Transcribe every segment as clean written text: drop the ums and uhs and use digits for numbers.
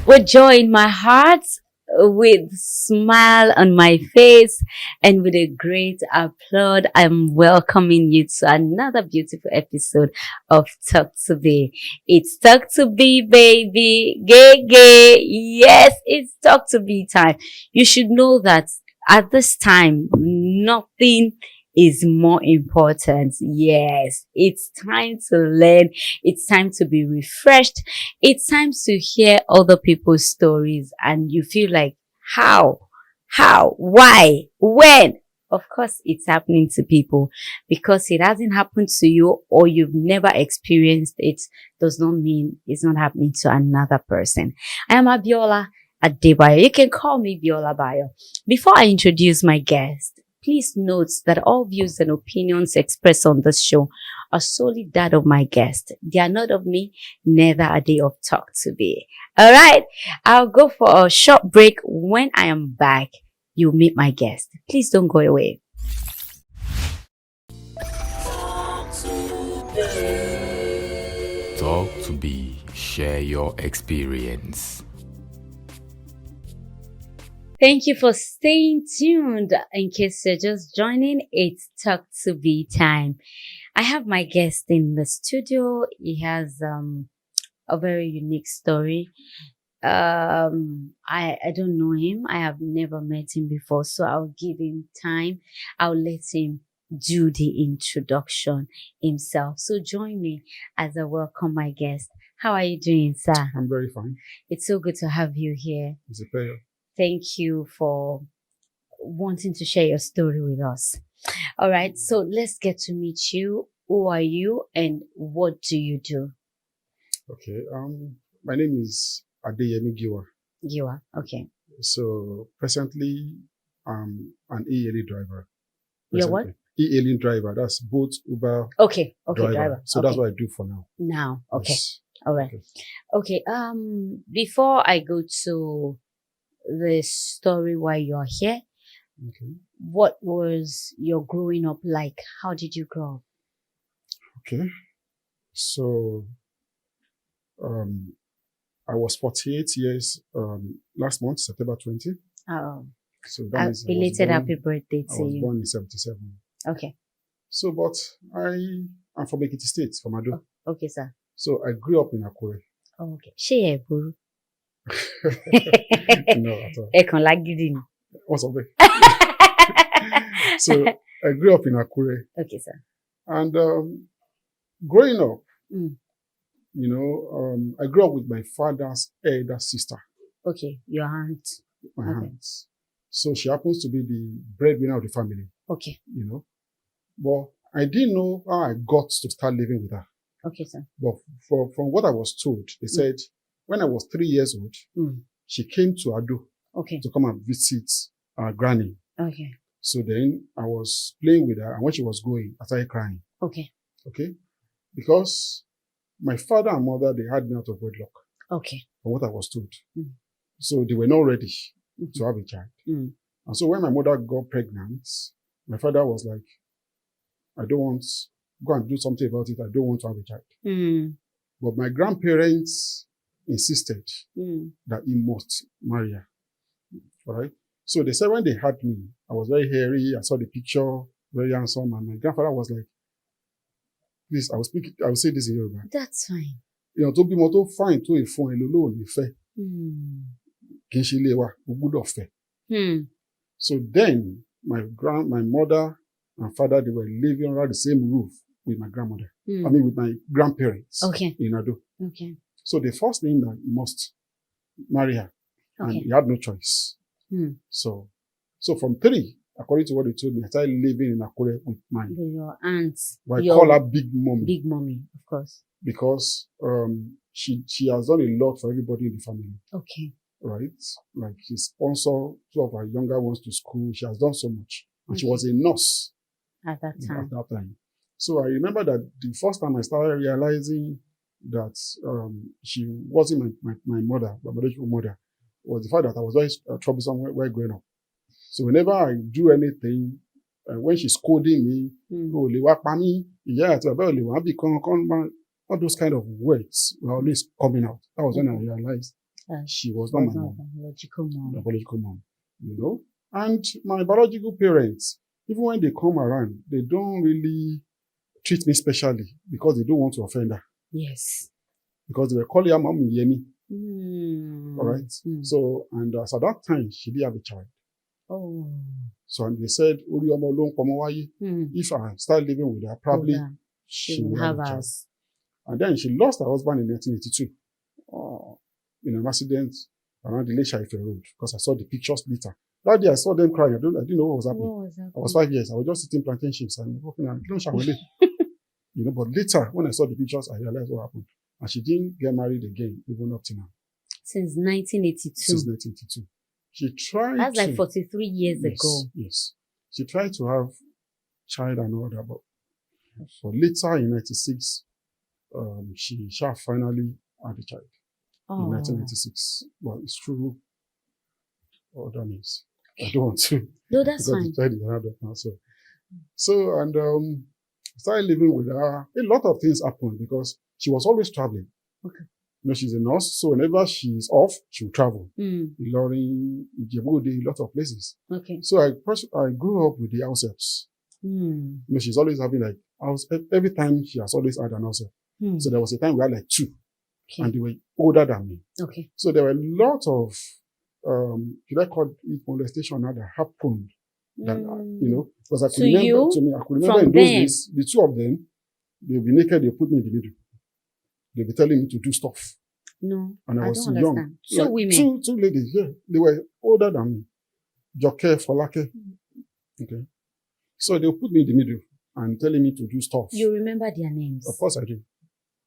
with joy in my heart, with smile on my face, and with a great applaud, I'm welcoming you to another beautiful episode of Talk to Be. It's Talk to Be, baby. Gay, gay. Yes, it's Talk to Be time. You should know that at this time, nothing is more important. Yes, it's time to learn. It's time to be refreshed. It's time to hear other people's stories and you feel like, how, why, when? Of course, it's happening to people because it hasn't happened to you or you've never experienced it does not mean it's not happening to another person. I am Abiola Adebayo. You can call me Biola Bio. Before I introduce my guest, please note that all views and opinions expressed on this show are solely that of my guest. They are not of me, neither are they of Talk to Be. Alright, I'll go for a short break. When I am back, you'll meet my guest. Please don't go away. Talk to Be. Share your experience. Thank you for staying tuned. In case you're just joining, it's Talk to Be time. I have my guest in the studio. He has a very unique story. I don't know him. I have never met him before, so I'll give him time. I'll let him do the introduction himself. So join me as I welcome my guest. How are you doing, sir? I'm very fine. It's so good to have you here. It's a pleasure. Thank you for wanting to share your story with us. All right, so let's get to meet you. Who are you and what do you do? Okay. My name is Adebayo. You are okay. So presently, I'm an e-hailing driver. You're what? E-hailing driver. That's both Uber. Okay, driver. So okay. that's what I do for now. Now, okay, Yes. all right, okay. Before I go to the story why you're here, Okay. what was your growing up like? How did you grow up? Okay. So, I was 48 years last month, September 20. So that means Belated happy birthday I to was you. born in 77. Okay, So, but I'm from Ekiti State, from Ado. okay, sir. So I grew up in Akure. Okay, ṣé ẹ burú? No, at all. Ẹ kàn lágídí ni. What's up there? So I grew up in Akure. Okay, sir. And growing up, Mm. I grew up with my father's elder sister, Okay, your aunt. my Okay. aunt. So she happens to be the breadwinner of the family, Okay, But I didn't know how I got to start living with her. okay, sir. But from what I was told, they said when I was 3 years old, Mm. she came to Ado Okay, to come and visit our granny. okay, So then I was playing with her, and when she was going, I started crying. okay, Okay? Because my father and mother, they had me out of wedlock, okay. from what I was told. Mm. So they were not ready Mhm. to have a child. Mm. And so when my mother got pregnant, my father was like, I don't want, go and do something about it. I don't want to have a child. Mm. But my grandparents insisted Mm. that he must marry her. All right? So they said when they had me, I was very hairy. I saw the picture, very handsome. And my grandfather was like, please, I will say this in Yoruba. That's fine. Tó bímọ tó fine tó ìfún ẹ ló ní fẹ́. Mm. Kì í ṣe ilé wa, o gbọ́dọ̀ fẹ́. Mm. So then my mother and father, they were living under the same roof with my grandmother. Mm. I mean, with my grandparents. Okay. In Ado. Okay. So they forced him that he must marry her. And Okay. he had no choice. Mm. So from 3, according to what they told me, I started living in Akure with my, With your aunt. I Your call her Big Mommy. big mommy, of course. Because she has done a lot for everybody in the family. Okay. Right? Like she sponsored 2 of her younger ones to school. She has done so much. And she Okay. was a nurse At that time. at that time. So I remember that the first time I started realizing that she wasn't my mother, my biological mother, was the fact that I was very troublesome while growing up. So whenever I do anything, when she's scolding me, all those kind of words were always coming out. That was when I realized She was not my Was not mom, biological mom. my biological mom, you know. And my biological parents, even when they come around, they don't really treat me specially because they don't want to offend her. Yes. Because they were calling her Mom Yemi. Mm. All right. So, and as at that time, she didn't have a child. Oh. So, and they said, if I start living with her, probably she will have a child. us. And then she lost her husband in 1982 Oh. in an accident around the Lake Shaife Road, because I saw the pictures later. That day I saw them crying. I didn't know what was happening. What was happening? I was 5 years. I was just sitting planting chips and walking around. You know, but later when I saw the pictures, I realized what happened. And she didn't get married again, even up to now. Since 1982. Since 1982. She tried That's like 43 years ago. Yes. She tried to have child and all that, but later in 96, she finally had a child. In 1996. Well, it's true. What that means. I don't want to. No, that's fine. The child is around now. So, and started living with her. A lot of things happened because she was always traveling. Okay. You know, she's a nurse, so whenever she's off, she'll travel. Mm. Ijebu, a lot of places. Okay. So I grew up with the house helps. Mm. You know, she's always having like every time she has always had an house help. So there was a time we had like 2. Okay. And they were older than me. Okay. So there were a lot of should I call it molestation that happened. That, you know, because I could remember in those days, the 2 of them, they'll be naked, they'll put me in the middle. They'll be telling me to do stuff. No, and I was don't young. Understand. 2 like, women. Two ladies, yeah. They were older than me. Joke, Folake. Okay. So they'll put me in the middle and telling me to do stuff. You remember their names? Of course I do.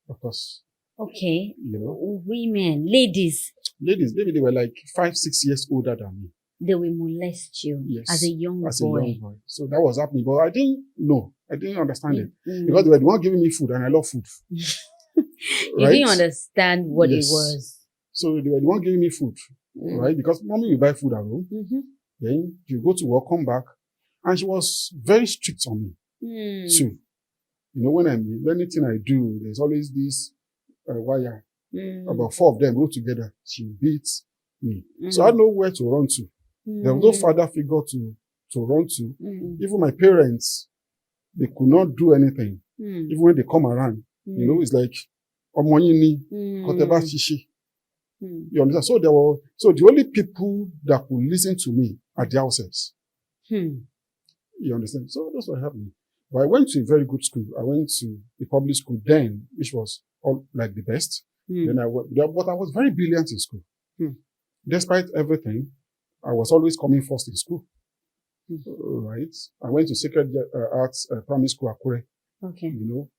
Of course. Okay. You know? Women, ladies. Ladies, maybe they were like 5, 6 years older than me. They will molest you as a young boy. So that was happening, but I didn't know. I didn't understand it. Because they were the one giving me food and I love food. You didn't understand what it was. So they were the one giving me food, right? Because mommy will buy food at home. Then you go to work, come back. And she was very strict on me too. You know, when anything I do, there's always this wire. About 4 of them go together. She beats me. So I had nowhere to run to. There was no father figure to run to. Even my parents, they could not do anything. Even when they come around, you know, it's like, you understand? So the only people that could listen to me are the houses. You understand? So that's what happened. But I went to a very good school. I went to a public school then, which was all like the best. Then but I was very brilliant in school. Despite everything, I was always coming first in school. Right? I went to Sacred Arts Primary School, Akure. Okay. You know,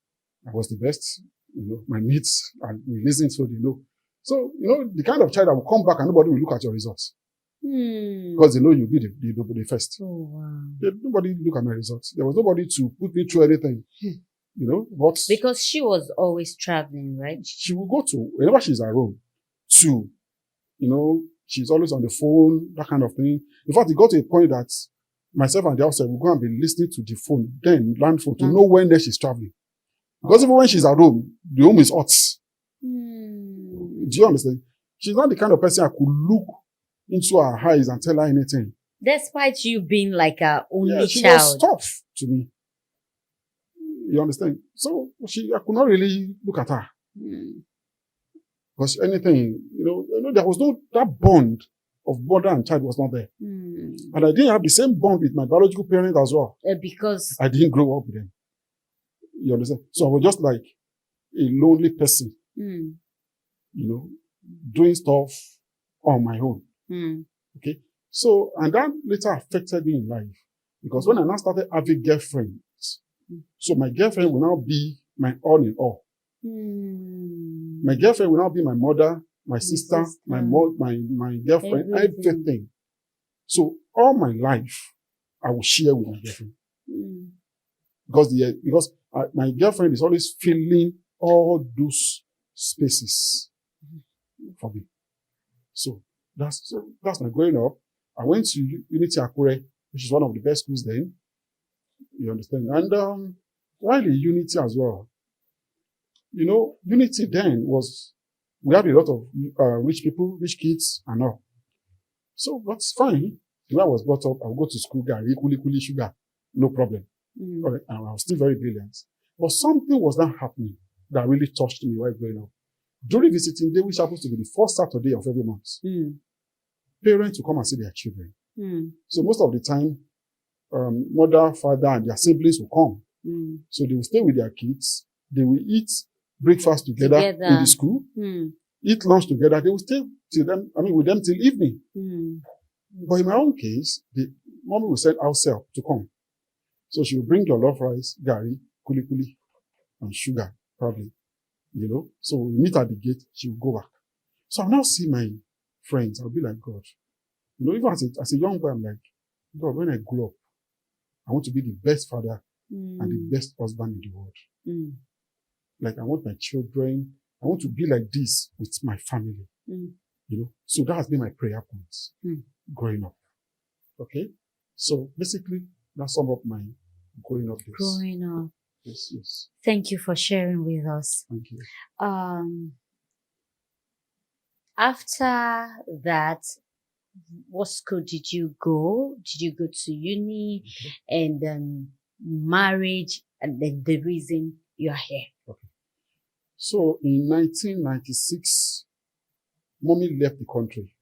I was the best. You know, my mates, and we listened so they know. So, you know, the kind of child that will come back and nobody will look at your results. Because they know you'll be the first. Oh, wow. Nobody look at my results. There was nobody to put me through anything. You know, but because she was always traveling, right? She will go to whenever she's at home. You know, she's always on the phone, that kind of thing. In fact, it got to a point that myself and the outside will go and be listening to the phone, then land phone, to know when there she's traveling. Because even when she's at home, the home is hot. Do you understand? She's not the kind of person I could look into her eyes and tell her anything. Despite you being like a only she child. Was tough to me. You understand? So I could not really look at her. Because anything, you know, there was that bond of mother and child was not there. And I didn't have the same bond with my biological parents as well. Because I didn't grow up with them. You understand? So I was just like a lonely person. You know, doing stuff on my own. Okay. So, and that later affected me in life. Because when I now started having girlfriends, so my girlfriend will now be my all in all. My girlfriend will now be my mother, my sister, my girlfriend, everything. So all my life, I will share with my girlfriend. Because my girlfriend is always filling all those spaces for me. So that's my growing up. I went to Unity Akure, which is one of the best schools then. You understand? And while in Unity as well, you know, Unity then was we have a lot of rich people, rich kids, and all. So that's fine. The way I was brought up, I'll go to school, gari, kuli, sugar, no problem. All right, and I was still very brilliant. But something was not happening that really touched me while growing up. During visiting day, which happens to be the first Saturday of every month, parents will come and see their children. So most of the time, mother, father, and their siblings will come. So they will stay with their kids. They will eat breakfast together. In the school, eat lunch together. They will stay with them till evening. But in my own case, the mommy will send herself to come. So she will bring your love rice, gari, kuli, and sugar, probably. So we meet at the gate, she will go back. So I'll now see my friends. I'll be like, God, even as a young boy, I'm like, God, when I grow up, I want to be the best father and the best husband in the world. Like, I want my children, I want to be like this with my family. So that has been my prayer points growing up. Okay? So basically, that's some of my growing up days. Growing up. Yes. Thank you for sharing with us. Thank you. After that, what school did you go? Did you go to uni? And then marriage, and then the reason you are here? Okay. So in 1996, mommy left the country.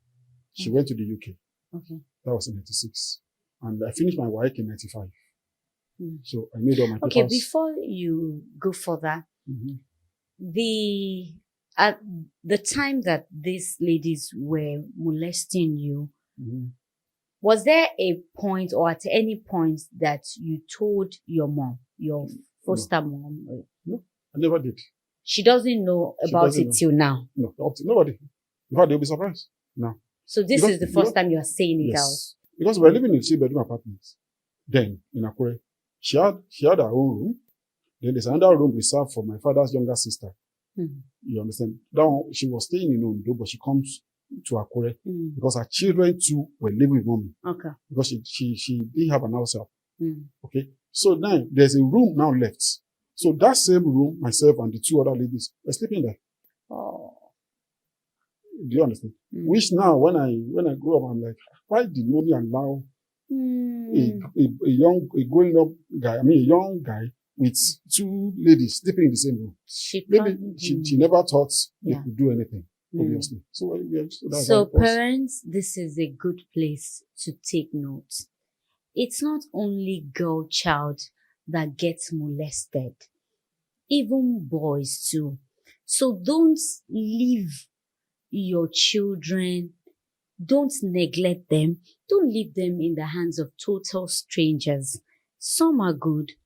She went to the UK. Okay. That was in 96. And I finished my work in 95. So I made all my papers. Okay, before you go further, at the time that these ladies were molesting you, was there a point or at any point that you told your mom, your foster mom? No, I never did. She doesn't know about it till now? No, nobody. In fact, they'll be surprised now. So this is the first time you are saying it out? Because we're living in a 3-bedroom apartment. Then, in Akure, she had her own room. Then there's another room reserved for my father's younger sister. You understand? That one, she was staying in Ondo, but she comes to Akure because her children too were living with mommy. Okay. Because she didn't have an house help. Okay. So now there's a room now left. So that same room, myself and the 2 other ladies were sleeping there. Oh. Do you understand? Which now, when I grow up, I'm like, why did mommy allow a young guy with 2 ladies sleeping in the same room? Maybe she never thought they could do anything, obviously. So parents, this is a good place to take note. It's not only girl child that gets molested, even boys too. So don't leave your children, don't neglect them, don't leave them in the hands of total strangers. Some are good,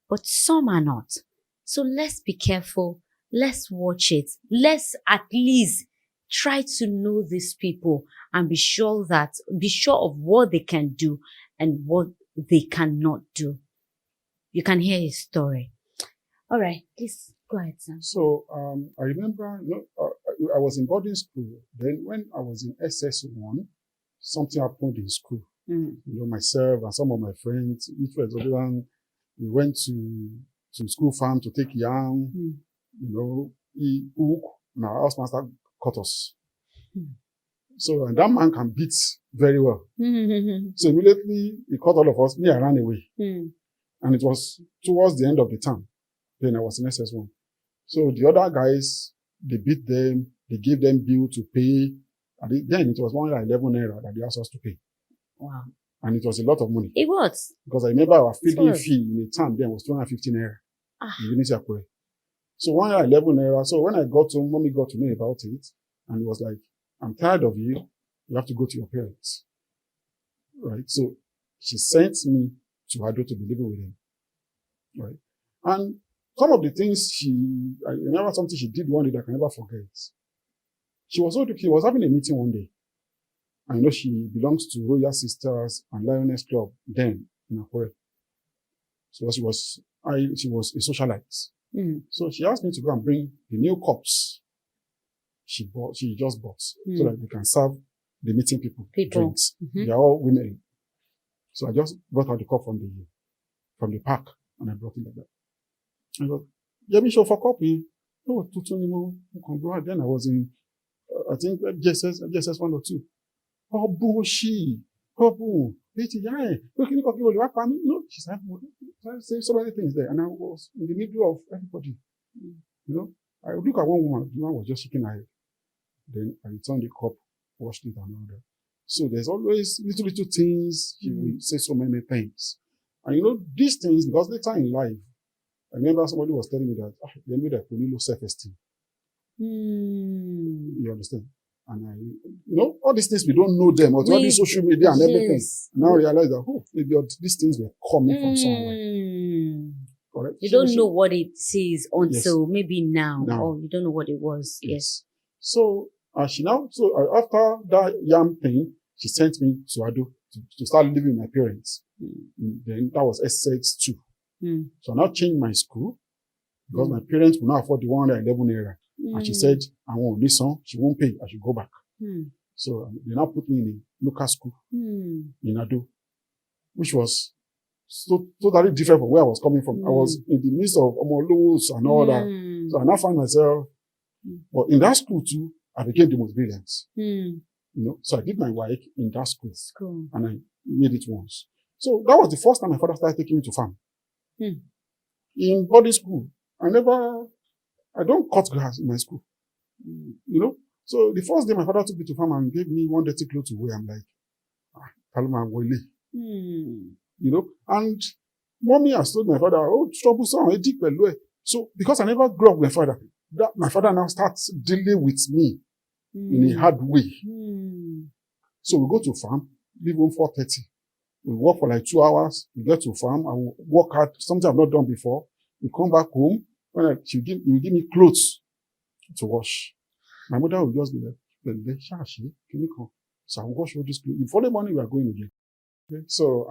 but some are not. So let's be careful. Let's watch it. Let's at least try to know these people and be sure of what they can do and what they cannot do. You can hear his story. All right, please go ahead, Sam. So I remember, I was in boarding school. Then when I was in SS1, something happened in school. Myself and some of my friends, we went to school farm to take yam. He hook, and our housemaster caught us. So, and that man can beat very well. So immediately he caught all of us. Me, I ran away. And it was towards the end of the term. Then I was in SS1. So the other guys, they beat them, they gave them bill to pay. And then it was 111 naira that they asked us to pay. Wow. And it was a lot of money. It was. Because I remember our feeding fee in a term then was 250 naira. In Unity Akure. So 111 naira. So when I got home, mommy got to know about it. And it was like, I'm tired of you. You have to go to your parents. Right? So she sent me to Ado to be living with him. Right? And some of the things I remember something she did one day that I can never forget. She was having a meeting one day. I know she belongs to Royal Sisters and Lioness Club then in Akure. So she was a socialite. So she asked me to go and bring the new cups she just bought so that they can serve the meeting people. Drinks. They are all women. So I just brought out the cup from the park and I brought it like that. I go, yeah, me show for copy. Oh, then I was in I think JSS 1 or 2. She. She said so many things there, and I was in the middle of everybody. You know, I look at one woman, the woman was just shaking her head. Then I returned the cup, washed it, and all that. So there's always little things. She will say so many things. And you know, these things, because later in life, I remember somebody was telling me that they made a low self-esteem. You understand? And all these things, we don't know them, or all these social media and everything. Now I realize that, maybe these things were coming from somewhere. Correct? You don't know what it is until maybe now, or you don't know what it was. Yes. So, after that yam thing, she sent me to Ado to start living with my parents. Then that was SX2. So I now changed my school because my parents could not afford the 111 naira. And she said, I won't listen, she won't pay, I should go back. So they now put me in a local school in Ado, which was totally different from where I was coming from. I was in the midst of Omolus and all that. So I now found myself, but in that school too, I became the most brilliant. So I did my work in that school. And I made it once. So that was the first time my father started taking me to farm. In boarding school, I don't cut grass in my school. So the first day my father took me to farm and gave me one dirty clothes to wear, I'm like, Paloma Wele. And mommy has told my father, troublesome, so because I never grew up with my father, my father now starts dealing with me in a hard way. So we go to farm, leave home 4:30. We work for like 2 hours. We get to farm. I will work hard, something I've not done before. We come back home. When he will give me clothes to wash. My mother will just be like, so I will wash all these clothes. The following morning, we are going again. Okay? So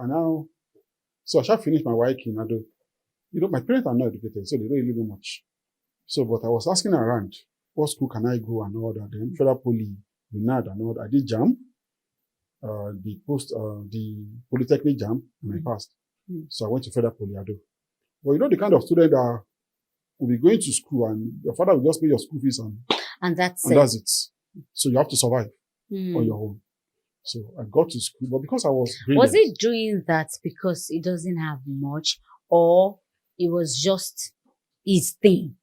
I shall finish my work in Ado. My parents are not educated, so they don't really know much. So, but I was asking around, what school can I go and all that? Then Federal Poly, Vinad and all that. I did JAM, the Polytechnic JAM, and I passed. So I went to Federal Poly Ado. But the kind of student that will be going to school and your father will just pay your school fees and that's it. So you have to survive on your own. So I got to school, but because I was brilliant. Was it doing that because it doesn't have much, or it was just his thing?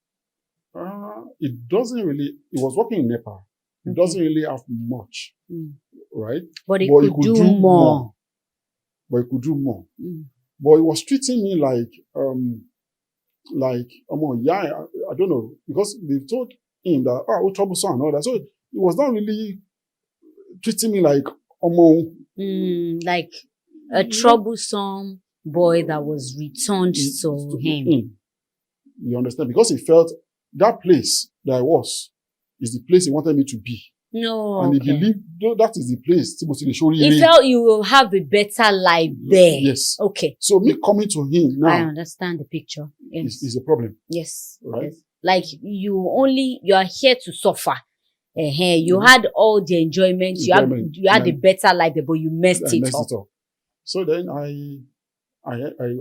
It doesn't really, it was working in Nepal. It doesn't really have much, right? But it could do more. But it could do more. But it was treating me like, I don't know, because they told him that, troublesome and all that. So it was not really treating me like, like a troublesome boy that was returned to him. You understand? Because he felt that place that I was is the place he wanted me to be. No. And he believed that is the place. He felt you will have a better life there. Yes. Okay. So me coming to him now. I understand the picture. Yes. Is a problem. Yes. Right? Yes. Like you are here to suffer. You had all the enjoyment. You had the better life there, but you messed it up. So then I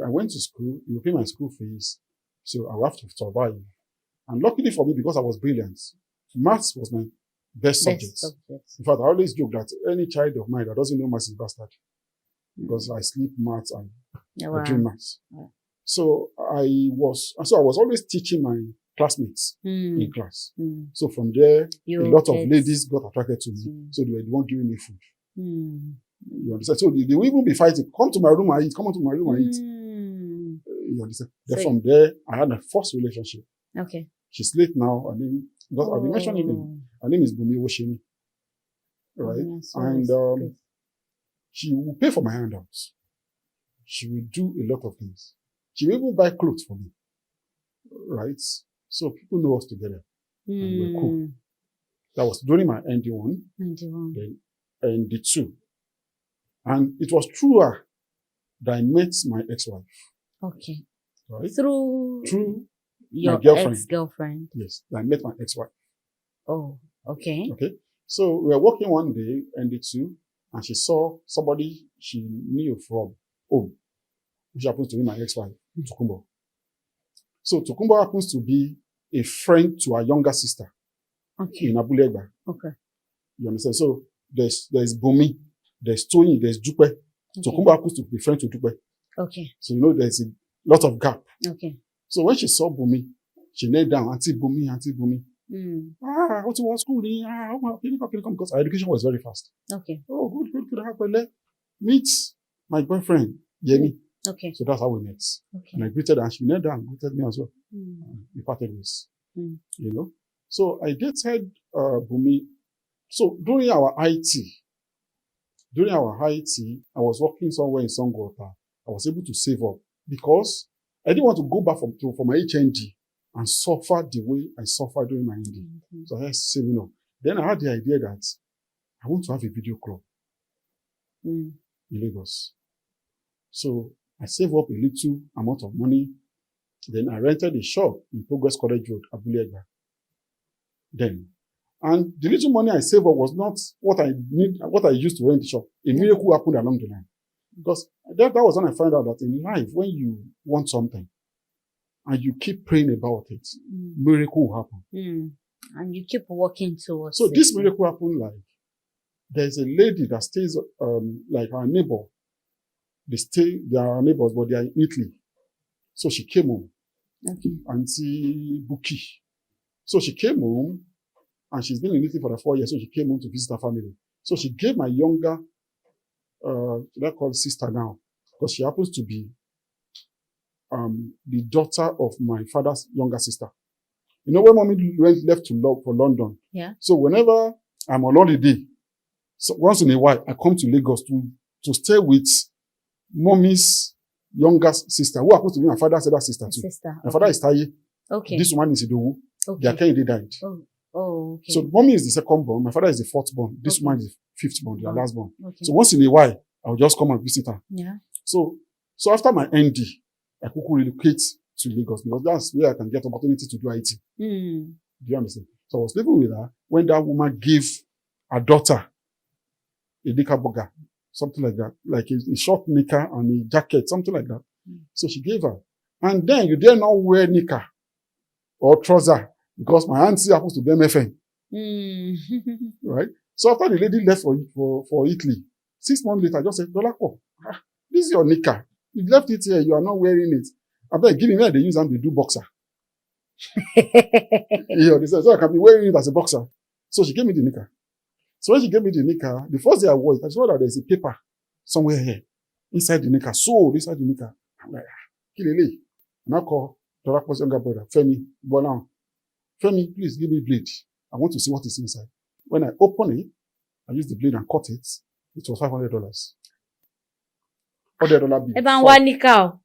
went to school. You pay my school fees. So I will have to survive. And luckily for me, because I was brilliant, maths was my best subject. In fact, I always joke that any child of mine that doesn't know maths is bastard. Because I sleep maths and I dream maths. So I was always teaching my classmates in class. So from there, a lot of ladies got attracted to me. So they were the one giving me food. You understand? So they will even be fighting. Come to my room and eat. Come to my room and eat. You understand? Then from there, I had my first relationship. Okay. She's late now. Because I've been mentioning him. Her name is Bumi Woshini. Right? And she will pay for my handouts. She will do a lot of things. She will even buy clothes for me. Right? So people know us together. And we're cool. That was during my ND1. Then ND2. And it was through her that I met my ex-wife. Okay. Right? Through your ex-girlfriend. Yes. I met my ex-wife. Oh, okay. Okay. So we were walking one day, ND2, and she saw somebody she knew from home, which happens to be my ex-wife, Tokumbo. So Tokumbo happens to be a friend to her younger sister in Abulegba. Okay. You understand? So there's Bumi, there's Tony, there's Dupe. Okay. So Kumba happens to be friend to Dupe. Okay. So there's a lot of gap. Okay. So when she saw Bumi, she knelt down, Auntie Bumi, Auntie Bumi. What was school? Because our education was very fast. Okay. Oh, good. Happen. Meet my boyfriend, Yemi. Okay. So that's how we met. Okay. And I greeted her, and she knelt down and greeted me as well. We parted ways. So I dated Bumi. So during our IT, I was working somewhere in Songwater. I was able to save up because I didn't want to go back for my HND and suffer the way I suffered during my ND. So I was saving up. Then I had the idea that I want to have a video club in Lagos. So I saved up a little amount of money. Then I rented a shop in Progress College Road, Abulegba. And the little money I saved up was not what I used to rent the shop. A miracle happened along the line. Because that was when I found out that in life, when you want something and you keep praying about it, miracle will happen. And you keep working towards So it. this miracle happened like, there's a lady that stays like our neighbor. They are our neighbors, but they are in Italy. So she came home. Okay. Auntie Buki. So she came home, and she's been in Italy for 4 years, so she came home to visit her family. So she gave my younger, I call sister now, because she happens to be the daughter of my father's younger sister. You know, when mommy left for London. Yeah. So whenever I'm on holiday, so once in a while, I come to Lagos to stay with mommy's younger sister, who happens to be my father's other sister too. My father is Taye. Okay. This one is Idowu. Okay. Their Kennedy died. Oh, okay. So mommy is the second born. My father is the fourth born. This one is the fifth born, the last born. Okay. So once in a while, I'll just come and visit her. Yeah. So after my ND, I could relocate to Lagos because that's where I can get opportunity to do IT. Do you understand? So I was living with her when that woman gave her daughter a knickerbocker, something like that, like a short knicker and a jacket, something like that. So she gave her. And then you dare not wear knicker or trouser because my auntie happens to be MFN. Right? So after the lady left for Italy, 6 months later, I just said, Dolapo, this is your knicker. You left it here, you are not wearing it. I better give me where they use and they do boxer. So I can be wearing it as a boxer. So she gave me the knicker. So when she gave me the knicker, the first day I wore it, I saw that there's a paper somewhere here inside the knicker. So inside the knicker, I'm like, Kilele. And I call Dolapo's younger brother, Femi, Bolan. Femi, please give me blade. I want to see what is inside. When I open it, I use the blade and cut it. It was $500. $100 bill. Even one nickel.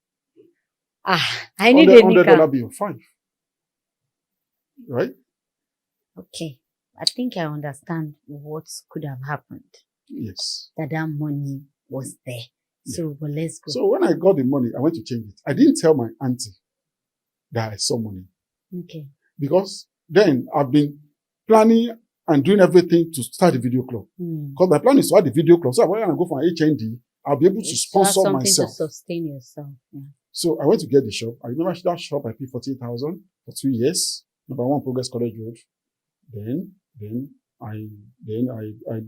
I need a nickel. $100 bill, 5. Right? Okay. I think I understand what could have happened. Yes. That money was there. Yeah. So, well, let's go. So when I got the money, I went to change it. I didn't tell my auntie that I saw money. Okay. Because then I've been planning and doing everything to start the video club. Because my plan is to start the video club. So when I go for an HND, I'll be able to sponsor myself. To sustain yourself. Yeah. So I went to get the shop. I remember that shop I paid 48,000 for 2 years. Number 1 Progress College Road. Then I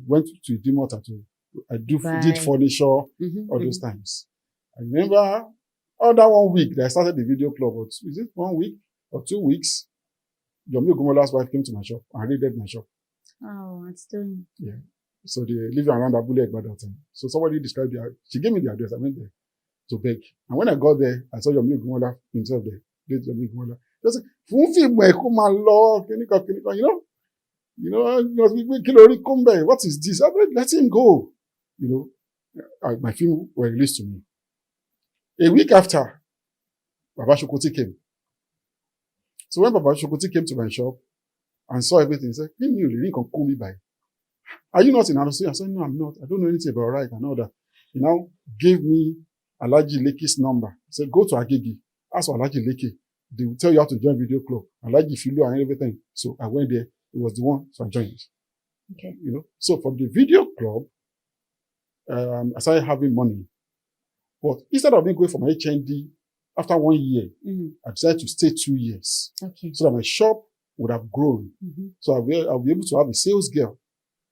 went to Dimota did furniture all those times. I remember that 1 week that I started the video club. Is it 1 week or 2 weeks? Yomi Ogumola's wife came to my shop and raided my shop. Oh, it's doing. Yeah. So they live around Abulegba by that time. So somebody described she gave me the address. I went there to beg. And when I got there, I saw Yomi Ogumola himself there. Yomi Ogumola. Just what is this? I mean, let him go. My film were released to me. A week after, Baba Shokoti came. So when Baba Shokoti came to my shop and saw everything, he said, you really can call me by. Are you not in Adosi? I said, no, I'm not. I don't know anything about right and all that. He now gave me Alaji Leki's number. He said, go to Agegi. Ask for Alaji Leki. They will tell you how to join video club. Alaji Filo and everything. So I went there. It was the one, so I joined. Okay. So from the video club, I started having money. But instead of me going for my HND, after 1 year, I decided to stay 2 years. Okay. So that my shop would have grown. So I'll be able to have a sales girl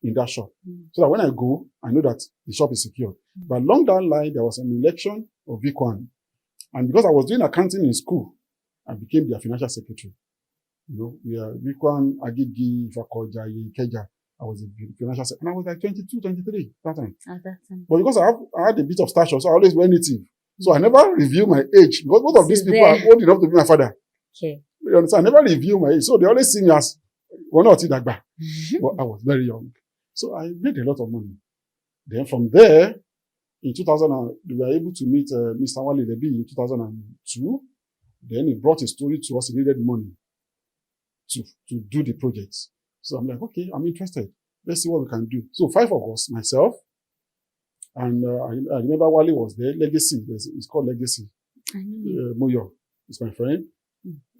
in that shop. So that when I go, I know that the shop is secure. But along that line, there was an election of VQuan. And because I was doing accounting in school, I became their financial secretary. You know, we are VQuan, Agigi, Fakoja, Keja. I was a financial secretary. And I was like 22, 23 that time. At that time. But because I had a bit of stature, so I always wear native. So I never review my age. Because both of these people are old enough to be my father. Okay. You understand? I never review my age. So they always see me as one or two dagba. But I was very young. So I made a lot of money. Then from there, in 2000, we were able to meet Mr. Wale Debi in 2002. Then he brought a story to us. He needed money to do the project. So I'm like, okay, I'm interested. Let's see what we can do. So 5 of us, myself, and I remember Wale was there. Legacy, it's called Legacy. Moyo is my friend.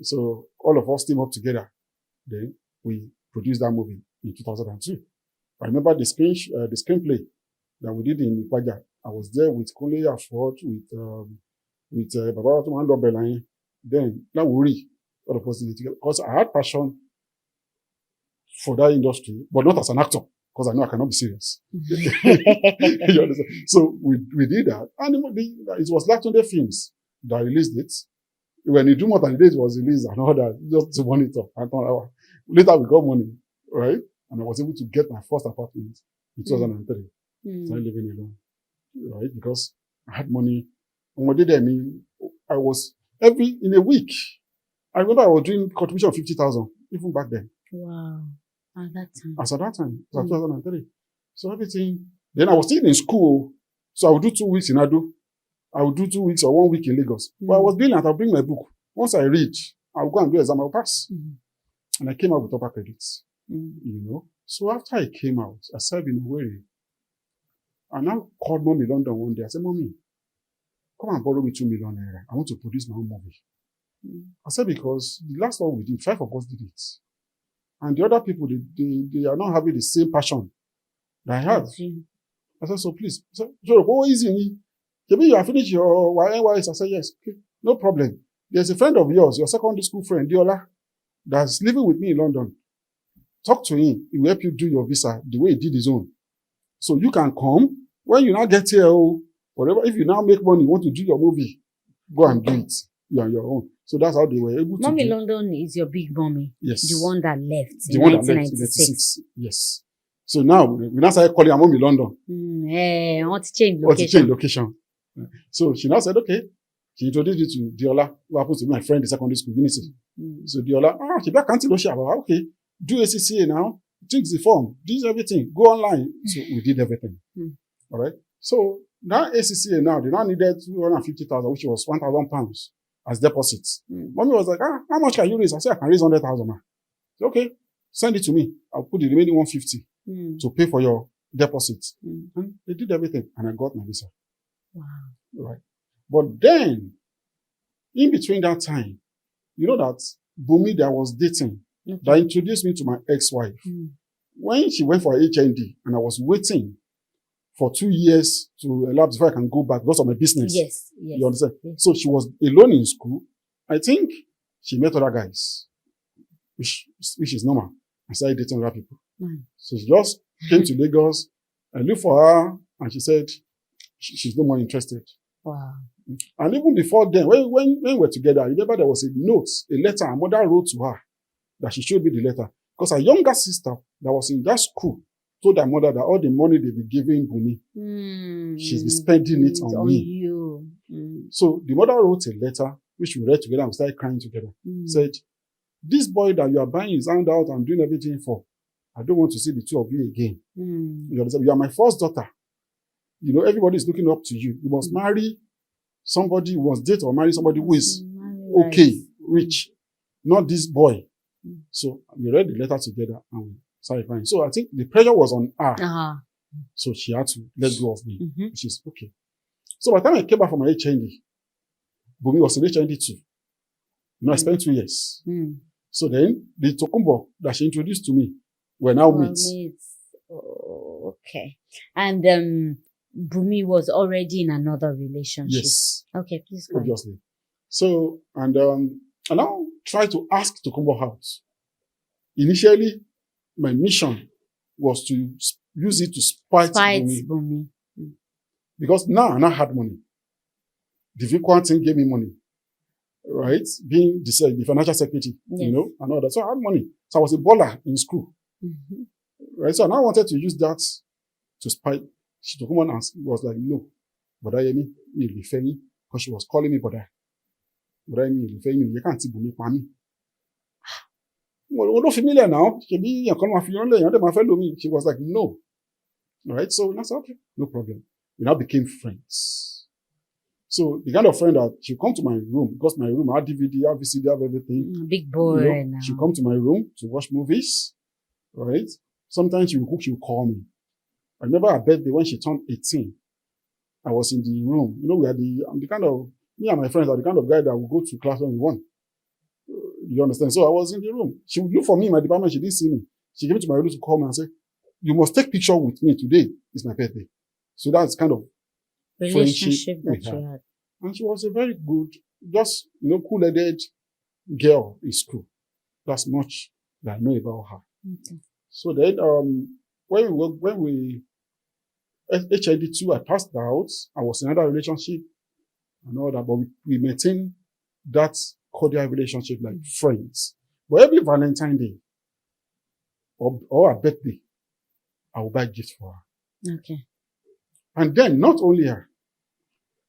So all of us team up together. Then we produced that movie in 2002. I remember the screenplay that we did in Ipaja. I was there with Kunle Afford, with Baba Tumando Belain. Then now we all of us did it together because I had passion for that industry, but not as an actor, because I know I cannot be serious. You understand? So we did that. And it was Latunde Films that released it. When you do more than a day, it was released and all that, just to monitor. Later we got money, right? And I was able to get my first apartment in 2003. So I'm living alone, right? Because I had money. And what did I mean? I was in a week. I remember I was doing contribution of 50,000, even back then. Wow. At that time. As at that time, 2003. So everything. Then I was still in school. So I would do 2 weeks in Ado. I would do 2 weeks or 1 week in Lagos. But I was brilliant. I'll bring my book. Once I read, I'll go and do exam. I'll pass. And I came out with upper credits. You know. So after I came out, I served in Owerri. I now called Mommy London one day. I said, Mommy, come and borrow me 2 million naira. I want to produce my own movie. I said, because the last one we did, 5 of us did it. And the other people, they are not having the same passion that I had. I said, so please. So, what is it? Maybe you have finished your YNYS. I said, yes. Okay, no problem. There's a friend of yours, your secondary school friend, Biola, that's living with me in London. Talk to him. He will help you do your visa the way he did his own. So you can come. When you now get here, whatever, if you now make money, you want to do your movie, go and do it. You are your own. So that's how they were able to Mommy London is your big mommy. Yes. The one that left The in one that left in 1996. 1996. Yes. So now, we now started calling her Mommy London. I want to change Want to location. change location. So she now said, okay. She introduced me to Diola, who happens to be my friend in secondary school, Unity. So Diola, she back can't okay, do ACCA now, take the form, do everything, go online. So we did everything. All right. So now ACCA now, they now needed 250,000, which was £1,000 as deposits. Mommy was like, how much can you raise? I said, I can raise 100,000. So, okay, send it to me. I'll put the remaining 150 to pay for your deposits. And they did everything, and I got my visa. Wow. Right. But then, in between that time, you know that Bumi that I was dating, that introduced me to my ex-wife. When she went for HND, and I was waiting for 2 years to elapse before I can go back because of my business. Yes. You understand? Yes. So she was alone in school. I think she met other guys, which is normal. I started dating other people. So she just came to Lagos. I looked for her, and she said she's no more interested. Wow. And even before then, when we were together, I remember there was a note, a letter her mother wrote to her that she showed me the letter. Because her younger sister that was in that school told her mother that all the money they be giving Bumi, she's been spending it on me. You. So the mother wrote a letter, which we read together and we started crying together. Said, this boy that you are buying his hand out and doing everything for, I don't want to see the two of you again. You understand? You are my first daughter. You know, everybody is looking up to you. You must marry somebody, you must date or marry somebody who is okay, rich, not this boy. So we read the letter together and we started crying. So I think the pressure was on her. So she had to let go of me, which is okay. So by the time I came back from my HND, Bumi was in HND too. You know, I spent 2 years. So then the Tokumbo that she introduced to me were now mates. Oh, okay. And Bumi was already in another relationship. Yes. Okay, please go. Obviously. So, and I now try to ask Tokumbo out. Initially, my mission was to use it to spite Bumi. Bumi. Because now I had money. The frequent thing gave me money. Right? Being the financial secretary, Yes. you know, and all that. So I had money. So I was a baller in school. Mm-hmm. Right? So I now wanted to use that to spite. She took one and was like, no, Boda Yemi, you'll be funny. Because she was calling me Boda. Boda Yemi, you'll be funny. You can't see Bumi Pami. Well, not familiar now. She was like, no. Right? So I said, okay, no problem. We now became friends. So the kind of friend that she'll come to my room, because my room, I had DVD, I have VCD, I have everything. Big boy. You know, now. she'll come to my room to watch movies. Right? Sometimes she will cook, she'll call me. I remember her birthday when she turned 18. I was in the room. You know, I'm the kind of, me and my friends are the kind of guy that will go to class when we won. You understand? So I was in the room. She would look for me in my department. She didn't see me. She came to my room to call me and say, you must take picture with me today. It's my birthday. So that's kind of relationship that you had. And she was a very good, just, you know, cool-headed girl in school. That's much that I know about her. Okay. So then, when we HID2, I passed out. I was in another relationship and all that, but we maintained that cordial relationship like friends. But every Valentine Day or her birthday, I will buy gifts for her. Okay. And then not only her,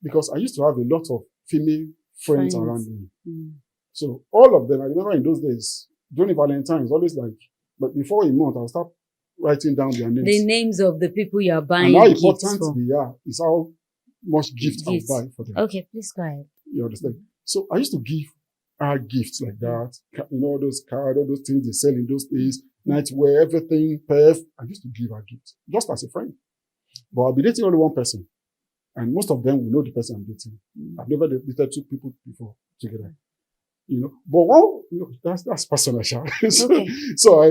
because I used to have a lot of female friends around me. Mm. So all of them, I remember in those days, during Valentine's, always like, but before a month, I'll start writing down their names. The names of the people you are buying and how gifts important for. they are is how much gifts I'll buy for them. Okay, please go ahead. You understand? So I used to give her gifts like that. You know, all those cards, all those things they sell in those days, nightwear, everything, perf. I used to give her gifts just as a friend. But I'll be dating only one person. And most of them will know the person I'm dating. I've never dated two people before together. You know, but one, you know, that's personal. Okay. So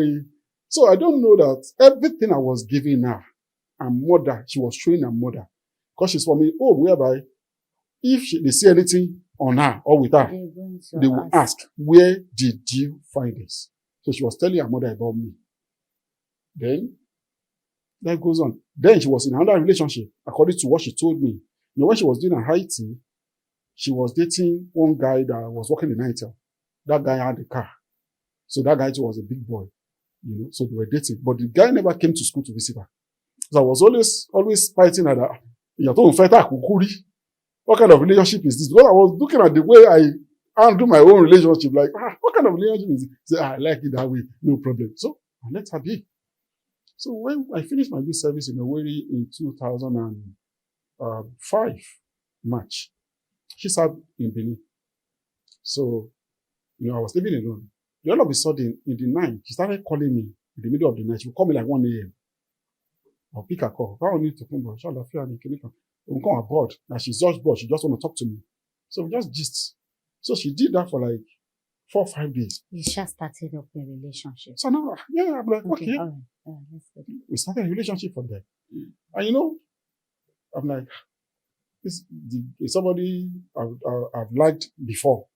I don't know that everything I was giving her, mother, she was showing her mother. Because she's from a home whereby if they see anything on her or with her, they will ask, where did you find this? So she was telling her mother about me. Then, that goes on. Then she was in another relationship, according to what she told me. You know, when she was doing her IT, she was dating one guy that was working in ITEL. That guy had a car. So that guy too was a big boy. You know, so they were dating. But the guy never came to school to visit her. So I was always fighting her that, what kind of relationship is this? Because I was looking at the way I handle my own relationship, like, what kind of relationship is it? Say, I like it that way, no problem. So I let her be. So when I finished my youth service in Owerri in 2005, March, she served in Benin. So, you know, I was living alone. Then all of a sudden, in the night, she started calling me in the middle of the night. She would call me like 1 a.m. I'll pick her call. I don't need to come, but we'll come aboard. Now she's just bored. She just want to talk to me. So we just gist. So she did that for like 4 or 5 days. You just started up a relationship. So now, yeah, I'm like, okay. All right. Let's go. We started a relationship from there. And you know, I'm like, this is somebody I've liked before.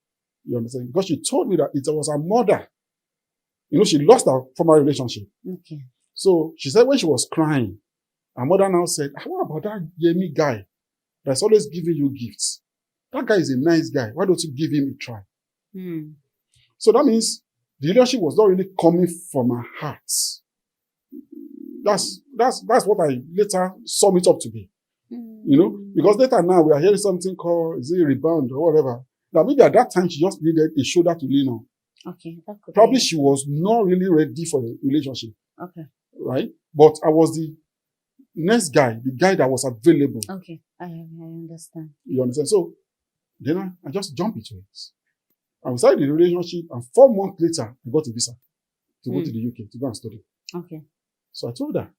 You understand? Because she told me that it was her mother. You know, she lost her former relationship. Okay. So she said when she was crying, her mother now said, what about that Yemi guy that's always giving you gifts? That guy is a nice guy. Why don't you give him a try? So that means the relationship was not really coming from her heart. That's what I later sum it up to be. You know, because later now we are hearing something called, is it rebound or whatever. Now maybe at that time she just needed a shoulder to lean on. Okay. That could Probably she was not really ready for a relationship. Okay. Right? But I was the next guy, the guy that was available. Okay. I understand. You understand? So then I just jumped into it. I started the relationship, and 4 months later, I got a visa to go to the UK to go and study. Okay. So I told her.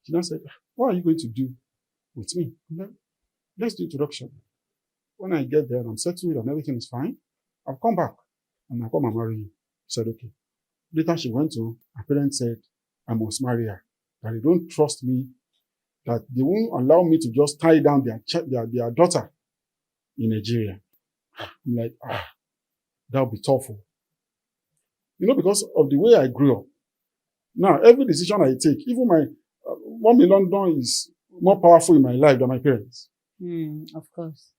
She now said, what are you going to do with me? Let's do introduction. When I get there and I'm settled and everything is fine, I'll come back and I'll come and marry you. She said, okay. Later she went to, her parents said, I must marry her. That they don't trust me, that they won't allow me to just tie down their daughter in Nigeria. I'm like, that'll be tough. You know, because of the way I grew up, Now, every decision I take, even my mom in London is more powerful in my life than my parents. Of course.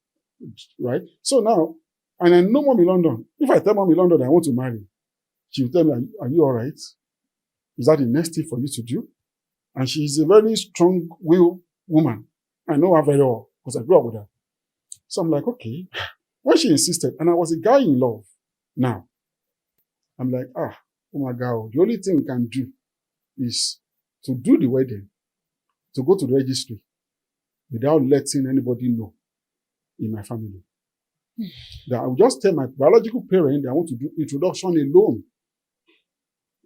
Right? So now, and I know mom in London. If I tell mom in London that I want to marry, she will tell me, are you all right? Is that the next thing for you to do? And she is a very strong-willed woman. I know her very well because I grew up with her. So I'm like, okay. When she insisted, and I was a guy in love now, I'm like, oh my God, the only thing we can do is to do the wedding, to go to the registry without letting anybody know in my family. That I will just tell my biological parent that I want to do introduction alone.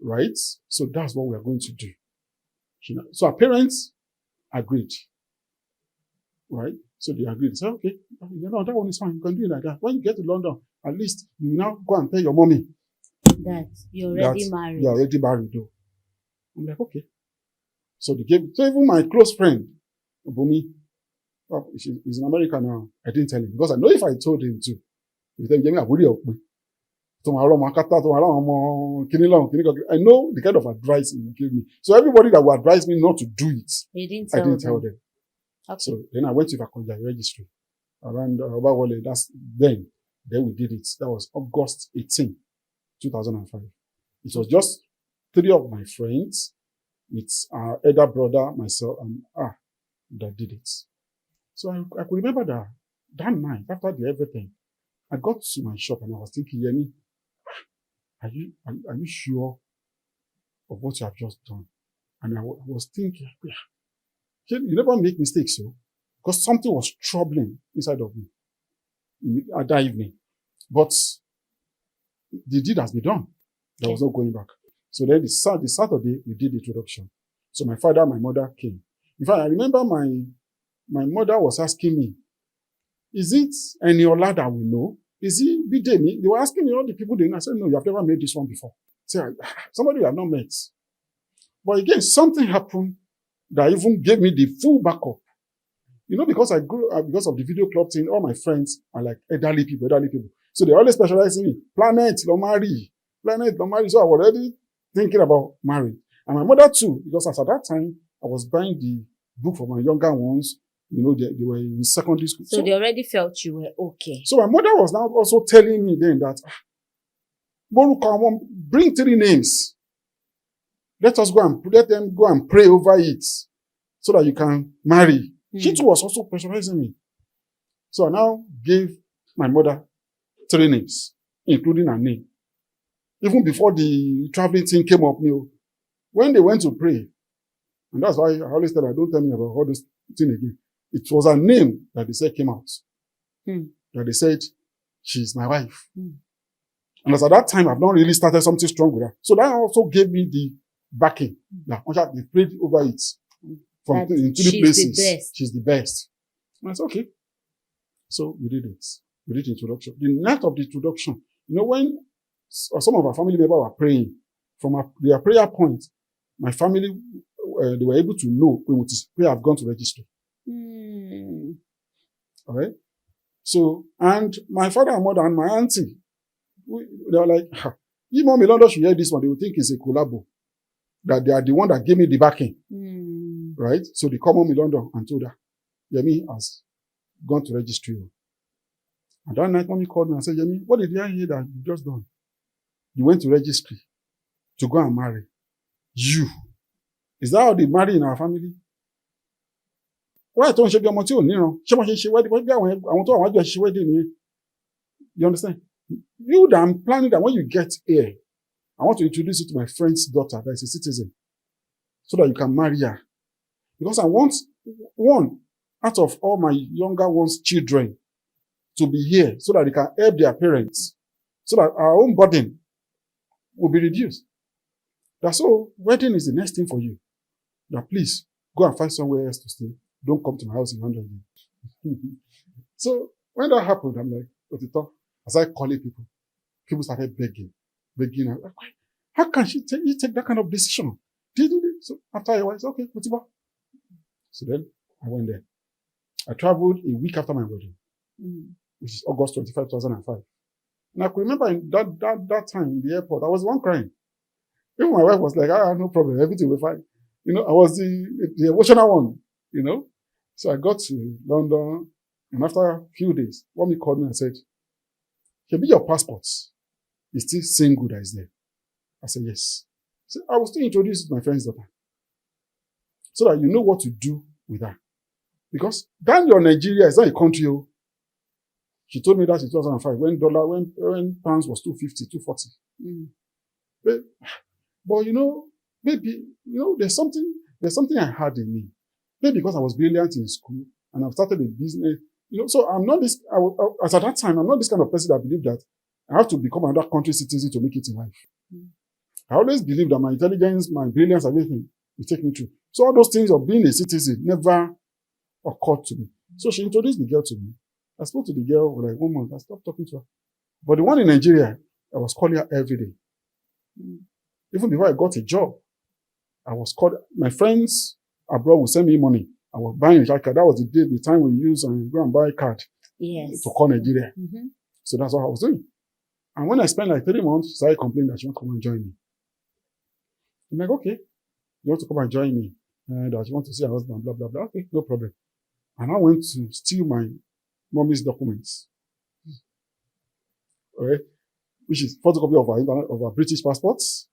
Right? So that's what we are going to do. So our parents agreed. Right? So they agreed. They said, okay, that one is fine. You can do it like that. When you get to London, at least you now go and tell your mommy that you're already married. You're already married, though. I'm like, okay. So they gave, so even my close friend, Bumi, he's in America now. I didn't tell him because I know if I told him too, he would tell me, I know the kind of advice he would give me. So everybody that would advise me not to do it, I didn't tell them. Okay. So then I went to Ifakonja registry around Obawole. Then we did it. That was August 18, 2005. It was just 3 of my friends with our elder brother, myself, and that did it. So I could remember that night after everything, I got to my shop and I was thinking, Yemi, are you sure of what you have just done? And I was thinking, you never make mistakes, so because something was troubling inside of me at that evening. But the deed has been done. There was no going back. So then the Saturday, we did the introduction. So my father, my mother came. In fact, I remember my mother was asking me, is it Eniola that we know? Is it Bidemi? They were asking me all the people they know. I said, no, you have never met this one before. Somebody you have not met. But again, something happened that even gave me the full backup. Because I grew up, because of the video club thing, all my friends are like elderly people. So they always specialize in me. Planet Lomari. So I was already thinking about marriage. And my mother too, because at that time, I was buying the book for my younger ones. They were in secondary school. So they already felt you were okay. So my mother was now also telling me then that, Moruka, bring 3 names. Let them go and pray over it so that you can marry. She too was also pressurizing me. So I now gave my mother 3 names, including her name. Even before the traveling thing came up, when they went to pray, and that's why I always tell her, don't tell me about all this thing again. It was her name that they said came out. That they said, she's my wife. And as at that time, I've not really started something strong with her. So that also gave me the backing. That they prayed over it. In 3 places. She's the best. And I said, okay. So we did it. We did the introduction. The night of the introduction, when some of our family members were praying, from their prayer point, my family, they were able to know when we have gone to registry. All right? So, and my father and mother and my auntie, they were like, if Mom in London should hear this one, they would think it's a collabo. That they are the one that gave me the backing. Right? So they called Mom in London and told her, Yemi has gone to registry. And that night, Mommy called me and said, Yemi, what did I hear that you just done? You went to registry to go and marry. You. Is that how they marry in our family? Why don't you be a motive? Wedding. You understand? You that I'm planning that when you get here, I want to introduce you to my friend's daughter that is a citizen so that you can marry her. Because I want one out of all my younger ones' children to be here so that they can help their parents, so that our own burden will be reduced. That's all. Wedding is the next thing for you. Now, please go and find somewhere else to stay. Don't come to my house in London again. So when that happened, I'm like, what the talk? As I calling people, people started begging. I'm like, how can you take that kind of decision? So after a while, it's okay, so then I went there. I traveled a week after my wedding, which is August 25, 2005. And I could remember in that time in the airport, I was the one crying. Even my wife was like, no problem, everything will be fine. You know, I was the emotional one, you know. So I got to London, and after a few days, mommy called me and said, "Can be your passports? Is still single that is there?" I said, "Yes." So I was still introduced to my friend's daughter, so that you know what to do with her. Because then your Nigeria is not a country. Oh. She told me that in 2005 when pounds was 250, 240. But you know, maybe, you know, there's something I had in me. Maybe because I was brilliant in school and I've started a business, you know, so I'm not this, as at that time, I'm not this kind of person that believed that I have to become another country citizen to make it in life. I always believed that my intelligence, my brilliance, everything will take me through. So all those things of being a citizen never occurred to me. So she introduced the girl to me. I spoke to the girl for like 1 month. I stopped talking to her. But the one in Nigeria, I was calling her every day. Even before I got a job, I was called. My friends abroad would send me money. I was buying a card. That was the time we use and go and buy a card to call Nigeria. So that's what I was doing. And when I spent like 3 months, she started complaining that she wants to come and join me. I'm like, okay, you want to come and join me? That you want to see her husband, blah, blah, blah. Okay, no problem. And I went to steal my mommy's documents. Okay, which is photocopy of her British passports,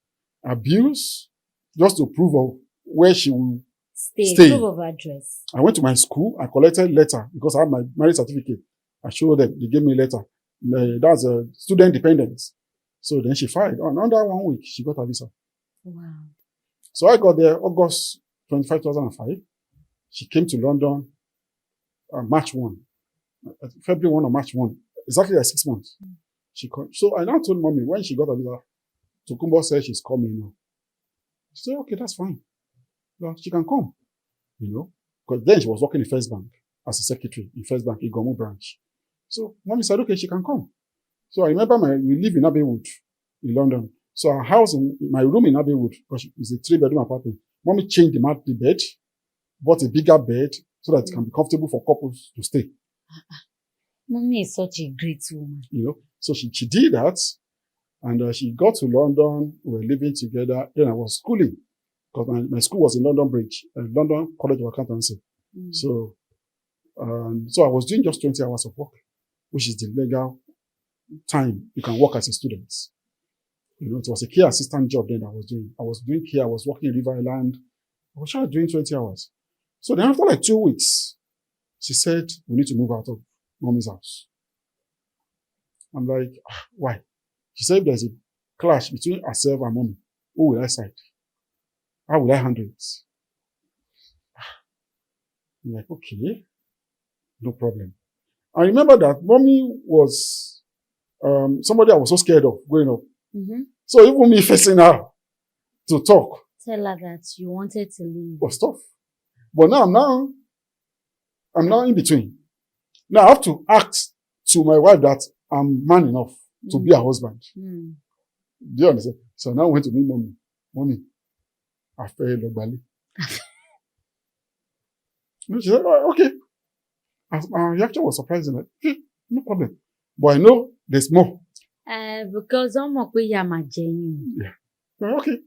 abuse, just to prove of where she will stay. Proof of address. I went to my school. I collected letter because I have my marriage certificate. I showed them. They gave me a letter. That's a student dependence. So then she filed. Under 1 week, she got her visa. Wow. So I got there August 25, 2005. She came to London March 1. February 1 or March 1. Exactly like 6 months. So I now told mommy when she got her visa, Tokumbo said she's coming now. She said, okay, that's fine. Well, she can come, you know, because then she was working in First Bank as a secretary in First Bank, Igomu branch. So mommy said, okay, she can come. So I remember we live in Abbeywood in London. So our house, my room in Abbeywood, because it's a 3-bedroom apartment, mommy changed the bed, bought a bigger bed so that it can be comfortable for couples to stay. Mommy is such a great woman. You know, so she did that, and she got to London. We were living together. Then I was schooling because my school was in London Bridge, London College of Accountancy. So I was doing just 20 hours of work, which is the legal time you can work as a student. You know, it was a care assistant job then I was doing. I was doing care. I was working in River Island. I was doing 20 hours. So then after like 2 weeks, she said, we need to move out of mommy's house. I'm like, why? She said there's a clash between herself and mommy. Who will I side? How will I handle it? I'm like, okay, no problem. I remember that mommy was somebody I was so scared of growing up. So even me facing her to talk. Tell her that you wanted to leave. Was tough. But now I'm now in between. Now I have to act to my wife that I'm man enough to be her husband. Do you understand? So now I went to meet mommy. Mommy, I fell Logbali. She said, oh, okay. Our reaction was surprising. Like, no problem. But I know there's more. Because I'm a genuine. Yeah. Okay.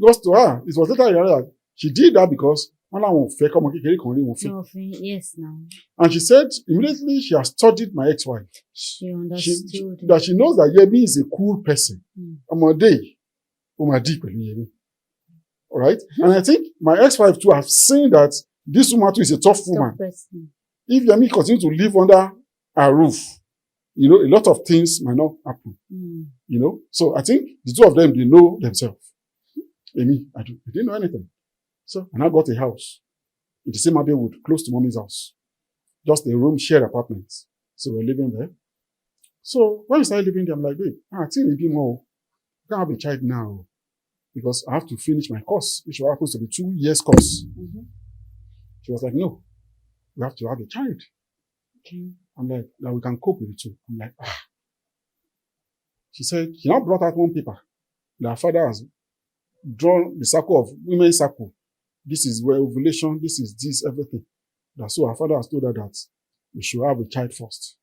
Goes to her. It was later I realized she did that because yes, now. And she said immediately she has studied my ex-wife. She understood that she knows that Yemi is a cool person. I'm a day. Yemi. All right. And I think my ex-wife too have seen that this woman too is a tough woman. If Yemi continues to live under her roof, you know, a lot of things might not happen. You know, so I think the two of them, they know themselves. Amy, they didn't know anything. So, and I got a house in the same Abbeywood, close to mommy's house. Just a room, shared apartment. So we're living there. So when we started living there, I'm like, babe, I think maybe more. I can't have a child now because I have to finish my course, which happens to be 2 years course. She was like, no, we have to have a child. I'm like, now we can cope with it too. I'm like, She said, she now brought out one paper that her father has drawn the circle of women's circle. This is where ovulation, this is this, everything. That's so her father has told her that we should have a child first.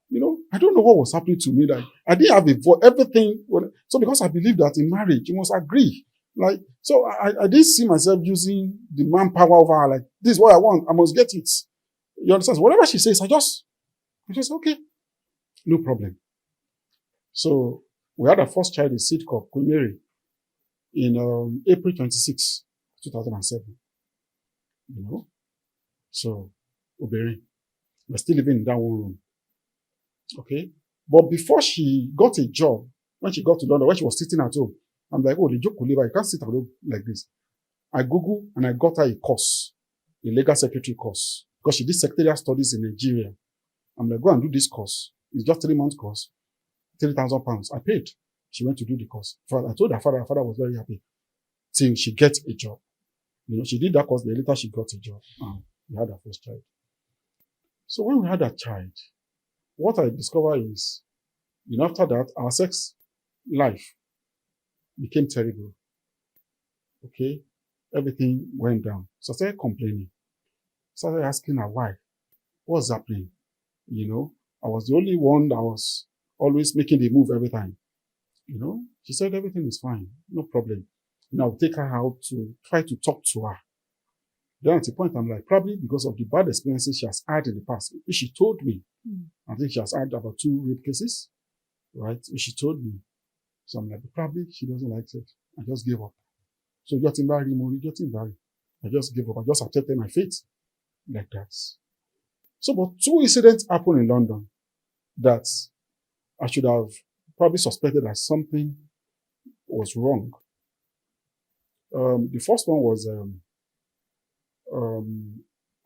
You know, I don't know what was happening to me. Like, I didn't have a voice. Everything. So because I believe that in marriage, you must agree. Like, so I didn't see myself using the manpower over her. Like, this is what I want. I must get it. You understand? So whatever she says, I just, okay, no problem. So we had our first child in seed cup, Queen Mary, in April 26, 2007. You know? So, Obere, we're still living in that one room. Okay? But before she got a job, when she got to London, when she was sitting at home, I'm like, oh, the joke will leave her. You can't sit at home like this. I Googled and I got her a course, a legal secretary course, because she did secretarial studies in Nigeria. I'm like, go and do this course. It's just 3 months course, £3,000. I paid. She went to do the course. I told her father was very happy till she gets a job. You know, she did that course, then later she got a job. We had our first child. So when we had that child, what I discovered is, you know, after that, our sex life became terrible. Okay? Everything went down. So I started complaining. Started asking her why. What's happening? You know, I was the only one that was always making the move every time. You know, she said everything is fine, no problem. And I'll take her out to try to talk to her. Then at the point, I'm like, probably because of the bad experiences she has had in the past, which she told me. I think she has had about 2 rape cases, right? Which she told me. So I'm like, probably she doesn't like it. I just gave up. So I just gave up. I just accepted my fate like that. So, but 2 incidents happened in London that I should have probably suspected that something was wrong. The first one was,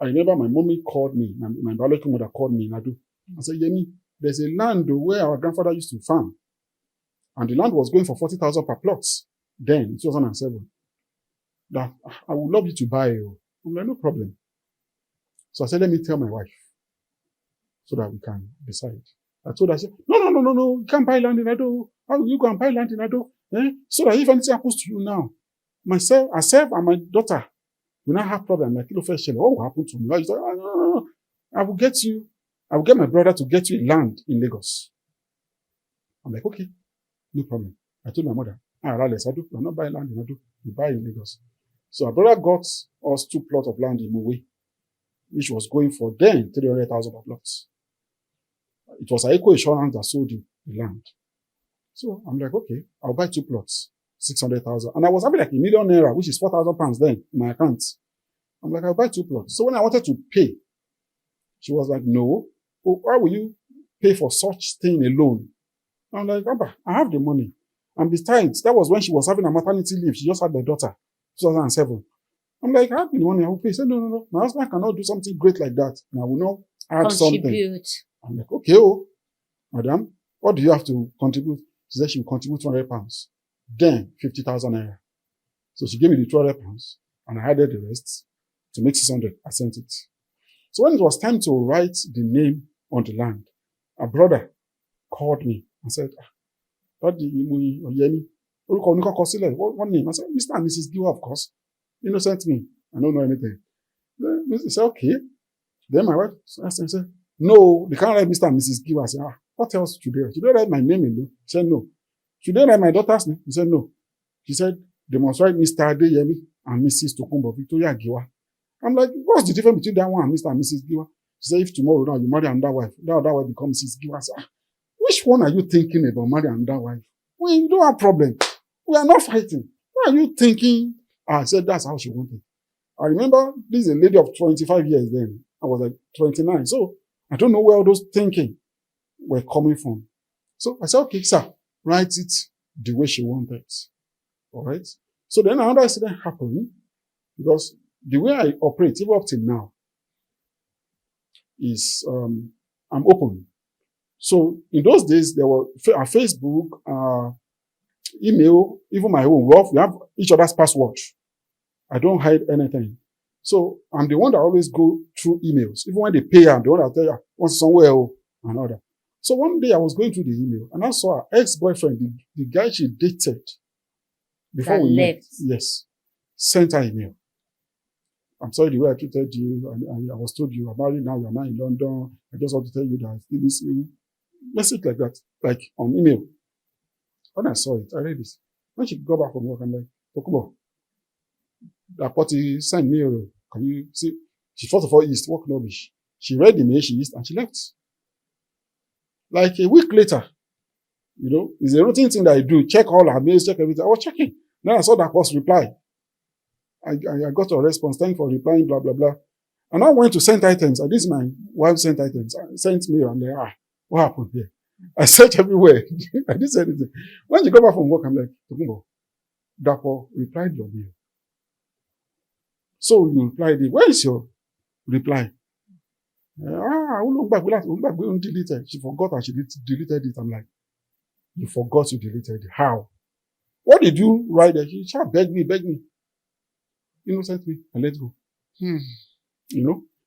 I remember my mommy called me, my biological mother called me in Adu. I said, Yemi, there's a land where our grandfather used to farm. And the land was going for 40,000 per plot then, in 2007. That I would love you to buy it. I'm like, no problem. So I said, let me tell my wife so that we can decide. I told her, I said, no, you can't buy land in Ado. How will you go and buy land in Ado? So that if anything happens to you now, myself and my daughter will not have problem. Like, what will happen to me? I said, no. I will get my brother to get you land in Lagos. I'm like, okay, no problem. I told my mother, we're not buying land in Ado, we buy in Lagos. So our brother got us 2 plots of land in Mowe, which was going for then 300,000 per plot. It was Eco Insurance that sold the land. So I'm like, okay, I'll buy 2 plots, 600,000. And I was having like £1 million, which is £4,000 then in my account. I'm like, I'll buy 2 plots. So when I wanted to pay, she was like, no, why will you pay for such thing alone? I'm like, Papa, I have the money. And besides, that was when she was having a maternity leave. She just had my daughter, 2007. I'm like, I have the money, I will pay. She said, no. My husband cannot do something great like that. And I will not add something. I'm like, okay, madam, what do you have to contribute? She said she will contribute £200. Then 50,000 naira. So she gave me the £200 and I added the rest to make 600. I sent it. So when it was time to write the name on the land, a brother called me and said, Daddy, Yemi, what name? I said, Mr. and Mrs. Giwa, of course. Innocent me. I don't know anything. Then he said, okay. Then my wife asked him, said, no, they can't write Mr. and Mrs. Giwa. I said, what else should they write? Should they write my name alone? She said, no. Should they write my daughter's name? He said, no. She said, they must write Mr. Adeyemi and Mrs. Tokumbo Victoria Giwa. I'm like, what's the difference between that one and Mr. and Mrs. Giwa? She said, if tomorrow now you marry another wife, that other wife becomes Mrs. Giwa. I said, which one are you thinking about marrying another wife? We don't have problem. We are not fighting. Why are you thinking? I said, that's how she wanted. I remember this is a lady of 25 years then. I was like 29. So I don't know where all those thinking were coming from. So I said, okay, sir, write it the way she wanted. All right. So then another incident happened because the way I operate, even up till now, is I'm open. So in those days, there were Facebook, email, even my own. We have each other's password. I don't hide anything. So I'm the one that always go through emails. Even when they pay, I'm the one that tell you, what's somewhere and all that. So one day I was going through the email and I saw her ex-boyfriend, the guy she dated before we met. Yes. Sent her email. I'm sorry the way I treated you. I was told you are married now, you're now in London. I just want to tell you that I still miss you. message like that, like on email. When I saw it, I read it. When she got back from work, I'm like, Tokubo, that party sent me, can you see? She first of all east, work knowledge. She read the mail, she east, and she left. Like a week later, it's a routine thing that I do. Check all her mails, check everything. I was checking. Then I saw that post reply. I got a response. Thank you for replying, blah, blah, blah. And I went to sent items. And this is my wife sent items. I sent me on there. What happened here? I searched everywhere. I didn't say anything. When she got back from work, I'm like, Tokumbo, Dapo replied your mail. So you replied it. Where is your reply? Deleted. She forgot and she deleted it. I'm like, you forgot you deleted it. How? What did you write there? She begged me. Innocent me and let go.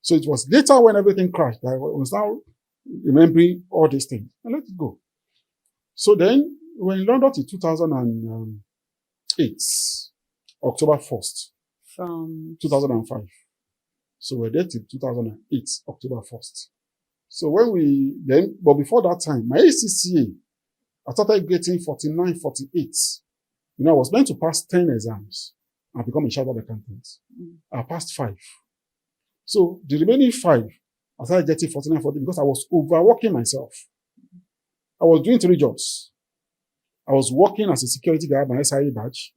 So it was later when everything crashed that I was now remembering all these things. And let it go. So then, we were in London till 2008, October 1st. From 2005. So we're there till 2008, October 1st. So but before that time, my ACCA, I started getting 49, 48. I was meant to pass 10 exams and become a chartered accountant. I passed 5. So the remaining 5, I started getting 49, 40 because I was overworking myself. I was doing 3 jobs. I was working as a security guard, my SIA badge.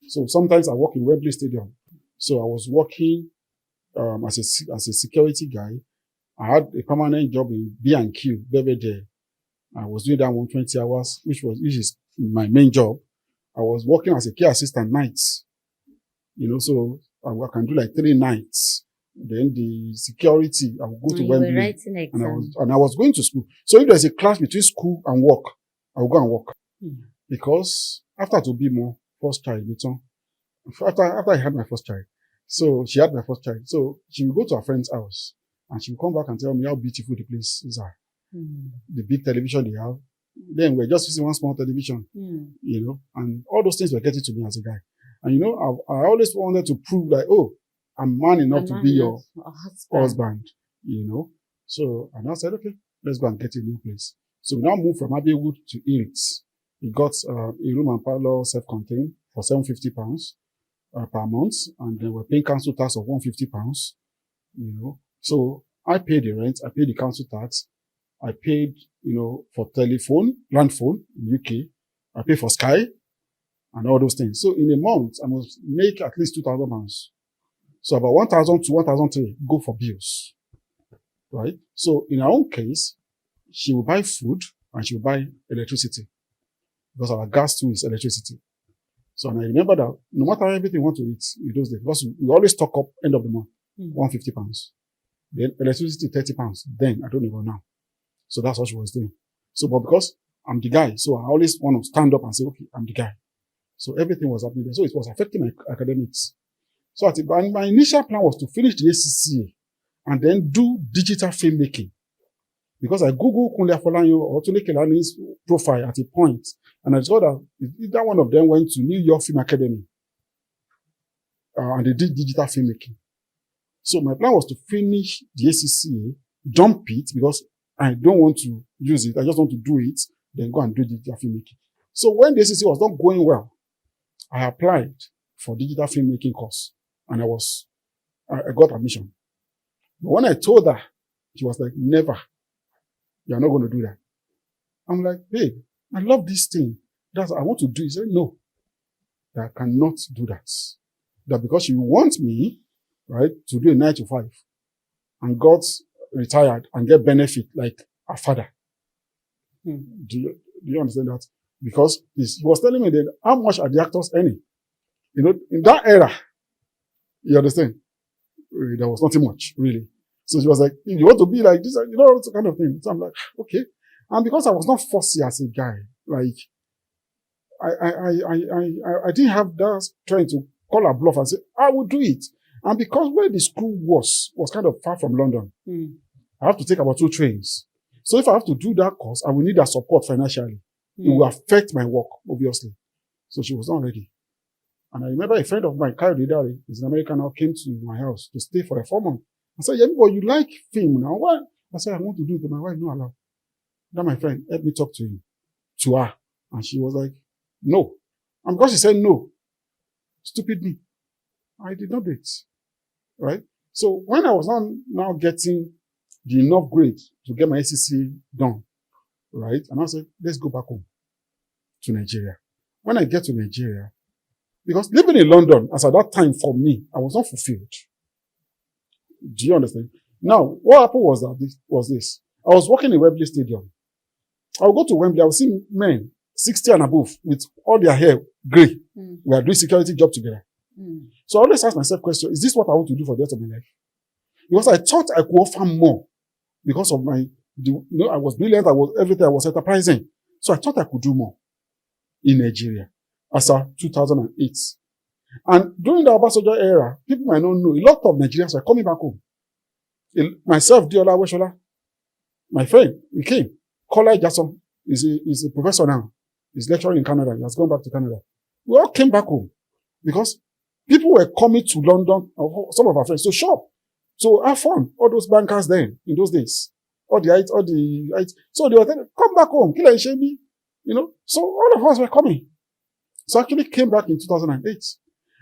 So sometimes I work in Wembley Stadium. So I was working as a security guy. I had a permanent job in B&Q, Belvedere. I was doing that 120 hours, which is my main job. I was working as a care assistant nights. So I can do like 3 nights. Then the security, I would go to Wembley. Were writing exam. And I was going to school. So if there's a clash between school and work, I will go and work. Because after to be more first child, after I had my first child, so she had my first child. So she would go to her friend's house and she would come back and tell me how beautiful the place is. The big television they have. Then we're just using one small television, and all those things were getting to me as a guy. And I always wanted to prove that, I'm man enough to be your husband, So, and I said, okay, let's go and get a new place. So we now moved from Abbeywood to Eels. We got a room and parlor self-contained for £750 per month, and then we're paying council tax of £150, So I paid the rent, I paid the council tax, I paid, for telephone, land phone in UK, I paid for Sky, and all those things. So in a month, I must make at least £2,000. So about 1,000 to 1,003 go for bills, right? So in our own case, she will buy food and she will buy electricity because our gas too is electricity. So and I remember that no matter everything we want to eat in those days, because we always stock up end of the month, £150. Then electricity £30. Then I don't even know now. So that's what she was doing. So, but because I'm the guy, so I always want to stand up and say, okay, I'm the guy. So everything was happening there. So it was affecting my academics. So my initial plan was to finish the ACCA and then do digital filmmaking. Because I Googled Kunle Afolayan or Tunde Kelani's profile at a point, and I saw that either one of them went to New York Film Academy and they did digital filmmaking. So my plan was to finish the ACCA, jump it because I don't want to use it. I just want to do it, then go and do digital filmmaking. So when the ACCA was not going well, I applied for digital filmmaking course and I got admission. But when I told her, she was like, never. You're not going to do that. I'm like, babe, I love this thing. I want to do it. She said, no, that I cannot do that. That because you want me, right, to do a 9 to 5 and got retired and get benefit like a father. Do you understand that? Because he was telling me then how much are the actors earning? In that era, you understand? There was nothing much, really. So she was like, you want to be like this, that kind of thing. So I'm like, okay. And because I was not fussy as a guy, like, I didn't have that strength to call her bluff and say, I will do it. And because where the school was kind of far from London, I have to take about 2 trains. So if I have to do that course, I will need that support financially. It will affect my work, obviously. So she was not ready. And I remember a friend of mine, Kyle Didari, is an American now, came to my house to stay for a 4 months. I said, yeah, but you like film now. Why? I said, I want to do it, but my wife no allow. That my friend helped me talk to her. And she was like, no. And because she said no, stupid me, I did not do it. Right? So when I was now getting the enough grade to get my SEC done, right? And I said, let's go back home to Nigeria. When I get to Nigeria, because living in London, as at that time for me, I was not fulfilled. Do you understand? Now, what happened was this. I was working in Wembley Stadium. I would go to Wembley, I would see men 60 and above with all their hair grey. We are doing security job together. So I always ask myself question, is this what I want to do for the rest of my life? Because I thought I could offer more because of I was brilliant, I was everything, I was enterprising. So I thought I could do more in Nigeria as of 2008. And during the Obasanjo era, people might not know, a lot of Nigerians were coming back home. Myself, Biola, my friend, he came. Kola Jason is a professor now. He's lecturing in Canada. He has gone back to Canada. We all came back home because people were coming to London, some of our friends, to shop, to have fun. All those bankers then, in those days, all the heights. So they were telling, come back home, Kila Ishebi, So all of us were coming. So I actually came back in 2008.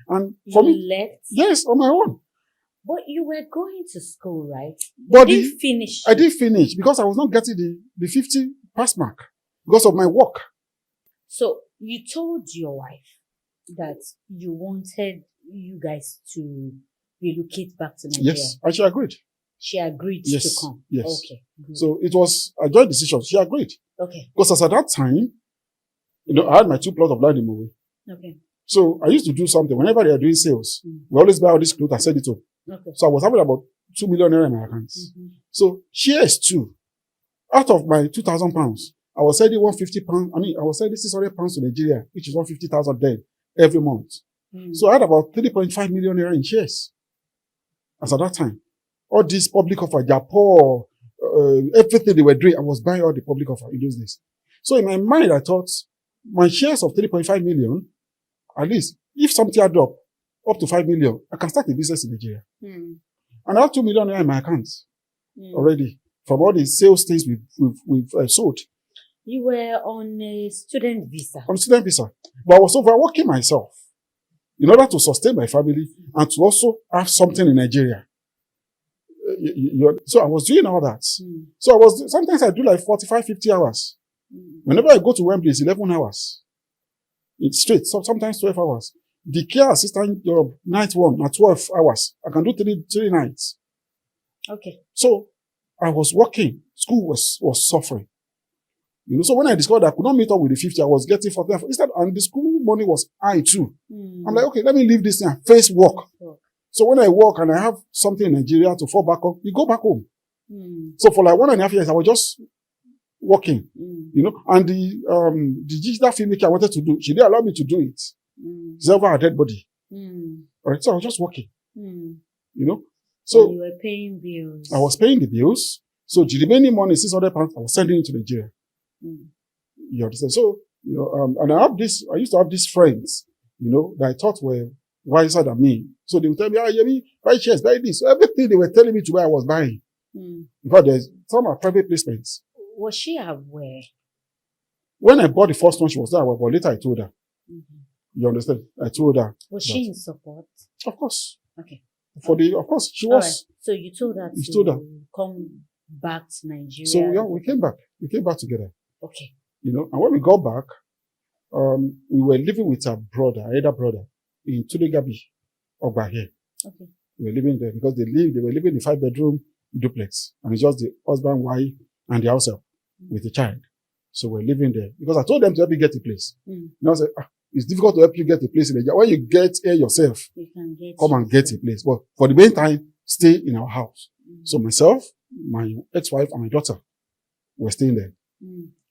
And for me, left? Yes, on my own. But you were going to school, right? But you didn't finish. I did finish because I was not getting the 50 pass mark because of my work. So you told your wife that you wanted you guys to relocate back to Nigeria. Yes, and she agreed. She agreed Yes, to come. yes. Okay. Good. So it was a joint decision. She agreed. Okay. Because as at that time, I had my 2 plots of land in Mowe. Okay. So I used to do something. Whenever they are doing sales, we always buy all these clothes and send it to. Okay. So I was having about 2 million naira in my accounts. So shares too. Out of my 2,000 pounds, I was sending 150 pounds. I was sending 600 pounds to Nigeria, which is 150,000 then every month. So I had about 3.5 million naira in shares. As at that time, all this public offer, Japan, everything they were doing, I was buying all the public offer in those days. So in my mind, I thought my shares of 3.5 million, at least if something add up to 5 million, I can start a business in Nigeria. And I have 2 million naira in my accounts already from all the sales things we've sold. You were on a student visa. On student visa. But I was overworking myself in order to sustain my family and to also have something in Nigeria. So I was doing all that. So sometimes I do like 45, 50 hours. Whenever I go to Wembley, it's 11 hours. It's straight, sometimes 12 hours. The care assistant job, night one, at 12 hours. I can do three nights. Okay. So I was working. School was suffering. So when I discovered I could not meet up with the 50, I was getting 40. Instead, and the school money was high too. I'm like, okay, let me leave this thing and face work. So when I work and I have something in Nigeria to fall back on, you go back home. So for like 1.5 years, I was just working, and the digital filmmaker I wanted to do, she didn't allow me to do it. It's over her dead body. All right, so I was just working, So and you were paying bills. I was paying the bills. So the remaining money, 600 pounds, I was sending it to Nigeria. You understand? So, and I used to have these friends, that I thought were wiser than me. So they would tell me, Yemi, buy shares, buy this. So everything they were telling me to buy, I was buying. In fact, there's some are private placements. Was she aware? When I bought the first one, she was not aware, but later I told her. You understand? I told her. Was she in support? Of course. Okay. Of course, she was. Right. So you told her to come back to Nigeria? So yeah, we came back. We came back together. Okay. And when we got back, we were living with our elder brother, in Tulegabi, Ogba here. Okay. We were living there because they were living in a 5-bedroom duplex. And it's just the husband, wife, and the house help with the child. So we're living there. Because I told them to help me get a place. I said, it's difficult to help you get a place in Nigeria. When you get here yourself, you can come and get a place. But for the meantime, stay in our house. So myself, my ex-wife, and my daughter were staying there.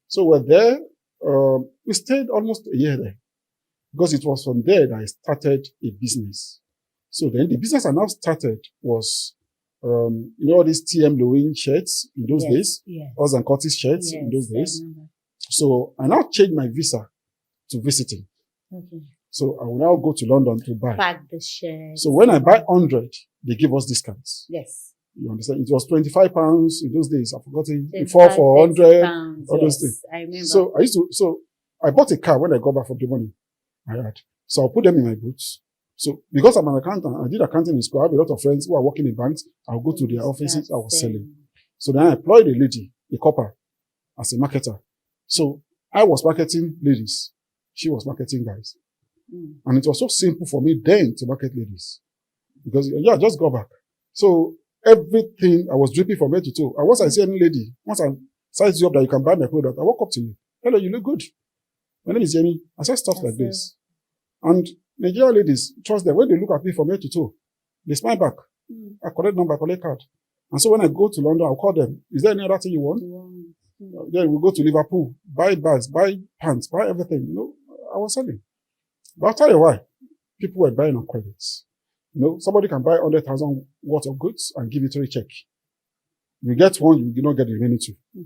So we're there. We stayed almost a year there. Because it was from there that I started a business. So then the business I now started was, all these TM Lewin shirts in those days. Us and Curtis shirts in those days. So I now changed my visa to visiting. Okay. So I will now go to London to buy. Pack the shirts. So when I buy 100, they give us discounts. Yes. You understand? It was £25 in those days. I've forgotten. 25, Before for 100, £30, all those things. yes, I remember. So I bought a car when I got back from the money I had. So I'll put them in my boots. So because I'm an accountant, I did accounting in school. I have a lot of friends who are working in banks. I'll go to their offices. I was selling. So then I employed a lady, a copper, as a marketer. So I was marketing ladies. She was marketing guys. And it was so simple for me then to market ladies. Because, yeah, just go back. So everything, I was dripping from head to toe. And once I see any lady, once I size you up that you can buy my product, I walk up to you. Hello, you look good. My name is Yemi. I say stuff like this. And Nigerian ladies, trust them, when they look at me from head to toe, they smile back. I collect number, I collect card. And so when I go to London, I'll call them. Is there any other thing you want? Then we go to Liverpool, buy bags, buy pants, buy everything. You know, I was selling. But I'll tell you why. People were buying on credits. You know, somebody can buy 100,000 worth of goods and give you 3 check. You get one, you do not get the remaining 2. You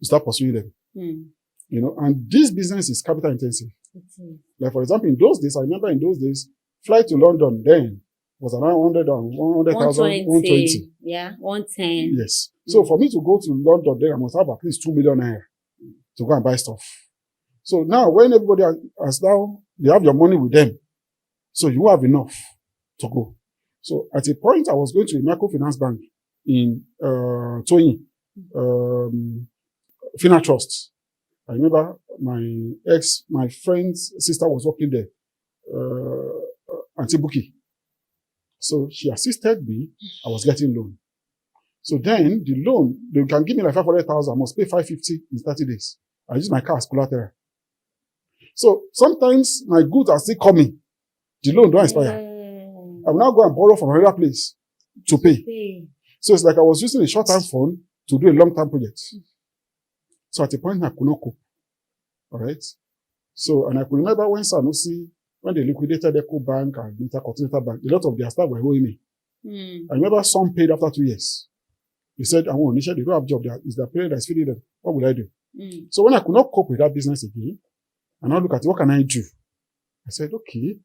start pursuing them. You know, and this business is capital intensive. Like, for example, in those days, I remember in those days, flight to London then was around 100,000, 120. Yeah, 110. Yes. So for me to go to London then, I must have at least 2 million naira to go and buy stuff. So now, when everybody has now, they have your money with them. So you have enough to go. So at a point, I was going to a microfinance bank in Toyin, Fina Trust. I remember my friend's sister was working there, Auntie Buki. So she assisted me. I was getting loan. So then the loan, they can give me like 500,000. I must pay 550 in 30 days. I use my car as collateral. So sometimes my goods are still coming. The loan don't expire. I will now go and borrow from another place to pay. So it's like I was using a short-term fund to do a long-term project. So at a point, I could not cope. All right. So, and I could remember when Sanusi, when they liquidated Eco Bank and Intercontinental Bank, a lot of their staff were owing me. I remember some paid after 2 years. They said, I want to they don't have a job there. Is their parent that's feeding them. What will I do? So when I could not cope with that business again, and I look at it, what can I do? I said, okay.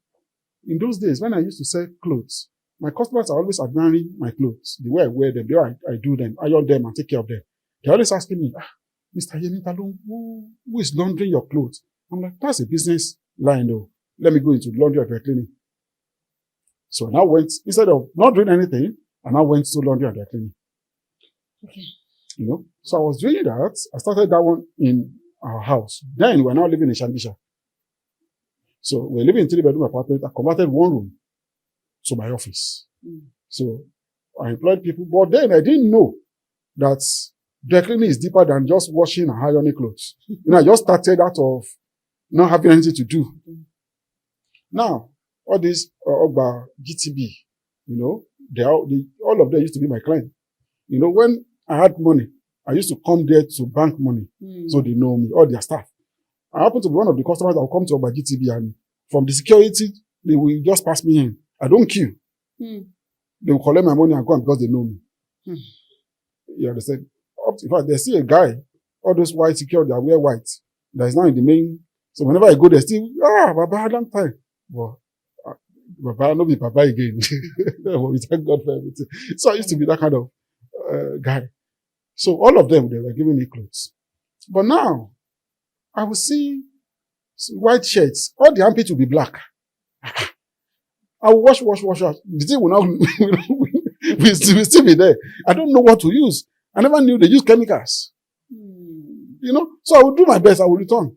In those days, when I used to sell clothes, my customers are always admiring my clothes, the way I wear them, the way I do them, iron them and take care of them. They're always asking me, Mr. Yemi, who is laundering your clothes? I'm like, that's a business line though. Let me go into laundry and dry cleaning. So I now went, instead of not doing anything, I now went to laundry and dry cleaning. Okay. You know, so I was doing that. I started that one in our house. Then we're now living in Shandisha. So we're living in 3-bedroom apartment. I converted one room to my office. So I employed people, but then I didn't know that dry cleaning is deeper than just washing and ironing clothes. You know, I just started out of not having anything to do. Now, all these Ogba, GTB, you know, all of them used to be my client. You know, when I had money, I used to come there to bank money. So they know me, all their staff. I happen to be one of the customers that will come to Ogba GTB, and from the security, they will just pass me in. I don't queue. They will collect my money and go because they know me. You understand? In fact, they see a guy, all those white security that wear white, that is now in the main. So whenever I go, they still, Baba, long time. Well, Baba, not be Baba again. But we thank God for everything. So I used to be that kind of guy. So all of them, they were giving me clothes. But now, I will see white shirts. All the armpits will be black. I will wash. The thing will now will still be there. I don't know what to use. I never knew they use chemicals. You know, so I will do my best. I will return.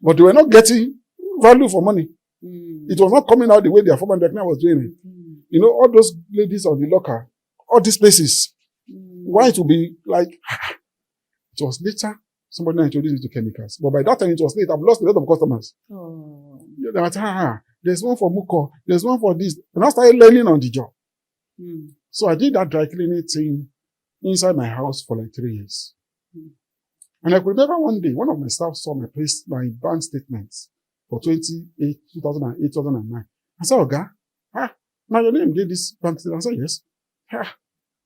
But they were not getting value for money. It was not coming out the way their former director was doing it. You know, all those ladies on the locker, all these places, why it will be like, it was later somebody introduced me to chemicals. But by that time it was late. I've lost a lot of customers. They were saying, there's one for Muko, there's one for this. And I started learning on the job. So I did that dry cleaning thing inside my house for like 3 years. And I could remember one day, one of my staff saw my bank statements for 2008, 2009. I said, Oga, now your name gave this bank statement. I said, yes.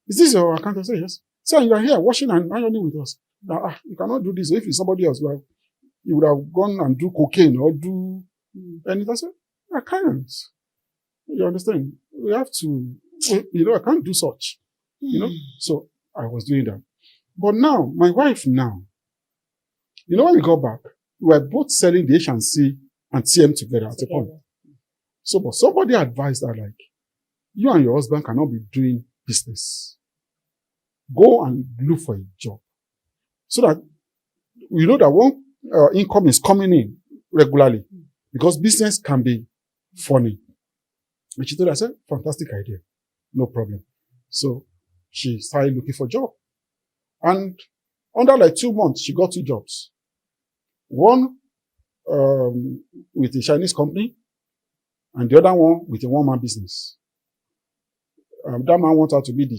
Is this your account? I said, yes. So you are here washing and ironing with us. You cannot do this. If it's somebody else, well, you would have gone and do cocaine or do anything. I said, I can't. You understand? We have to, you know, I can't do such. You know, so I was doing that. But now, my wife now, you know, when we got back, we were both selling the H&C and TM together at a point. So, but somebody advised her, like, you and your husband cannot be doing business. Go and look for a job. So that you know that one income is coming in regularly. Because business can be funny. And she told her, I said, fantastic idea. No problem. So she started looking for a job. And under like 2 months, she got 2 jobs. One with a Chinese company, and the other one with a one-man business. That man wanted her to be the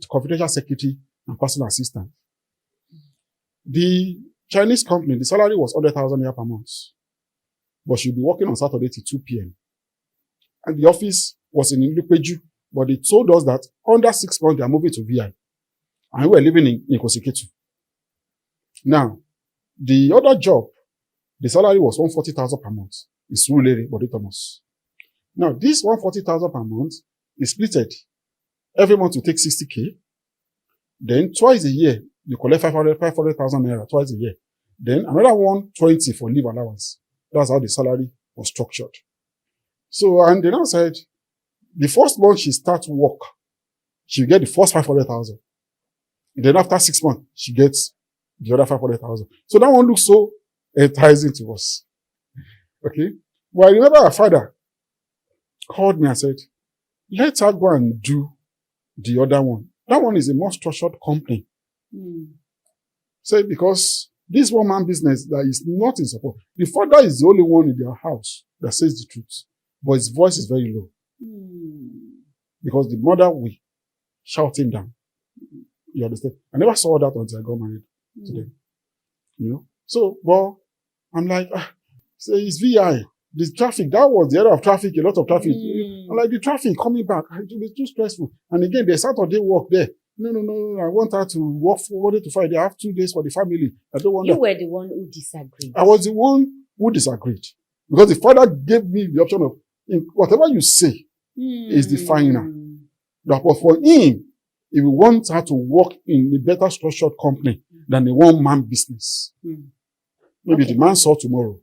confidential secretary and personal assistant. The Chinese company, the salary was 100,000 per month. But she'll be working on Saturday till 2 p.m. And the office was in Ilupeju, but they told us that under 6 months, they are moving to VI. And we were living in Koseketu. Now, the other job, the salary was 140,000 per month. It's Surulere, Bode Thomas. Now, this 140,000 per month is splitted. Every month you take 60K. Then twice a year, you collect 500,000 naira twice a year. Then another 120 for leave allowance. That's how the salary was structured. So, and they now said, the first month she starts work, she'll get the first 500,000. Then after 6 months, she gets the other 500,000. So that one looks so enticing to us. Okay. Well, I remember her father called me and said, let her go and do the other one. That one is a more structured company. Say, because this one-man business that is not in support. The father is the only one in their house that says the truth. But his voice is very low. Because the mother will shout him down. You understand? I never saw that until I got married to them. You know? So, but I'm like, say it's VI. The traffic, that was the area of traffic, a lot of traffic. I'm like, the traffic coming back, it will be too stressful. And again, there's Saturday work there. No, I want her to work from Monday to Friday. I have 2 days for the family. I don't want You that. were the one who disagreed. I was the one who disagreed. Because the father gave me the option of, whatever you say is the final. But for him, if we want her to work in a better structured company than a one-man business, maybe the man saw tomorrow.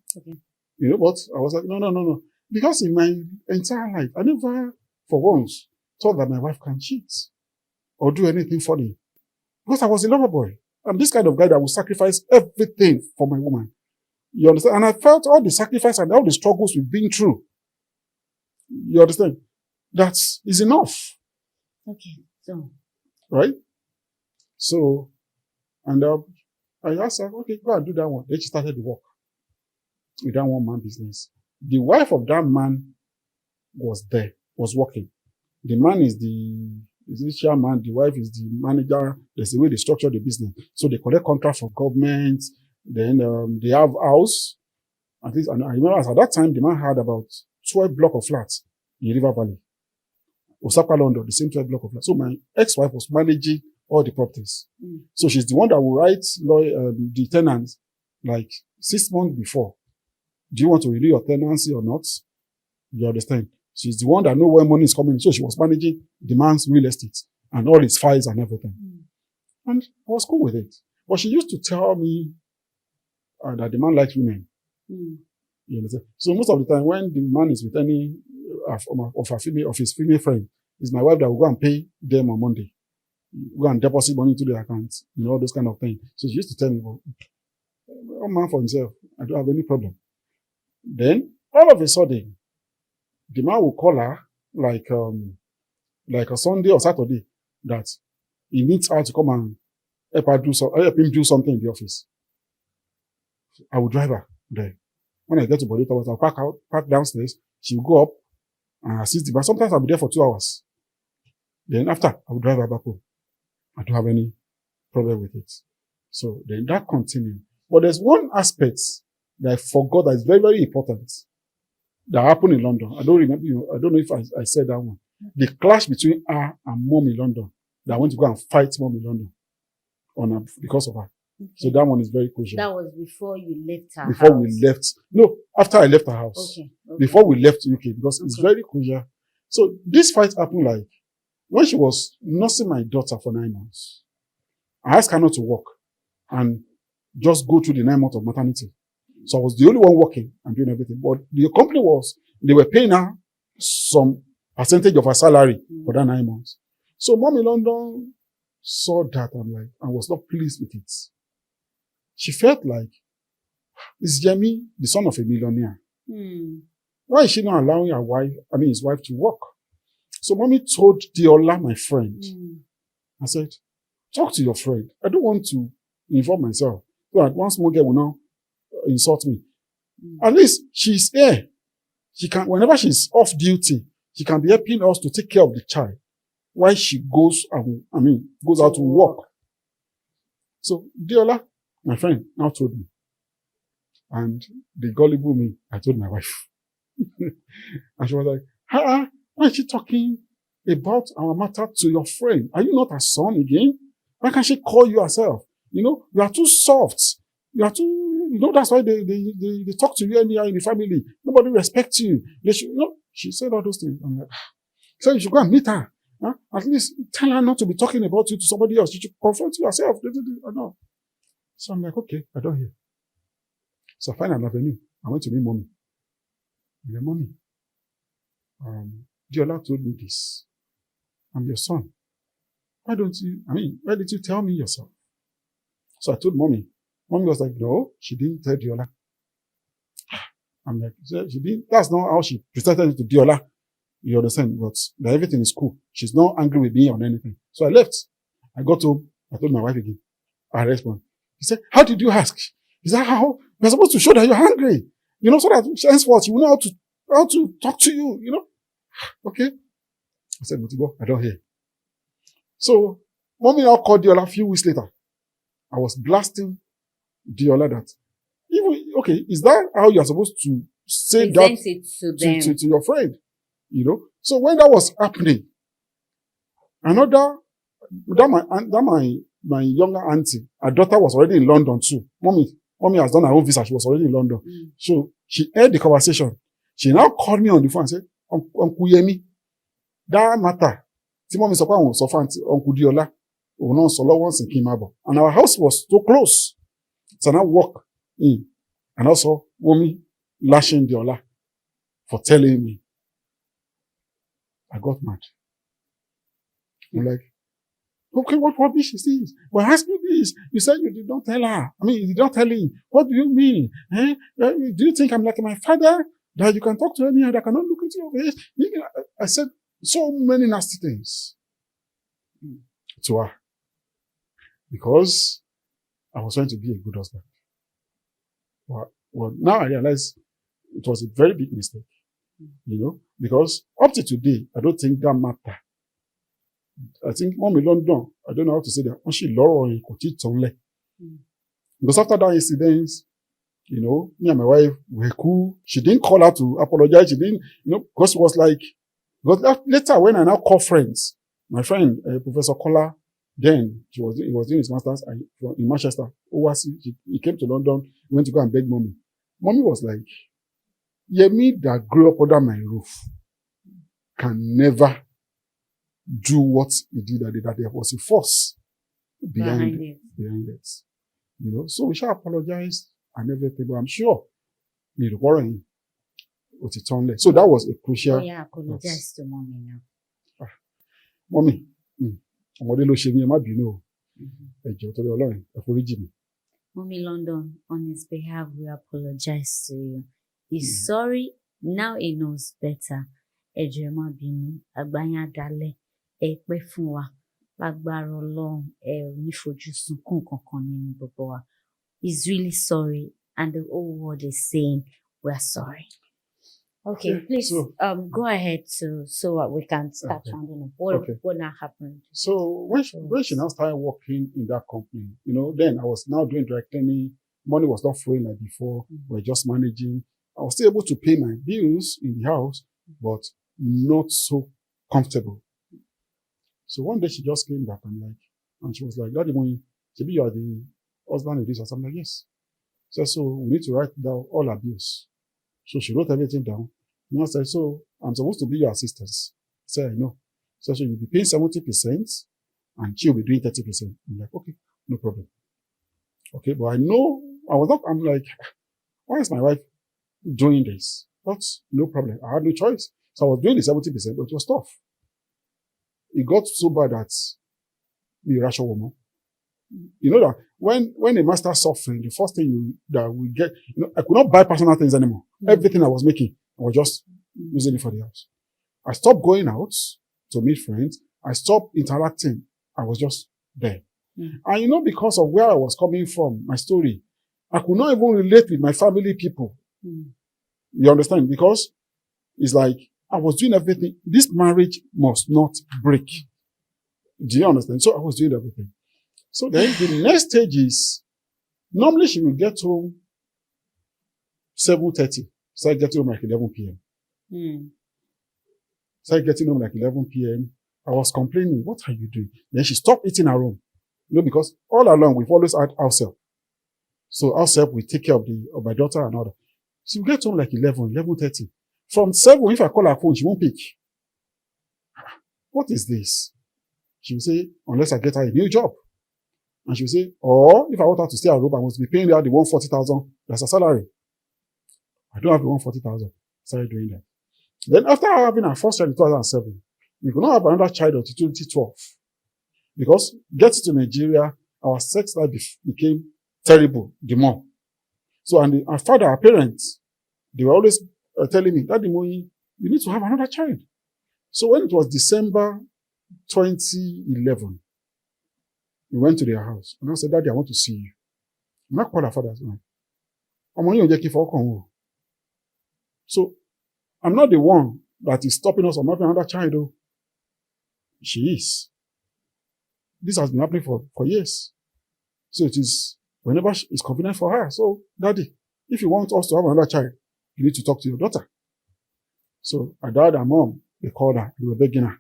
You know, but I was like, no. Because in my entire life, I never, for once, thought that my wife can cheat or do anything funny. Because I was a lover boy. I'm this kind of guy that will sacrifice everything for my woman. You understand? And I felt all the sacrifice and all the struggles we've been through. You understand? That is enough. Okay, so. Right? So, and I asked her, okay, go and do that one. Then she started the work with that one-man business. The wife of that man was there, was working. The man is the chairman, the wife is the manager. There's the way they structure the business. So they collect contract from government. Then they have house. At least, and I remember at that time, the man had about 12 block of flats in River Valley. Osaka, London, the same 12 block of flats. So my ex-wife was managing all the properties. So she's the one that will write the tenants like 6 months before. Do you want to renew your tenancy or not? You understand? She's the one that knows where money is coming. So she was managing the man's real estate and all his files and everything. And I was cool with it. But she used to tell me that the man likes women. You understand? So most of the time when the man is with any of his female friend, it's my wife that will go and pay them on Monday. Go and deposit money into their account. You know, all those kind of things. So she used to tell me, well, one man for himself, I don't have any problem. Then, all of a sudden, the man will call her like a Sunday or Saturday that he needs her to come and help him do something in the office. I will drive her there. When I get to Bode Thomas, I'll park downstairs. She will go up and assist the man. Sometimes I'll be there for 2 hours. Then after, I will drive her back home. I don't have any problem with it. So then that continued. But there's one aspect that I forgot that is very, very important that happened in London. I don't remember, I don't know if I said that one. The clash between her and mom in London. That I went to go and fight mom in London because of her. Okay. So that one is very crucial. That was before you left her Before house. we left. No, after I left her house. Okay. Before we left UK, because it's very crucial. So this fight happened like when she was nursing my daughter for 9 months, I asked her not to work and just go through the 9 months of maternity. So I was the only one working and doing everything. But the company they were paying her some percentage of her salary for that 9 months. So Mommy London saw that and was not pleased with it. She felt like, is Jemmy the son of a millionaire? Why is she not allowing his wife to work? So Mommy told Biola, my friend, I said, talk to your friend. I don't want to involve myself. So that one small girl will not insult me. At least she's here. She can, whenever she's off duty, she can be helping us to take care of the child while she goes out to work. So Biola, my friend, now told me. And the gullible me, I told my wife. And she was like, why is she talking about our matter to your friend? Are you not her son again? Why can't she call you herself? You are too soft. You are too, that's why they talk to you anyhow in the family. Nobody respects you. They should, she said all those things. I'm like, so you should go and meet her. Huh? At least tell her not to be talking about you to somebody else. You should confront yourself. No. So I'm like, okay, I don't hear. So I find an avenue. I went to meet Mommy. And the Mommy, Biola told me this. I'm your son. Why did you tell me yourself? So I told Mommy. Mommy was like, no, she didn't tell Biola. I'm like, she didn't. That's not how she presented it to Biola. You understand? But everything is cool. She's not angry with me or anything. So I left. I got home. I told my wife again. I responded. He said, how did you ask? He said, how? You're supposed to show that you're hungry. So that henceforth you know how to talk to you, Okay. I said, Motibo, I don't hear. So Mommy now called Biola a few weeks later. I was blasting Biola that. Is that how you're supposed to say Present that it to them. to your friend? So when that was happening, my younger auntie, her daughter was already in London too. Mommy has done her own visa. She was already in London. So she heard the conversation. She now called me on the phone and said, Uncle Yemi, that matter. Mommy sọ pé àwọn sọ fún Uncle Biola, òun náà sọ lọ́wọ́ nsìn kí n máa bọ̀. And our house was so close. So I now walk in. And also, Mommy lashing Biola for telling me. I got mad. I'm like, okay, what rubbish is this? Well, ask me this. You said you did not tell her. You did not tell him. What do you mean? Do you think I'm like my father? That you can talk to anyone that cannot look into your face? I said so many nasty things to her. Because I was trying to be a good husband. Well, now I realize it was a very big mistake. Because up to today, I don't think that matter. I think Mommy London, I don't know how to say that. She Laura because after that incident, me and my wife were cool. She didn't call her to apologize. She didn't, because it was like, but later when I now call friends, my friend, Professor Kola, then he was doing his master's in Manchester. He came to London, went to go and beg Mommy. Mommy was like, Yemi that grew up under my roof can never do what he did that there was a force behind it. So we shall apologize and everything, but I'm sure he'll worry him. So that was a crucial. Oh yeah, apologize to Mommy now. Mommy, ọmọdé ló ṣe mí, ẹ má bínú o. Ẹ jọ̀ọ́ torí Ọlọ́run, ẹ foríjì mi. Mommy London, on his behalf, we apologize to you. He's sorry, now he knows better. Ẹ jọ̀ọ́ ẹ má bínú, àgbà yín á dalẹ̀, ẹ pẹ́ fún wa, lágbára Ọlọ́run, ẹ ò ní fojú sunkún kankan nínú gbogbo wa. He's really sorry, and the whole world is saying, we're sorry. Okay, please go ahead so we can start rounding up. What now happened? So when she now started working in that company, then I was now doing direct cleaning. Money was not flowing like before. We're just managing. I was still able to pay my bills in the house, but not so comfortable. So one day she just came back and she was like, Daddy, maybe you are the husband of this or something. I'm like, yes. So we need to write down all our bills. So she wrote everything down. I said, so I'm supposed to be your assistant. I said, I know. So you'll be paying 70% and she'll be doing 30%. I'm like, okay, no problem. Okay, but I know, I'm like, why is my wife doing this? But no problem. I had no choice. So I was doing the 70%, but it was tough. It got so bad that we rush a woman. You know that when a master suffering, the first thing that we get, I could not buy personal things anymore. Everything I was making, I was just using it for the house. I stopped going out to meet friends. I stopped interacting. I was just there. And because of where I was coming from, my story, I could not even relate with my family people. You understand? Because it's like I was doing everything. This marriage must not break. Do you understand? So I was doing everything. So then the next stage is, normally she will get home 7:30. Start getting home like 11 p.m. Start getting home like 11 p.m. I was complaining, what are you doing? Then she stopped eating her own. Because all along we've always had house help. So house help will take care of my daughter and all that. She will get home like 11:30. From 7, if I call her phone, she won't pick. What is this? She will say, unless I get her a new job. And she will say, or if I want her to stay at home, I must be paying her the 140,000. That's her salary. I don't have the 140,000. Started doing that. Then after having our first child in 2007, we could not have another child until 2012. Because getting to Nigeria, our sex life became terrible the more. So, and our father, our parents, they were always telling me, Daddy Moyi, you need to have another child. So when it was December 2011, we went to their house. And I said, Daddy, I want to see you. I'm not called our father's man. So I'm not the one that is stopping us from having another child, though. She is. This has been happening for years. So it is whenever it's convenient for her. So, Daddy, if you want us to have another child, you need to talk to your daughter. So, her dad and mom, they called her. They were begging her.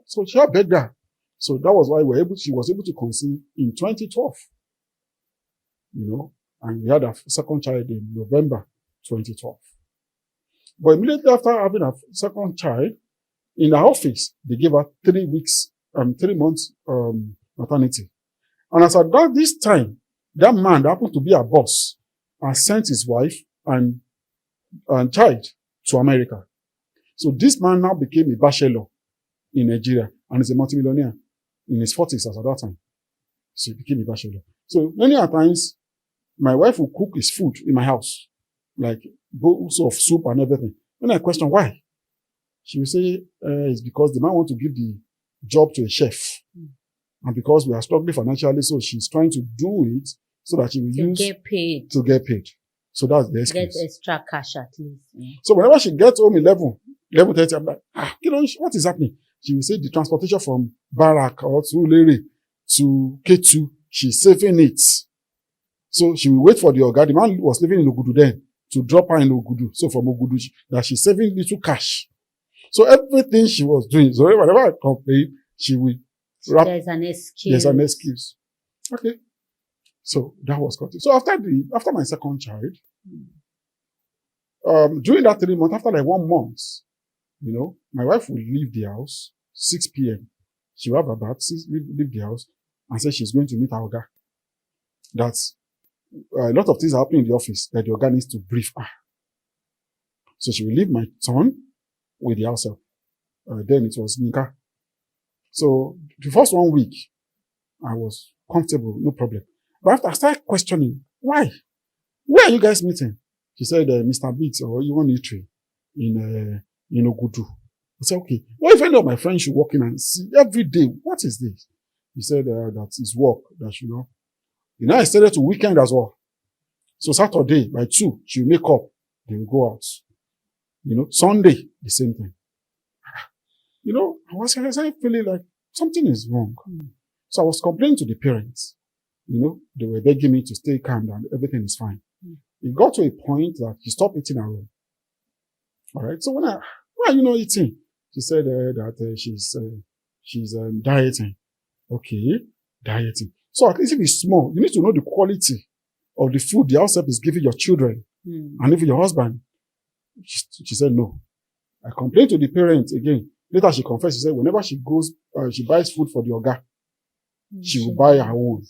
So she had begged her. So that was why she was able to conceive in 2012. And we had our second child in November 2012. But immediately after having a second child, in the office, they gave her 3 months maternity. And as at this time, that man that happened to be a boss and sent his wife and child to America. So this man now became a bachelor in Nigeria and is a multimillionaire in his 40s as at that time. So he became a bachelor. So many times, my wife will cook his food in my house, like bowls of soup and everything. When I question why, she will say it's because the man wants to give the job to a chef. And because we are struggling financially, so she's trying to do it so that she will to get paid. So that's the excuse. Get extra cash at least. Yeah. So whenever she gets home 11:30, I'm like, what is happening? She will say the transportation from Barak or to Lere to K2, she's saving it. So she will wait for the Oga. The man was living in Ogudu then to drop her in Ogudu. So from Ogudu, that she's saving little cash. So everything she was doing, so whenever I complain, she will There's an excuse. Okay. So that was got it. So after my second child, during that 3 months, after like 1 month, my wife will leave the house 6 p.m. She will have her bath, leave the house, and say she's going to meet her Oga. That's a lot of things are happening in the office that the Oga needs to brief her. So she will leave my son with the house help. Then it was Nika. So the first 1 week, I was comfortable, no problem. But after I started questioning, why? Where are you guys meeting? She said, Mr. Biggs or you want Eatery in Ogudu. I said, okay. What if any of my friends should walk in and see every day? What is this? He said that his work, that I started to weekend as well. So Saturday by 2, she'll make up. They will go out. Sunday, the same thing. I was feeling like something is wrong. So I was complaining to the parents. They were begging me to stay calm and everything is fine. It got to a point that she stopped eating her own. All right. So why are you not eating? She said that she's dieting. Okay, dieting. So at least if it's small, you need to know the quality of the food the house help is giving your children and even your husband. She said no. I complained to the parents again. Later she confessed. She said whenever she goes, she buys food for the oga, she will buy her own.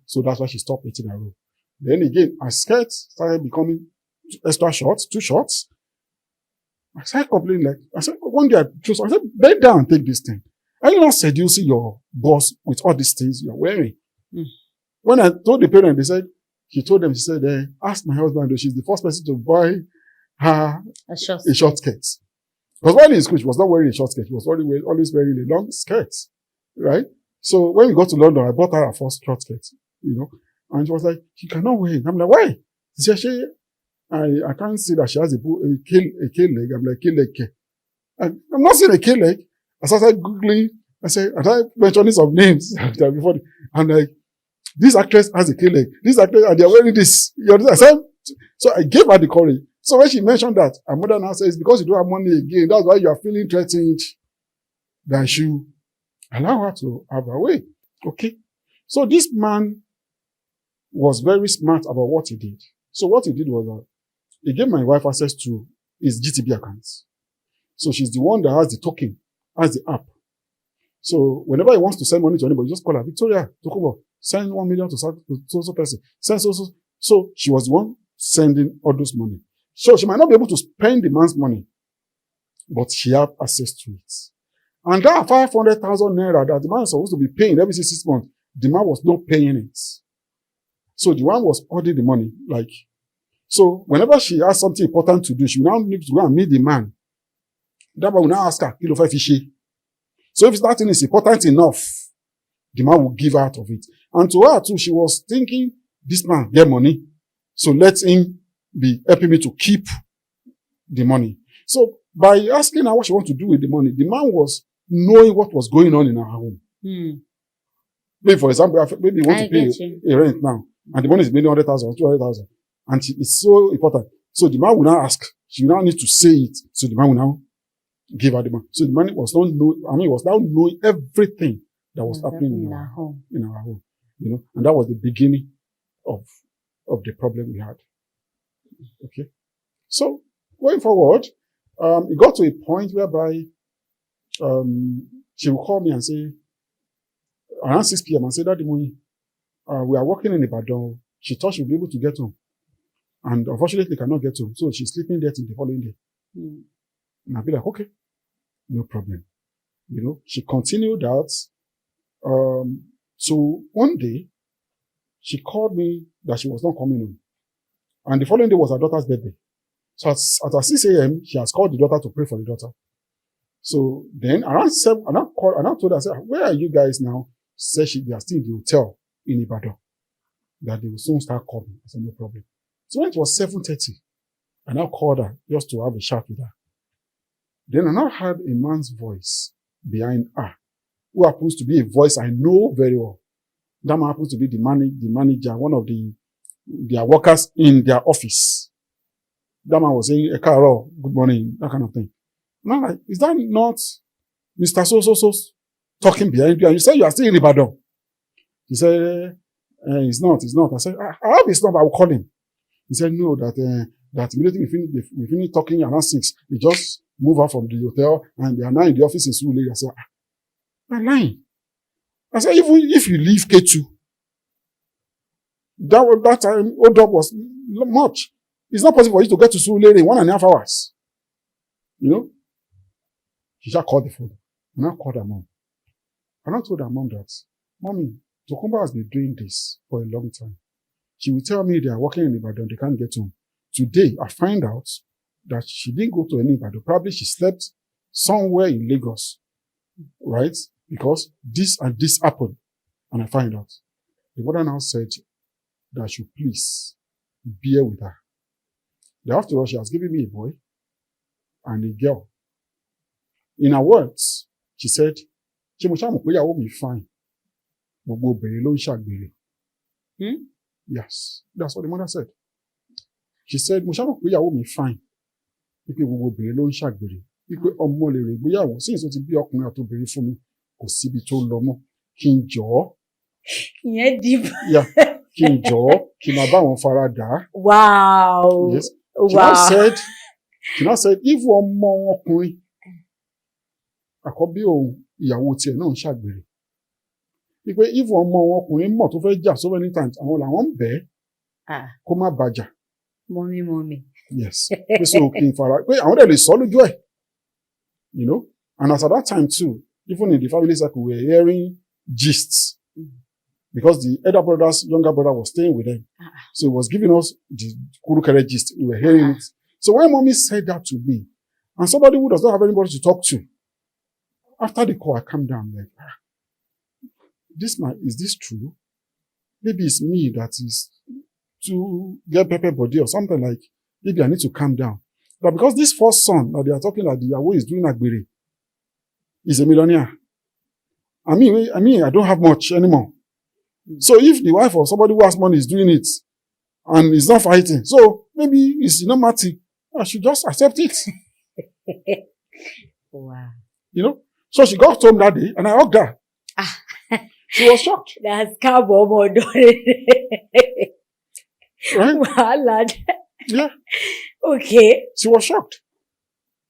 So that's why she stopped eating her own. Then again, her skirt started becoming extra short, too short. I started complaining I said, one day I said, bend down and take this thing. Are you not seducing your boss with all these things you're wearing? When I told the parent, she said, ask my husband, she's the first person to buy her a short skirt. Because while in school, she was not wearing a short skirt. She was always wearing a long skirt. Right? So when we got to London, I bought her her first short skirt, and she was like, she cannot wear it. I'm like, why? She said, I can't see that she has a K leg. I'm like, K leg. I'm not seeing a K leg. I started Googling. I started mentioning some names before. I'm like, this actress has a K leg. This actress, and they're wearing this. So I gave her the courage. So when she mentioned that, her mother now says, because you don't have money again, that's why you are feeling threatened that she allow her to have her way. Okay. So this man was very smart about what he did. So what he did was that he gave my wife access to his GTB accounts. So she's the one that has the token, has the app. So whenever he wants to send money to anybody, just call her, Victoria, Tokubo, send 1 million to so person. Send so. So she was the one sending all those money. So she might not be able to spend the man's money, but she had access to it. And that 500,000 naira that the man is supposed to be paying every 6 months, the man was not paying it. So the one was holding the money. So whenever she has something important to do, she will now need to go and meet the man. That man will now ask her, kilo 5 fishy. So if that thing is important enough, the man will give out of it. And to her too, she was thinking, this man get money, so let him be helping me to keep the money. So by asking her what she wants to do with the money, the man was knowing what was going on in her home. Maybe, for example, maybe you want to pay a rent now, and the money is maybe 100,000 or 200,000, and it's so important. So the man will now ask, she will now need to say it, so the man will now give her the money. So the man was now knowing everything that was happening in our home. And that was the beginning of the problem we had. Okay. So going forward, it got to a point whereby she would call me and say, around 6 p.m. and say, Daddy Mui, we are working in Ibadan. She thought she would be able to get home. And unfortunately cannot get home. So she's sleeping there till the following day. And I'll be like, okay, no problem. She continued that. So one day, she called me that she was not coming home. And the following day was her daughter's birthday. So at 6 a.m., she has called the daughter to pray for the daughter. So then around 7, I now told her, I said, where are you guys now? She said they are still in the hotel in Ibadan. That they will soon start coming. I said, no problem. So when it was 7:30, I now called her just to have a chat with her. Then I now heard a man's voice behind her, who happens to be a voice I know very well. That man happens to be the manager, one of their workers in their office. That man was saying, Ekaro, good morning, that kind of thing. And I'm like, is that not Mr. So talking behind you? And you say you are still in Ibadan. He said, it's not. I said, I have his number, I will call him. He said, no, that immediately we finish talking around 6. They just move out from the hotel and they are now in the office in Sule. I said, I'm lying. I said, even if you leave K2, that time, old dog was much. It's not possible for you to get to Sule in 1.5 hours. She just called the phone. And I called her mom. And I told her mom that, Mommy, Tokumba has been doing this for a long time. She will tell me they are working in Ibadan, they can't get home. Today, I find out that she didn't go to any Ibadan. Probably she slept somewhere in Lagos, right? Because this and this happened. And I find out. The mother now said that I should please bear with her. After all, she has given me a boy and a girl. In her words, she said, fine. Yes, that's what the mother said. She said, me fine. Since ó ti bí ọkùnrin àti obìnrin fún mi, kò síbi tó lọ mọ́. Kí n jọ̀ọ́. Ìyẹn deep. Yeah, kí n jọ̀ọ́, kí n máa bá wọn fara dà. Wow. Yes. She now said She now said, if one more ọkùnrin, àkọ́bí òun, ìyàwó tiẹ̀ náà ń ṣàgbèrè. Wípé if one more ọkùnrin mọ̀ tó fẹ́ jà so many times, àwọn làwọn ń bẹ̀ ẹ́ kó má bàjà. Mommy. Yes. Pé so kí n fara, pé àwọn dẹ̀ lè sọ lójú ẹ̀. You know? And as at that time too, even in the family circle, we were hearing gists. Because the elder brother's younger brother was staying with them. So he was giving us the Kurukere gist. We were hearing it. So when mommy said that to me, and somebody who does not have anybody to talk to, after the call, I calmed down like, is this true? Maybe it's me that is to get pepper body or something like, maybe I need to calm down. But because this first son that they are talking that the Yahweh is doing Agbere is a millionaire. I mean, I don't have much anymore. So if the wife of somebody who has money is doing it and is not fighting, so maybe it's not matter. I should just accept it. Wow. You know? So she got home that day and I hugged her. She was shocked. That's cowboy. Right? Wow, lad. Yeah. Okay. She was shocked.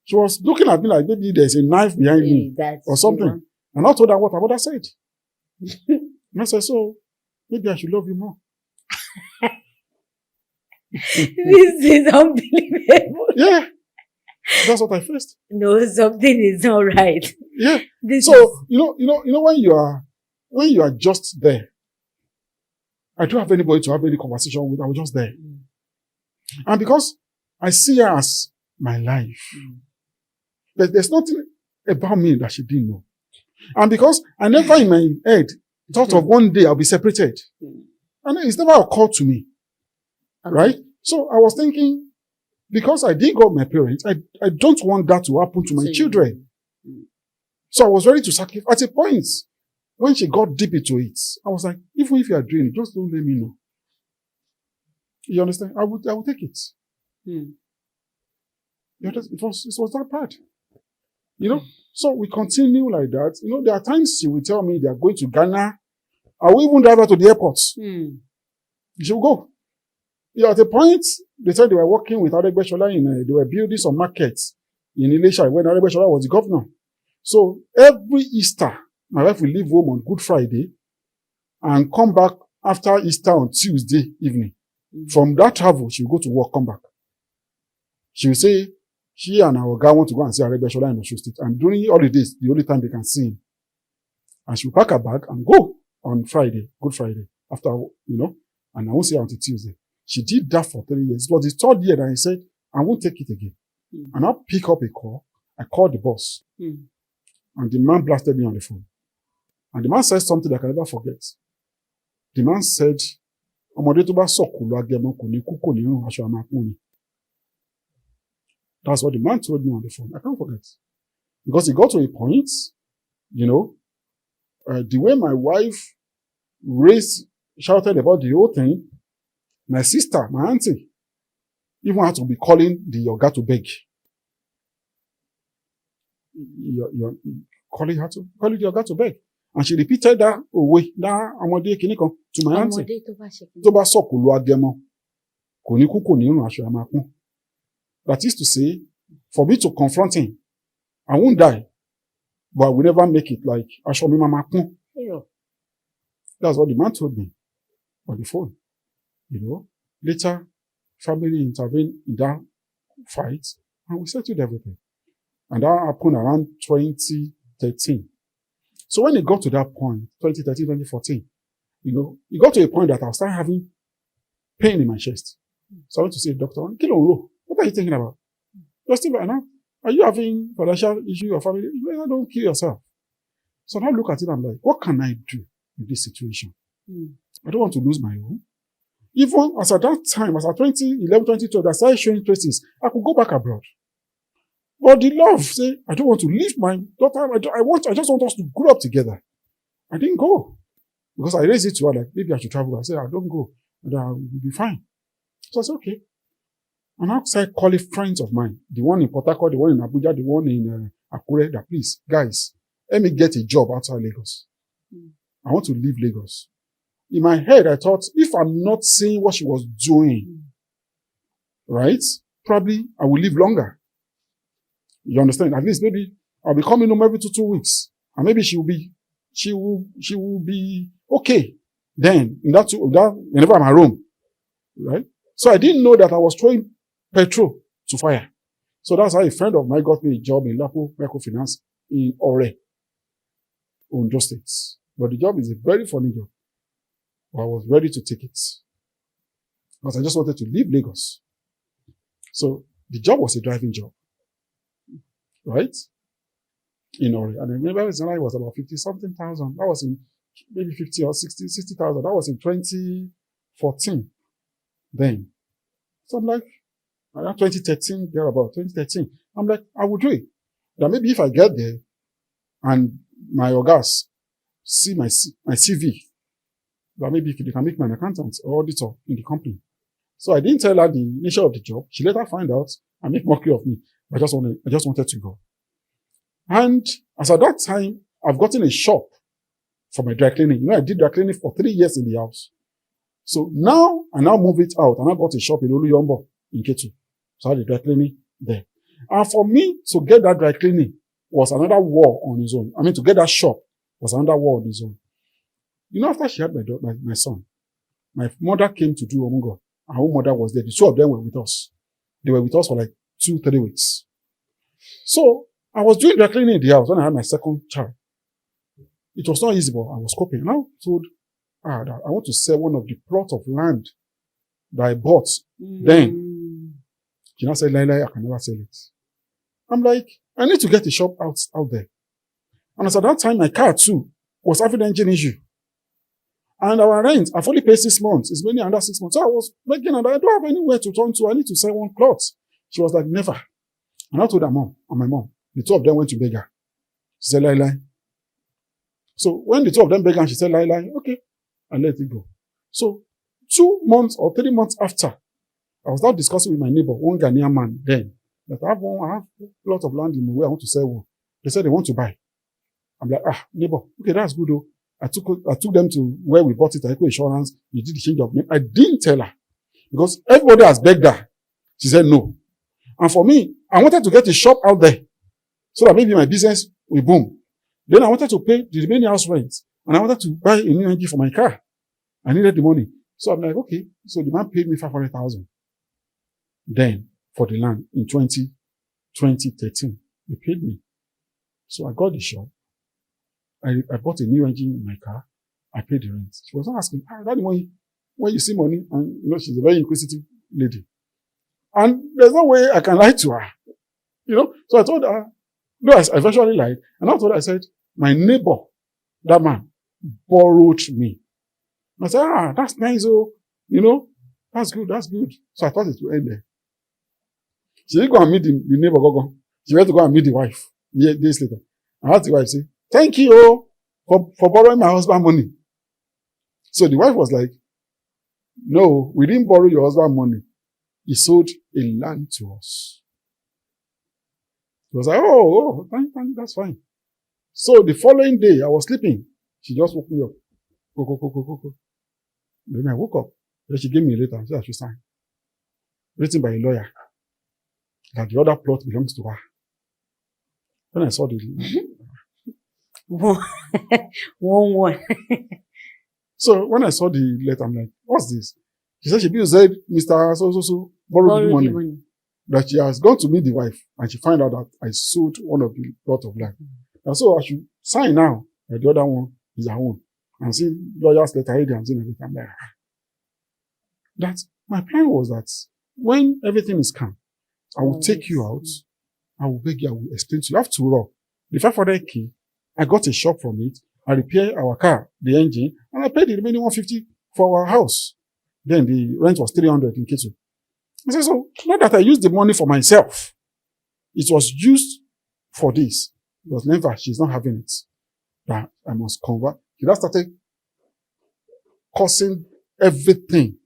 She was looking at me like maybe there's a knife behind me or something. And I told her what her mother said. And I said, so maybe I should love you more. This is unbelievable. Yeah. That's what I faced. No, something is not right. Yeah. So, you know, when you are just there, I don't have anybody to have any conversation with. I was just there. And because I see her as my life, but there's nothing about me that she didn't know. And because I never in my head thought of one day I'll be separated. And it's never occurred to me. Okay. Right? So I was thinking, because I didn't go with my parents, I don't want that to happen to my children. So I was ready to sacrifice. At a point, when she got deep into it, I was like, even if you are doing it, just don't let me know. You understand? I would take it. You understand? It was that bad. You know? So we continue like that. You know, there are times she will tell me they are going to Ghana. I will even drive her to the airport. She will go. You know, at a point, they said they were working with Adebayo they were building some markets in Elisha when Adebayo was the governor. So every Easter, my wife will leave home on Good Friday and come back after Easter on Tuesday evening. From that travel, she will go to work, come back. She will say, she and our guy want to go and see Adebayo in Osun State. And during holidays, the only time they can see him. And she will pack her bag and go on Friday, Good Friday, after, and I won't see her until Tuesday. She did that for 3 years. It was the third year that I said, I won't take it again. And I'll pick up a call. I called the boss. And the man blasted me on the phone. And the man said something that I can never forget. The man said, that's what the man told me on the phone. I can't forget. Because it got to a point, the way my wife shouted about the whole thing, my sister, my auntie, even had to be calling the Yoga to beg. Calling the Yoga to beg. And she repeated that away, to my auntie. That is to say, for me to confront him, I won't die, but I will never make it like Ashomi Mama. That's what the man told me on the phone. Later, family intervened in that fight, and we settled everything. And that happened around 2013. So when it got to that point, 2013, 2014, it got to a point that I started having pain in my chest. So I went to say, Doctor, what are you thinking about? Are you having financial issue or family? Don't kill yourself. So now look at it, I'm like, what can I do in this situation? I don't want to lose my home. Even as at that time, as at 2011, 2012, I started showing traces, I could go back abroad. But the love, say, I don't want to leave my daughter. I just want us to grow up together. I didn't go. Because I raised it to her, like, maybe I should travel. I said, I don't go. And I will be fine. So I said, okay. And I started calling friends of mine. The one in Port Harcourt, the one in Abuja, the one in Akure, that please, guys, let me get a job outside Lagos. I want to leave Lagos. In my head, I thought, if I'm not seeing what she was doing, right, probably I will live longer. You understand? At least maybe I'll be coming home every 2 weeks. And maybe she will be okay. Then, whenever I'm at home. Right? So I didn't know that I was throwing petrol to fire. So that's how a friend of mine got me a job in Lapo Microfinance in Ore, Ondo State. But the job is a very funny job. But I was ready to take it. Because I just wanted to leave Lagos. So the job was a driving job. Right? In Ore. And I remember the salary was about 50-something thousand. That was in maybe 50 or 60,000. That was in 2014. Then. So I'm like, around 2013, thereabout, 2013. I'm like, I would do it. That maybe if I get there and my ogas see my CV, that maybe they can make me an accountant or auditor in the company. So I didn't tell her the nature of the job. She later found out and make mockery of me. I just wanted to go. And as at that time, I've gotten a shop for my dry cleaning. I did dry cleaning for 3 years in the house. So now, I now move it out and I got a shop in Oluyombo in Ketu. So I had the dry cleaning there. And for me to get that dry cleaning was another war on its own. I mean, to get that shop was another war on its own. After she had my son, my mother came to do Omungo. Her own mother was there. The two of them were with us. They were with us for like 2-3 weeks. So I was doing dry cleaning in the house when I had my second child. It was not easy, but I was coping. And I told her that I want to sell one of the plots of land that I bought then. She now said, Laila, I can never sell it. I'm like, I need to get a shop out there. And as at that time, my car too was having an engine issue. And our rent, I've only paid 6 months. It's mainly under 6 months. So I was begging her, I don't have anywhere to turn to. I need to sell one plot. She was like, never. And I told her mom and my mom. The two of them went to beg her. She said, Laila. So when the two of them begged her, she said, Laila, okay, I let it go. So 2 months or 3 months after, I was now discussing with my neighbor, one Ghanaian man then, that I have a lot of land in the way I want to sell one. They said they want to buy. I'm like, neighbor, okay, that's good though. I took them to where we bought it, Eco Insurance. You did the change of name. I didn't tell her because everybody has begged her. She said no. And for me, I wanted to get a shop out there so that maybe my business will boom. Then I wanted to pay the remaining house rent and I wanted to buy a new engine for my car. I needed the money. So I'm like, okay. So the man paid me 500,000. Then for the land in 2013, he paid me. So I got the shop. I bought a new engine in my car. I paid the rent. She was not asking, Daddy, when you see money, and she's a very inquisitive lady. And there's no way I can lie to her. So I told her, no, I eventually lied. And I told her, I said, my neighbor, that man, borrowed me. And I said, that's nice, that's good. So I thought it would end there. She didn't go and meet the neighbor, Gogo. She went to go and meet the wife days later. And asked the wife, say, thank you for borrowing my husband money. So the wife was like, no, we didn't borrow your husband money. He sold a land to us. He was like, thank, that's fine. So the following day, I was sleeping. She just woke me up. Go. Then I woke up. Then she gave me a letter and said I should sign. Written by a lawyer. That the other plot belongs to her. When I saw the one. So when I saw the letter, I'm like, what's this? She said she said Mr. So borrowed the money. That she has gone to meet the wife and she found out that I sold one of the plot of land. And so I should sign now that the other one is her own. And see lawyers letter and everything. I'm like, that my plan was that when everything is calm, I will take you out. I will beg you. I will explain to you. After all, the 500K, I got a shop from it. I repaired our car, the engine, and I paid the remaining 150 for our house. Then the rent was 300 in Ketu. I said, so not that I used the money for myself. It was used for this. Because never, she's not having it. That I must convert. She just started causing everything.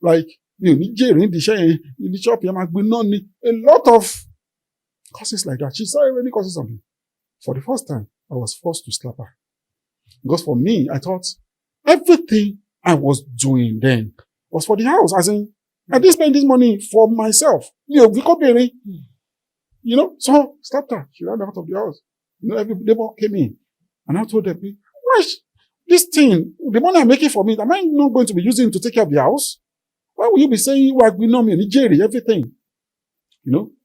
Like, in the shop, a lot of causes like that. She started already causing something. For the first time, I was forced to slap her. Because for me, I thought everything I was doing then was for the house. As in, I didn't spend this money for myself. So stopped her. She ran out of the house. Every neighbor came in. And I told them, why this thing, the money I'm making from it, am I not going to be using it to take care of the house? Why will you be saying, well, we know me, Nigeria, everything?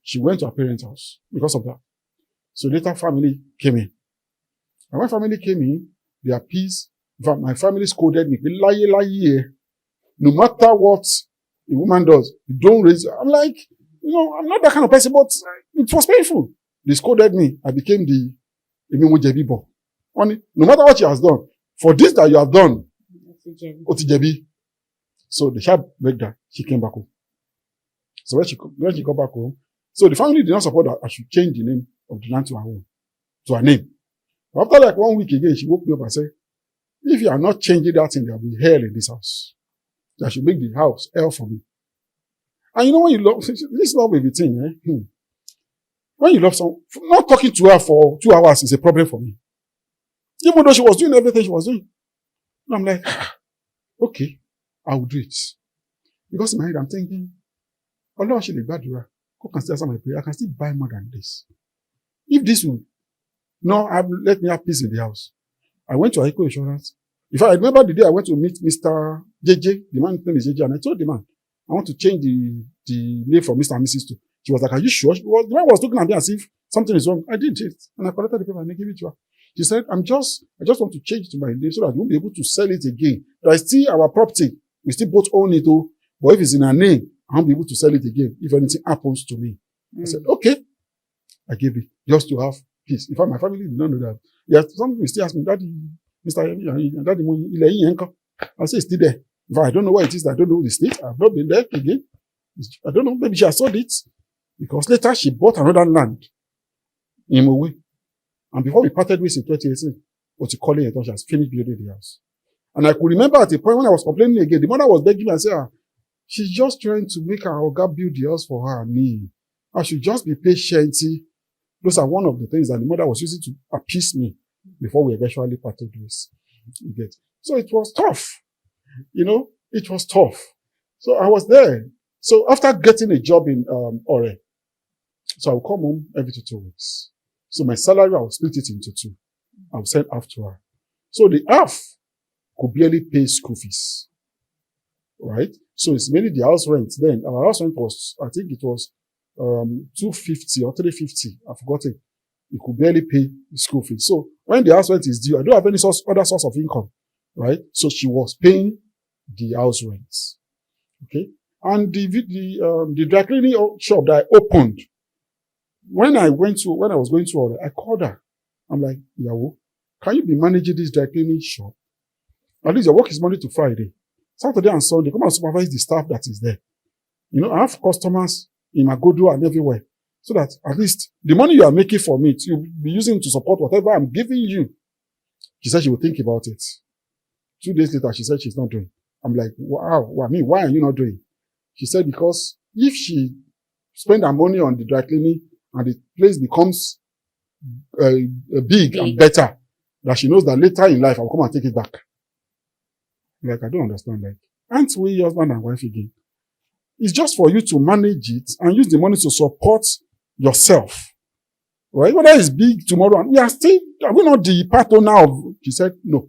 She went to her parents' house because of that. So later family came in. And when family came in, they appeased. My family scolded me. No matter what a woman does, you don't raise. I'm like, I'm not that kind of person, but it was painful. They scolded me. I became the Jebibo. No matter what she has done, for this that you have done, Otijebi. So the child begged her. She came back home. So when she got back home, so the family did not support that I should change the name of the land to her own, to her name. But after like 1 week again, she woke me up and said, if you are not changing that thing, there will be hell in this house. So I should make the house hell for me. And when you love, this love is a thing, When you love someone, not talking to her for 2 hours is a problem for me. Even though she was doing everything she was doing. And I'm like, okay, I will do it. Because in my head, I'm thinking, although I should be bad, God can still answer my prayer. I can still buy more than this. If this will let me have peace in the house. I went to Aiko Insurance. In fact, I remember the day I went to meet Mr. JJ. The man's name is JJ. And I told the man, I want to change the name from Mr. and Mrs. to. She was like, are you sure? The man was looking at me as if something is wrong. I did it. And I collected the paper and I gave it to her. She said, I just want to change to my name so that you won't be able to sell it again. That is still our property. We still both own it, but if it's in her name, I won't be able to sell it again if anything happens to me. I said, okay. I gave it just to have peace. In fact, my family did not know that. Yes, some people still ask me, Daddy, Mr. Daddy, I say it's still there. In fact, I don't know where it is. I don't know the state. I've not been there again. I don't know. Maybe she has sold it because later she bought another land in Mowe. And before we parted ways in 2018, what you call it, she has finished building the house. And I could remember at a point when I was complaining again, the mother was begging me and saying, she's just trying to make her Oga build the house for her and me. I should just be patient. Those are one of the things that the mother was using to appease me before we eventually parted ways. So it was tough. It was tough. So I was there. So after getting a job in Ore, so I would come home every 2 weeks. So my salary, I would split it into 2. I would send half to her. So the half could barely pay school fees. Right? So it's mainly the house rent. Then our house rent was, I think it was 250 or 350. I forgot it. You could barely pay the school fees. So when the house rent is due, I don't have any other source of income. Right? So she was paying the house rent. Okay? And the dry cleaning shop that I opened, when I was going to order, I called her. I'm like, Yawo, can you be managing this dry cleaning shop? At least your work is Monday to Friday. Saturday and Sunday, come and supervise the staff that is there. I have customers in Magodo and everywhere. So that at least the money you are making from it, you'll be using to support whatever I'm giving you. She said she will think about it. 2 days later, she said she's not doing. I'm like, wow, why are you not doing? She said because if she spend her money on the dry cleaning and the place becomes big and better, that she knows that later in life I'll come and take it back. Like, I don't understand. Like, aren't we husband and wife again? It's just for you to manage it and use the money to support yourself. Right? Whether it's big tomorrow, and are we not the part owner of? She said, no.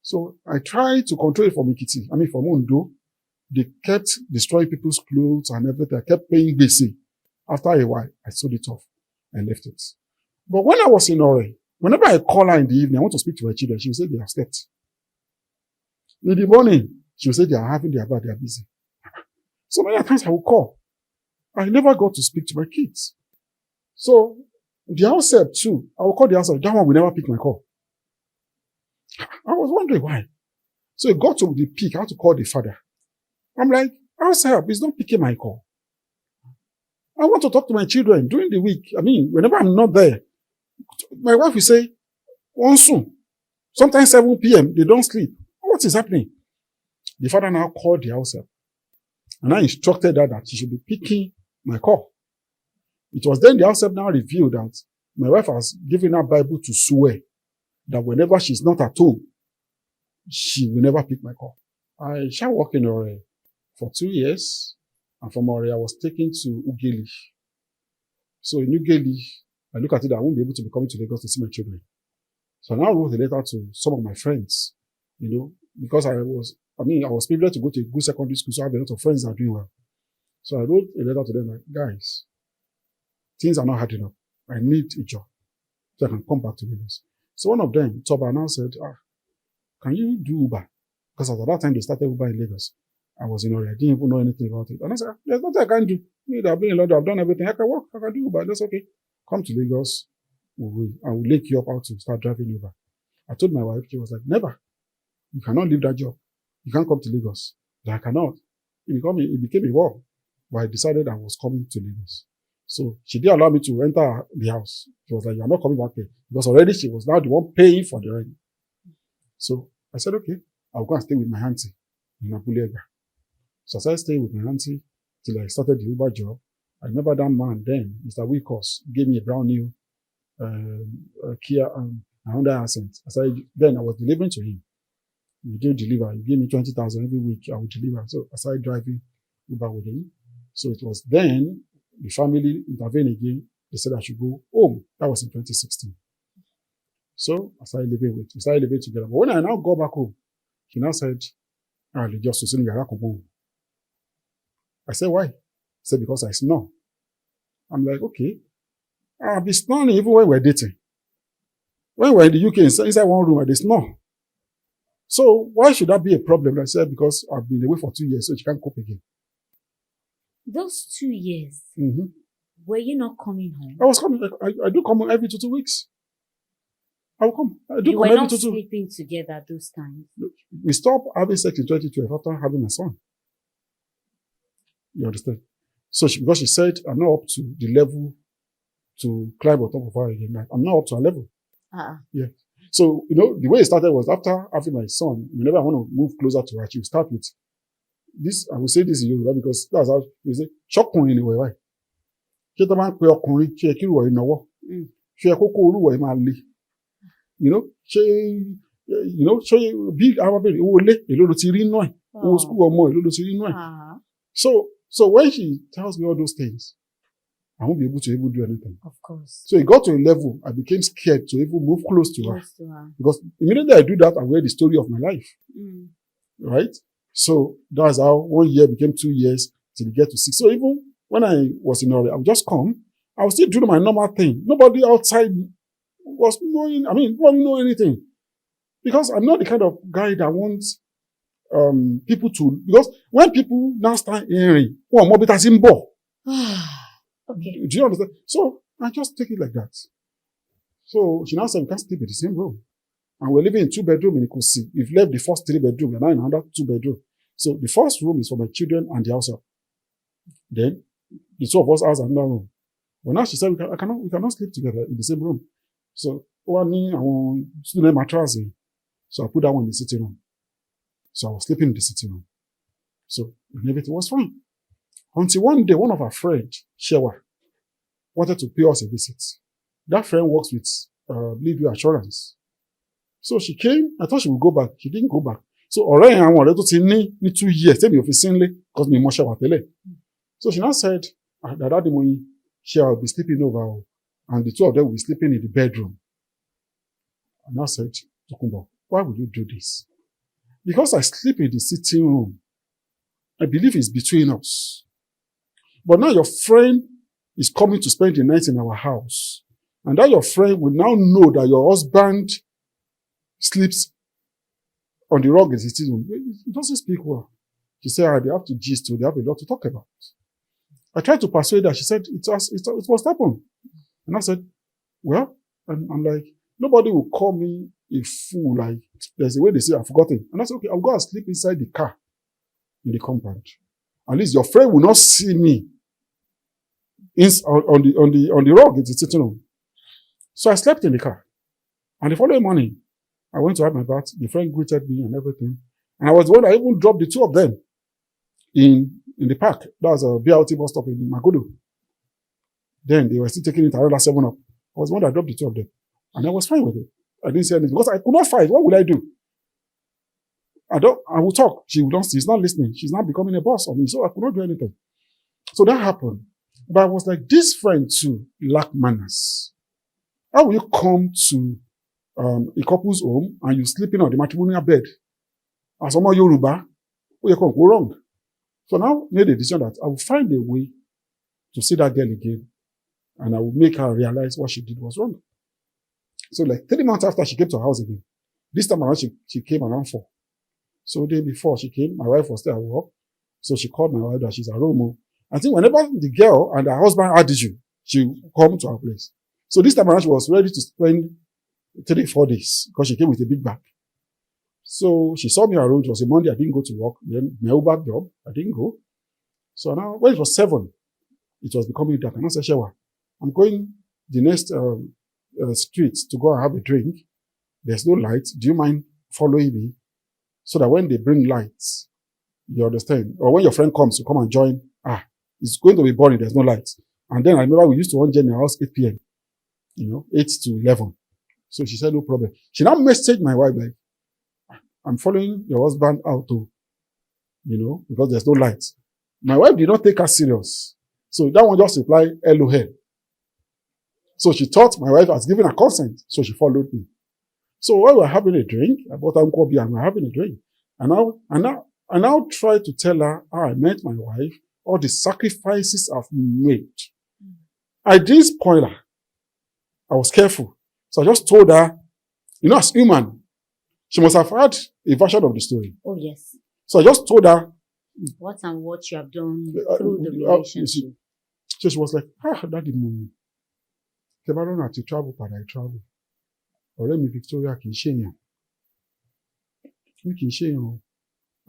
So I tried to control it from Ikiti. From Ondo. They kept destroying people's clothes and everything. I kept paying basic. After a while, I sold it off and left it. But when I was in Ore, whenever I call her in the evening, I want to speak to her children, she will say they have slept. In the morning, she will say they are having their bath, they are busy. So many times I will call. I never got to speak to my kids. So the house help too. I will call the house help. That one will never pick my call. I was wondering why. So it got to the peak. I had to call the father. I'm like, house help is not picking my call. I want to talk to my children during the week. Whenever I'm not there, my wife will say, soon. Sometimes 7 p.m., they don't sleep. What is happening? The father now called the house help. And I instructed her that she should be picking my call. It was then the house help now revealed that my wife has given her Bible to swear that whenever she's not at home, she will never pick my call. I shall work in Ore for 2 years. And from Ore, I was taken to Ugeli. So immediately, I look at it that I won't be able to be coming to Lagos to see my children. So I now wrote a letter to some of my friends, because I was privileged to go to a good secondary school, so I have a lot of friends that are doing well. So I wrote a letter to them like, guys, things are not hard enough. I need a job so I can come back to Lagos. So one of them, Toba, now said, can you do Uber? Because at that time they started Uber in Lagos. I was in Ori, I didn't even know anything about it. And I said, there's nothing I can do. I've been in London, I've done everything. I can work, I can do Uber. That's okay. Come to Lagos. I will link you up how to start driving Uber. I told my wife, she was like, never. You cannot leave that job. You can't come to Lagos. I cannot. It became a war. But I decided I was coming to Lagos. So she didn't allow me to enter the house. She was like, you're not coming back here. Because already she was now the one paying for the rent. So I said, okay, I'll go and stay with my auntie in Abulega. So I started staying with my auntie till I started the Uber job. I remember that man then, Mr. Wilcox, gave me a brand new Kia Honda Accent. Then I was delivering to him. We do deliver. He gave me 20,000 every week. I would deliver. So I started driving Uber with him. So it was then the family intervened again. They said I should go home. That was in 2016. So we started living together. But when I now go back home, he now said, just to send me home. I said, why? He said, because I snore. I'm like, okay. I'll be snoring even when we're dating. When we're in the UK, inside one room, I did snore. So why should that be a problem? I said, because I've been away for 2 years, so she can't cope again. Those 2 years, Mm-hmm. were you not coming home? I was coming. I do come every 2 weeks. I will come. I do You come were every not 2 sleeping together those times. We stopped having sex in 2012 after having my son. You understand? So because she said, I'm not up to the level to climb on top of her again. I'm not up to her level. Yeah. So, the way it started was after having my son, whenever I want to move closer to her, she will start with this. I will say this in Yoruba because that's how you say, ṣọ́kùnrin ni wẹ̀wẹ̀. Ṣé tó máa ń pe ọkùnrin ṣe kí ìwọ̀ ìnáwó? Ṣé kókó olúwọ̀ máa le? Ṣé bí àwọn abẹ́rẹ́ owó ilé èló ló ti rí náà? Owó school ọmọ èló ló ti rí náà? So when she tells me all those things, I won't be able to even do anything. Of course. So it got to a level, I became scared to even move close to her. Because immediately I do that, I wear the story of my life. Right? So that's how 1 year became 2 years till we get to 6. So even when I was in Ori, I would just come. I was still doing my normal thing. Nobody outside was knowing, nobody know anything. Because I'm not the kind of guy that wants people to, because when people now start hearing, Okay. Do you understand? So I just take it like that. So she now said we can't sleep in the same room. And we're living in 2-bedroom in Ikosi. We've left the first 3-bedroom. We're now in another 2-bedroom. So the first room is for my children and the house help. Then the two of us has another room. But now she said we cannot sleep together in the same room. So I want student mattress. So I put that one in the sitting room. So I was sleeping in the sitting room. So everything was fine. Until one day, one of our friends, Shewa, wanted to pay us a visit. That friend works with Leadview Assurance. So she came. I thought she would go back. She didn't go back. So already I wanted to see me 2 years. Tell me if it's because me more Shewa tele. So she now said that Shewa will be sleeping over, and the two of them will be sleeping in the bedroom. And I said, Tokumbo, why would you do this? Because I sleep in the sitting room. I believe it's between us. But now your friend is coming to spend the night in our house. And that your friend will now know that your husband sleeps on the rug in the sitting room. He doesn't speak well. She said, they have to gist, so they have a lot to talk about. I tried to persuade her. She said, it must happen. And I said, well, and I'm like, nobody will call me a fool. Like, there's a way they say I've forgotten. And I said, okay, I'll go and sleep inside the car in the compound. At least your friend will not see me on the rug in the sitting room. So I slept in the car. And the following morning, I went to have my bath. The friend greeted me and everything. And I was the one that even dropped the two of them in the park. That was a BRT bus stop in Magodo. Then they were still taking it another 7 up. I was the one that dropped the two of them. And I was fine with it. I didn't say anything because I could not fight. What would I do? I will talk. She's not listening. She's not becoming a boss on me. So I could not do anything. So that happened. But I was like, this friend too lack manners. How will you come to a couple's home and you sleeping on the matrimonial bed? As someone Yoruba, you can go wrong. So now made a decision that I will find a way to see that girl again and I will make her realize what she did was wrong. So like 3 months after she came to her house again, this time around she came around 4. So the day before she came, my wife was still at work. So she called my wife that she's at home. I think whenever the girl and her husband had issue, she would come to our place. So this time around she was ready to spend 3-4 days because she came with a big bag. So she saw me around. It was a Monday. I didn't go to work. Then my Uber job, I didn't go. So now when it was 7, it was becoming dark. And I said, Shewa, I'm going the next street to go and have a drink. There's no light. Do you mind following me? So that when they bring lights, you understand? Or when your friend comes to come and join, it's going to be boring. There's no light. And then I remember we used to run journey house 8 p.m. 8 to 11. So she said, no problem. She now messaged my wife like, I'm following your husband out too, because there's no light. My wife did not take her serious. So that one just replied, LOL. So she thought my wife has given her consent. So she followed me. So while we were having a drink, I bought her Uncle and we were having a drink. I now try to tell her how I met my wife, all the sacrifices I've made. I didn't spoil her. I was careful. So I just told her, as human, she must have had a version of the story. Oh, yes. So I just told her what you have done through the relationship. So she was like, Daddy, mommy. Kebaron at travel, but I travel. Or let me Victoria kì í ṣèyàn. Kì í ṣèyàn.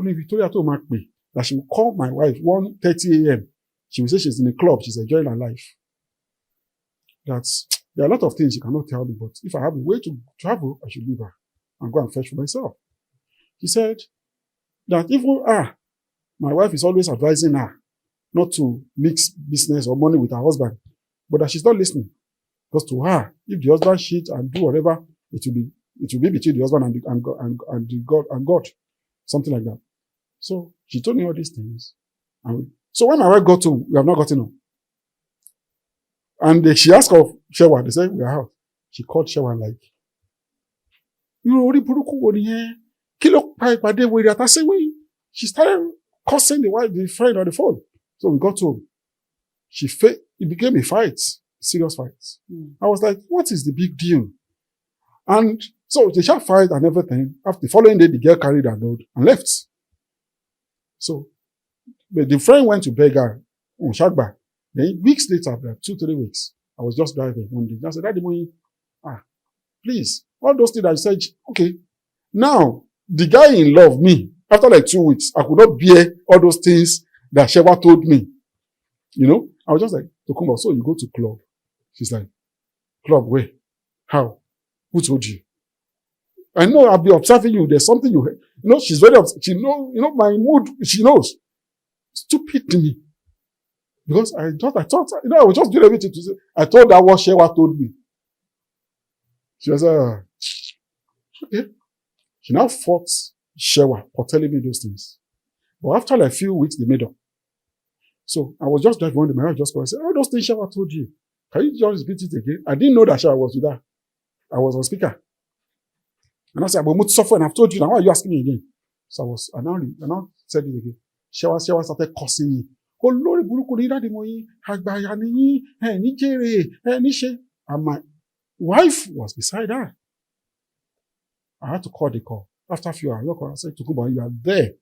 Only Victoria told me that she will call my wife 1:30 a.m. She will say she's in a club, she's enjoying her life. There are a lot of things she cannot tell me, but if I have a way to travel, I should leave her and go and fetch for myself. She said that even my wife is always advising her not to mix business or money with her husband, but that she's not listening. Because to her, if the husband cheats and do whatever, it will be between the husband and God, something like that. So she told me all these things. So when my wife got home, we have not gotten home. And she asked of Shewa, they said, we are out. She called Shewa like, she started cursing the friend on the phone. So we got home. It became a fight, serious fight. I was like, what is the big deal? And so they shall fight and everything. After the following day, the girl carried her load and left. So the friend went to beg her on Shagba. Then weeks later, like 2-3 weeks, I was just driving one day. I said, Daddy, please, all those things I said, okay. Now, the guy in love me, after like 2 weeks, I could not bear all those things that Sheva told me. I was just like, Tokumba, so you go to club. She's like, club, where? How? Who told you? I know I'll be observing you. There's something she's very upset. She knows, my mood, she knows. Stupid to me. Because I thought, I was just doing everything to say, I told her what Shewa told me. She was, okay. She now fought Shewa for telling me those things. But after like a few weeks, they made up. So I was just driving one day, my wife just called and said, those things Shewa told you. Can you just repeat it again? I didn't know that Shewa was with her. I was on speaker. And I said, I'm suffer and I've told you now, why are you asking me again? So I now said it again. Shewa started cursing me. And my wife was beside her. I had to call the call. After a few hours, I said to Kuba, you are there.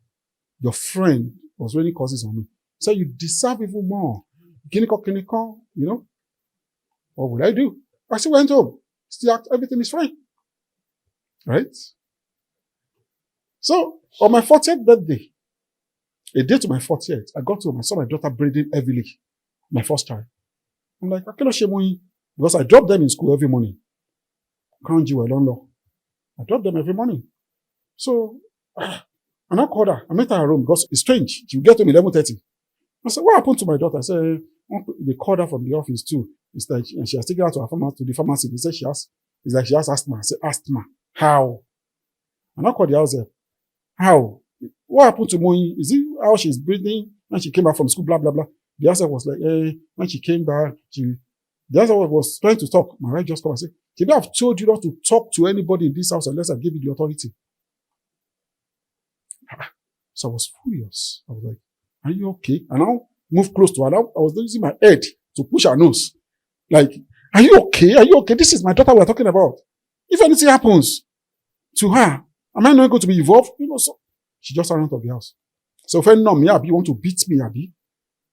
Your friend was really causes on me. So you deserve even more. Kiniko, what would I do? I still went home. Still, everything is fine. Right? So, on my 40th birthday, a day to my 40th, I got home. I saw my daughter breathing heavily. My first child. I'm like, because I drop them in school every morning. Can't you? I don't know. I drop them every morning. So, and I called her. I met her at her room because it's strange. She will get home 11:30. I said, what happened to my daughter? I said, they called her from the office too. It's like, and she has taken her to the pharmacy. They said she has asthma. I said, asthma. How? And I called the house there. How? What happened to Moyi? Is it how she's breathing? And she came back from school, blah, blah, blah. The answer was like, when she came back, the answer was trying to talk. My wife just come and say, "Today I've told you not to talk to anybody in this house unless I give you the authority." So I was furious. I was like, "Are you okay?" And now move close to her. Now I was using my head to push her nose. Like, "Are you okay? Are you okay? This is my daughter we're talking about. If anything happens to her, am I not going to be involved?" So she just ran out of the house. So friend, no, me, Abi, you want to beat me, Abi?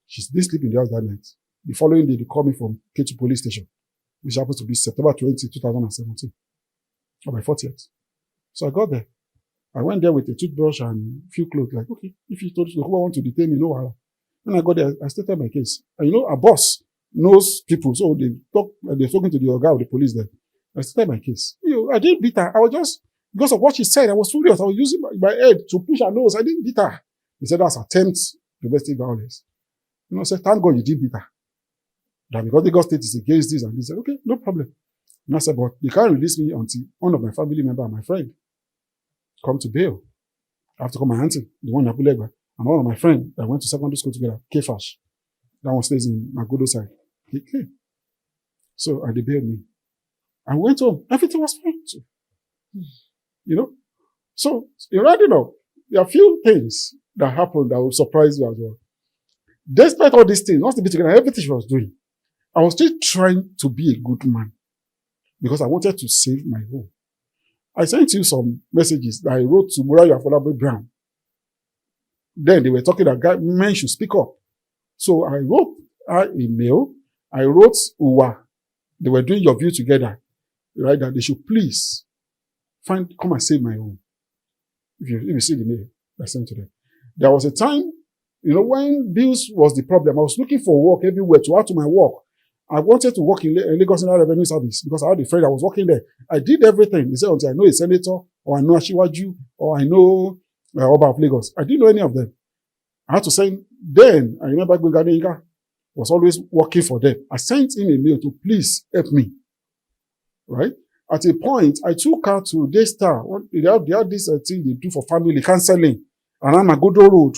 She didn't sleep in the house that night. The following day, they called me from K2 police station, which happens to be September 20, 2017, or my 40th. So I got there. I went there with a toothbrush and a few clothes. Like, okay, if you told who want to detain me, no matter. When I got there, I stated my case. And a boss knows people, so they're talking to the guy of the police there. I stated my case. I didn't beat her. I was just, because of what she said, I was furious. I was using my head to push her nose. I didn't beat her. He said that's attempt domestic violence. I said, thank God you did beat her. That because the God state is against this, and he said, okay, no problem. And I said, but they can't release me until one of my family member, my friend, come to bail. I have to call my auntie, the one in Abulegba, and one of my friends that went to secondary school together, Kefash. That one stays in Magodo side. He came. So, and they bailed me. I went home. Everything was fine. So, rounding up, there are a few things that happened that will surprise you as well. Despite all these things, not to be together, everything she was doing, I was still trying to be a good man because I wanted to save my home. I sent you some messages that I wrote to Murayo Afolabi Brown. Then they were talking that men should speak up. So I wrote her a mail. I wrote Uwa. They were doing your view together, right? That they should please come and save my home. If you see the mail I sent to them. There was a time, when bills was the problem. I was looking for work everywhere to add to my work. I wanted to work in Lagos National Revenue Service because I had a friend that was working there. I did everything. They said, until I know a senator, or I know Ashiwaju, or I know Oba of Lagos. I didn't know any of them. I had to send. Then I remember Gbenga was always working for them. I sent him a mail to please help me. Right? At a point, I took her to Daystar. They have this thing they do for family counseling around Magodo Road.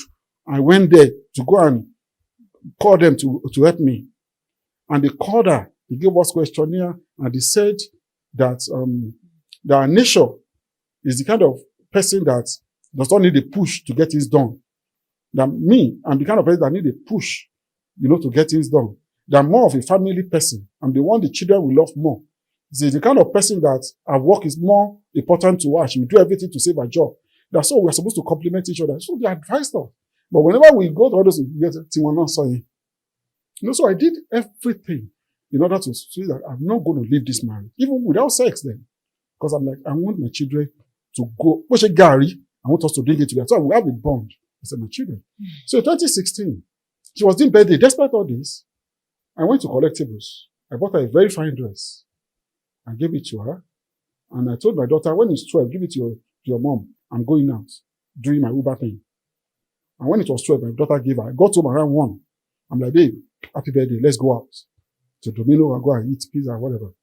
I went there to go and call them to help me. And they called her. They gave us questionnaire and they said that that nature is the kind of person that does not need a push to get things done. That me, I'm the kind of person that need a push, to get things done. They're more of a family person. I'm the one the children will love more. She's the kind of person that her work is more important to her. She will do everything to save her job. That's all we're supposed to complement each other. So they advised her. But whenever we go to all those things, so I did everything in order to see that I'm not going to leave this marriage, even without sex then. Because I'm like, I want my children to go, Gary, I want us to drink it together. So we have a bond. I said, my children. So in 2016, she was doing birthday. Despite all this, I went to collectibles. I bought her a very fine dress. I gave it to her. And I told my daughter, when it's 12, give it to your mom. I'm going out, doing my Uber thing. And when it was 12, my daughter gave her. I got home around 1. I'm like, babe, happy birthday. Let's go out to Domino and go and eat pizza or whatever.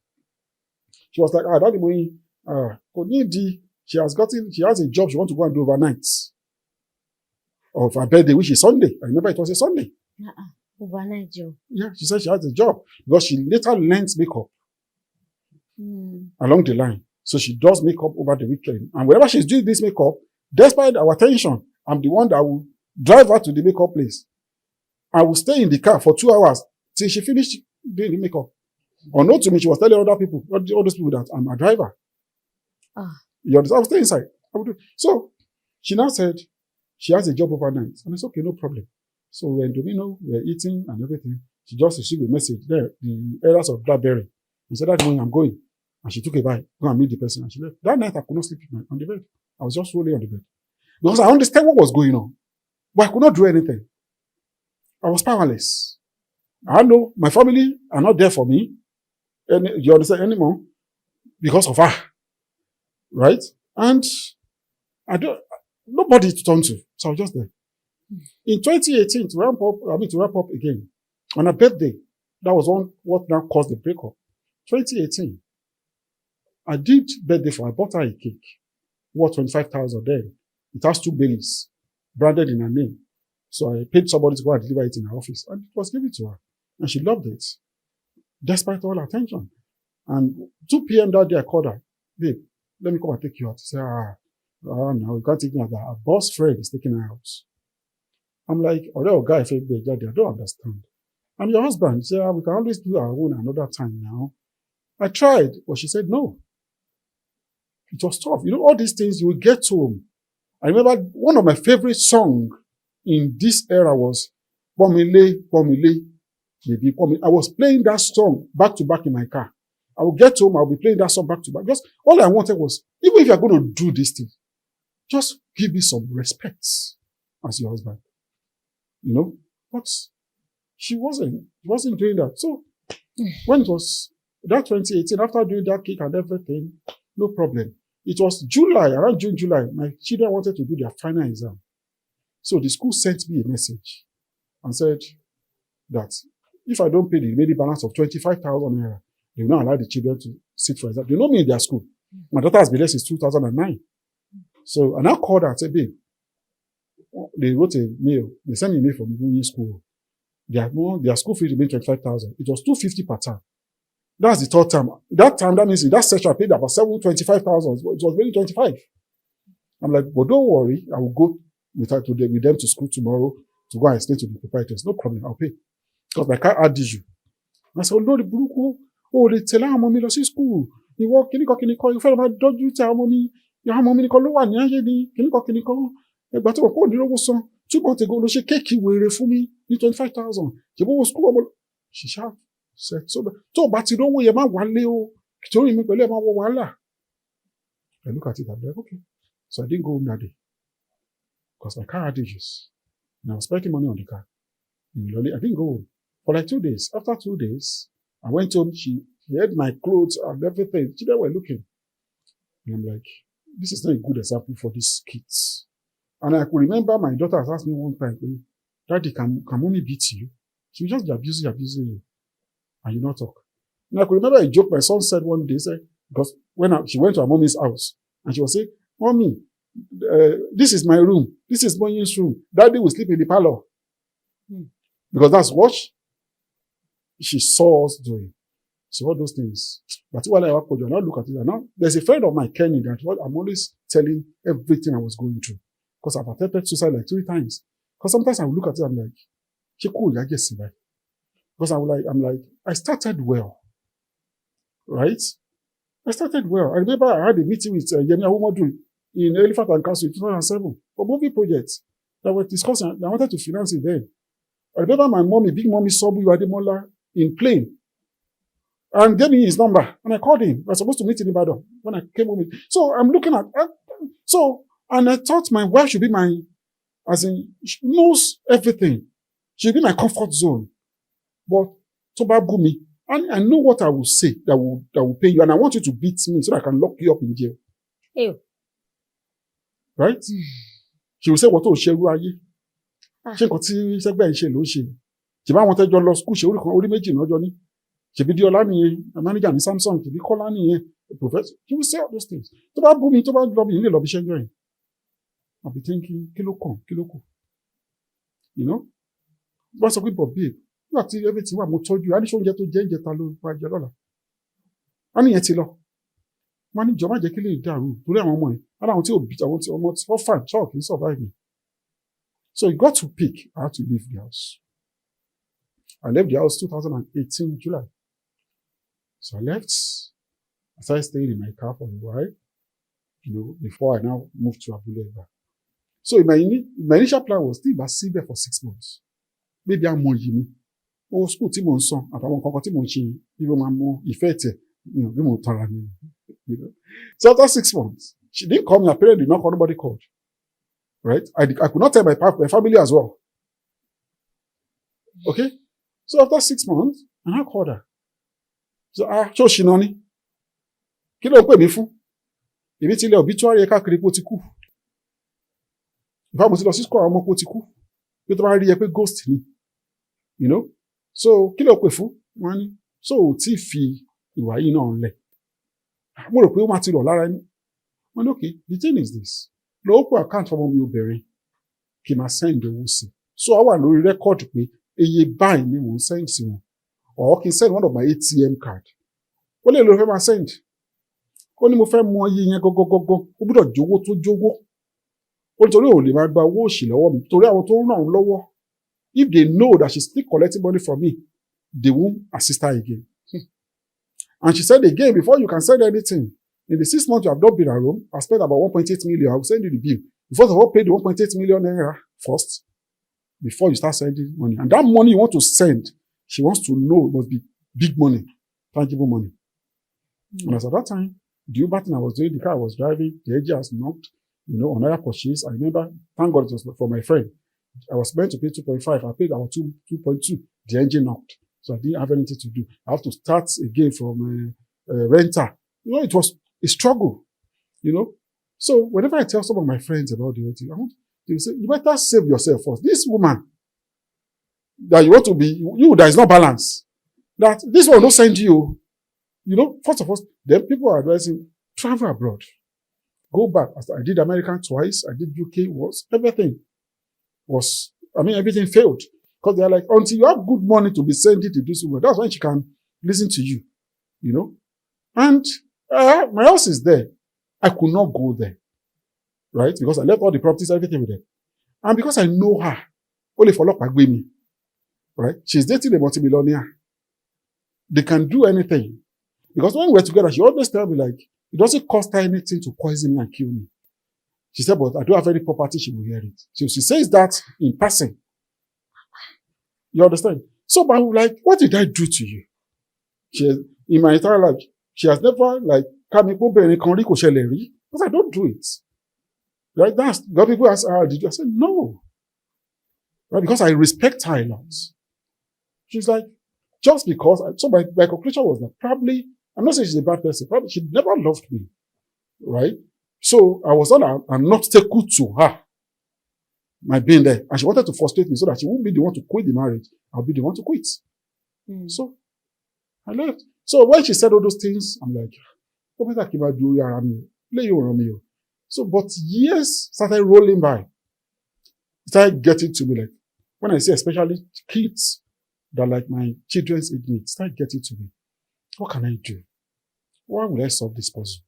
She was like, Daddy Moyi, she has a job she wants to go and do overnight of her birthday, which is Sunday. I remember it was a Sunday. Overnight job. Yeah, she said she has a job because she later learns makeup along the line. So she does makeup over the weekend. And whenever she's doing this makeup, despite our tension, I'm the one that will drive her to the makeup place. I will stay in the car for 2 hours till she finished doing the makeup. Or not to me, she was telling other people, all those people that I'm a driver. You understand? I will stay inside. So she now said she has a job overnight. And I said, okay, no problem. So when Domino were eating and everything, she just received a message there, the errors of BlackBerry. And said, that's when I'm going. And she took a bite, go and meet the person, and she left. That night I could not sleep on the bed. I was just rolling on the bed. Because I understand what was going on. But I could not do anything. I was powerless. I know my family are not there for me. You understand anymore? Because of her. Right? And nobody to turn to. So I was just there. In 2018, to wrap up again, on her birthday, that was what now caused the breakup. 2018, I did birthday for her. I bought her a cake. Worth 25,000 then. It has 2 bellies branded in her name. So I paid somebody to go and deliver it in her office, and it was given to her. And she loved it, despite all attention. And 2 p.m. that day, I called her. Babe, let me come and take you out. She said, no, you can't take me out. Our boss friend is taking her out. I'm like, although guy, I don't understand. I'm your husband. She said, we can always do our own another time now. I tried, but she said no. It was tough. You know, all these things, you will get home. I remember one of my favorite songs in this era was Pomile, Baby Pomile. I was playing that song back to back in my car. I will get home, I'll be playing that song back to back. Because all I wanted was, even if you're going to do this thing, just give me some respect as your husband. You know? But she wasn't doing that. So when it was that 2018, after doing that kick and everything, no problem. It was July, around June, July, my children wanted to do their final exam. So the school sent me a message and said that if I don't pay the remaining balance of 25,000 naira, they will not allow the children to sit for exam. They know me in their school. My daughter has been there since 2009. So, and I called her and said, babe, they wrote a mail. They sent me a mail from the school. Their school fee remained 25,000. It was 250 per term. That's the third term. That time, that means in that session, I paid about 725,000. It was really 25. I'm like, but don't worry. I will go with them to school tomorrow to go and explain to the proprietors. No problem. I'll pay. Because my car had issue. I said, no, the Buruku, they tell her mommy to see school. You walk, can you call? You feel about dog you tell mommy. Your mommy call no one. Can you call? But what do you son? 2 months ago, no, she cake were for me. 25,000. You go to school. She shout. Said so. So, but you don't want your man one leo. I look at it. I'm like, okay. So I didn't go home that day because my car had issues, and I was spending money on the car. I didn't go home for like 2 days. After 2 days, I went home. She had my clothes and everything. Children were looking, and I'm like, this is not a good example for these kids. And I could remember my daughter has asked me one time, Daddy, can mommy beat you? She will just be abusing you. And you not talk. And I could remember a joke my son said one day, because when she went to her mommy's house, and she was saying, Mommy, this is my room. This is Mommy's room. Daddy will sleep in the parlor. Because that's what she saw us doing. So all those things. But while I work with you, I now look at it. And now there's a friend of mine, Kenny, that I'm always telling everything I was going through. Because I've attempted suicide like 3 times. Because sometimes I will look at it, I'm like, I guess right. Because I'm like, I started well. Right? I started well. I remember I had a meeting with Yemi Awomodun in Elephant and Castle in 2007 for movie projects that were discussing. I wanted to finance it then. I remember my mommy, big mommy, Sobu Ademola in plane. And gave me his number. And I called him. I was supposed to meet in Ibadan when I came home. So I'm looking at, and I thought my wife should be she knows everything. She'll be my comfort zone. But Toba Bumi, and I know what I will say that will pay you, and I want you to beat me so that I can lock you up in jail. Ew. Right? She will say, what will she do? She got to say, "Ben, she lose she." She might want to join law school. She will only make no journey. She be Biola ni a manager in Samsung. She be Kola ni a professor. She will say all those things. Toba Bumi, Toba lobby, you lobby she join. I'll be thinking, kilo. You know? What's a good for babe? Not everything what I told you. I just want to get to $1 $5. I mean, it's a lot. Money, Joma Jekili down. To them, money. I don't want to I want to fun. Chalk, he survived me. So he got to pick. I had to leave the house. I left the house 2018 July. So I left. I started staying in my car for a while. Before I now moved to Abuleba. So my initial plan was still stay there for 6 months. Maybe I'm more Jimmy. Or school tí mò ń san àtàwọn nǹkan tí mò ń ṣe bí wọ́n máa mú ìfẹ́ tẹ̀ bí mò ń tọ́ra mi. So after 6 months, she didn't call me. Her parents did not call. Nobody called. Right? I could not tell my family as well. Okay? So after 6 months, and I called her. So, ṣó ṣì náà ni? Kí ló ń pè mí fún? Èmi ti lẹ obituary káàkiri pé ó ti kú. Ìfá mo ti lọ sí school àwọn ọmọ pé ó ti kú. Bí tó bá rí ẹ pé ghost ni. You know? So, kí ló pè fún? Wọ́n ní, so ò tí fi ìwà yìí náà lẹ̀. Mo rò pé ó máa ti rọ̀ lára ẹni. Wọ́n ní, okay, the thing is this. Lọ open account fọmọ mi obìnrin kí n máa send owó sí. So I want to record pé iye báyìí ni mò ń send sí wọn. Or kí n send one of my ATM card. Ó lè lo fẹ́ máa send. Ó ní mo fẹ́ mọ iye yẹn gọ́gọ́gọ́gọ́. Ó gbọ́dọ̀ jówó tó jówó. Ó nítorí ò lè máa gba owó òṣì lọ́wọ́ mi. Torí àwọn tó ń ràn án lọ́wọ́. If they know that she's still collecting money from me, they won't assist her again. And she said again, before you can send anything, in the 6 months you have not been at home, I spent about 1.8 million. I will send you the bill. You first of all pay the 1.8 million naira first before you start sending money. And that money you want to send, she wants to know it must be big money, tangible money. And as at that time, the Uber thing I was doing, the car I was driving, the agent has knocked, on another purchase. I remember, thank God it was from my friend. I was meant to pay 2.5. I paid about 2.2. The engine knocked. So I didn't have anything to do. I have to start again from renter. It was a struggle, So whenever I tell some of my friends about the whole thing, they say, you better save yourself first. This woman that you want to be, that is not balanced, that this one don't send you, first of all, then people are advising, travel abroad. Go back. I did American twice. I did UK once. Everything failed. Because they're like, until you have good money to be sending to this woman, that's when she can listen to you, And my house is there. I could not go there, right? Because I left all the properties, everything with them. And because I know her, only for luck, me, right? She's dating a multimillionaire. They can do anything. Because when we're together, she always tell me like, it doesn't cost her anything to poison me and kill me. She said, but I don't have any property, she will hear it. So she says that in passing. You understand? So, but I'm like, what did I do to you? In my entire life, she has never because I don't do it. Right? That's God. People ask, did you? I said, no. Right? Because I respect her a lot. She's like, just because. So my conclusion was that probably, I'm not saying she's a bad person. Probably she never loved me. Right? So I was not equal to her. My being there. And she wanted to frustrate me so that she won't be the one to quit the marriage. I'll be the one to quit. So I left. So when she said all those things, I'm like, so, but years started rolling by. It started getting to me, like, when I say especially kids that like my children's age mates, started getting to me. What can I do? Why will I solve this puzzle?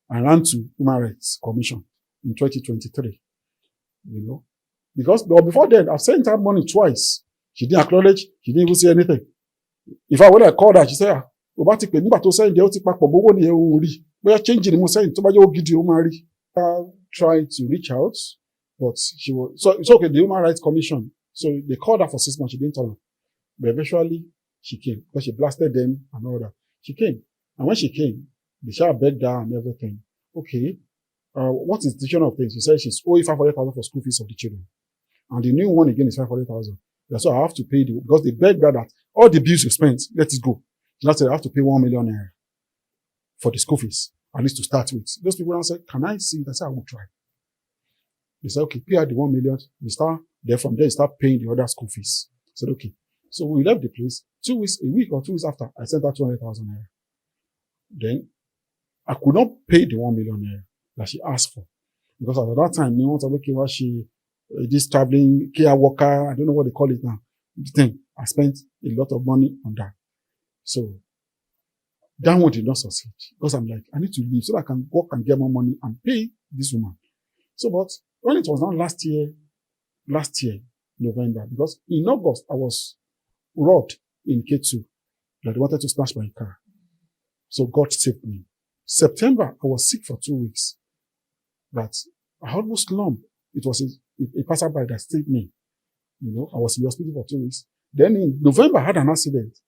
I ran to Human Rights Commission in 2023. Because before then, I've sent her money twice. She didn't acknowledge. She didn't even say anything. In fact, when I called her, she said, tried to reach out, but she was, so it's okay, the Human Rights Commission. So they called her for 6 months. She didn't turn up. But eventually, she came because she blasted them and all that. She came. And when she came, the child begged her and everything. Okay. What is the decision of things? She said she's owing 500,000 for school fees of the children. And the new one again is 500,000. That's why I have to pay because they begged her that all the bills you spent, let it go. She now said I have to pay 1 million naira for the school fees, at least to start with. Those people now said, can I see it? I said, I will try. They said, okay, pay her the 1 million. From there, you start paying the other school fees. I said, okay. So we left the place. A week or 2 weeks after, I sent her 200,000 naira. Then I could not pay the 1 million naira that she asked for. Because at that time, this traveling care worker, I don't know what they call it now. The thing, I spent a lot of money on that. So that one did not succeed. Because I'm like, I need to leave so that I can work and get more money and pay this woman. So, but when it was now last year, November, because in August, I was robbed in K2 that they wanted to snatch my car. So God saved me. September, I was sick for 2 weeks. But I almost slumped. It was a passerby that saved me. I was in the hospital for 2 weeks. Then in November, I had an accident.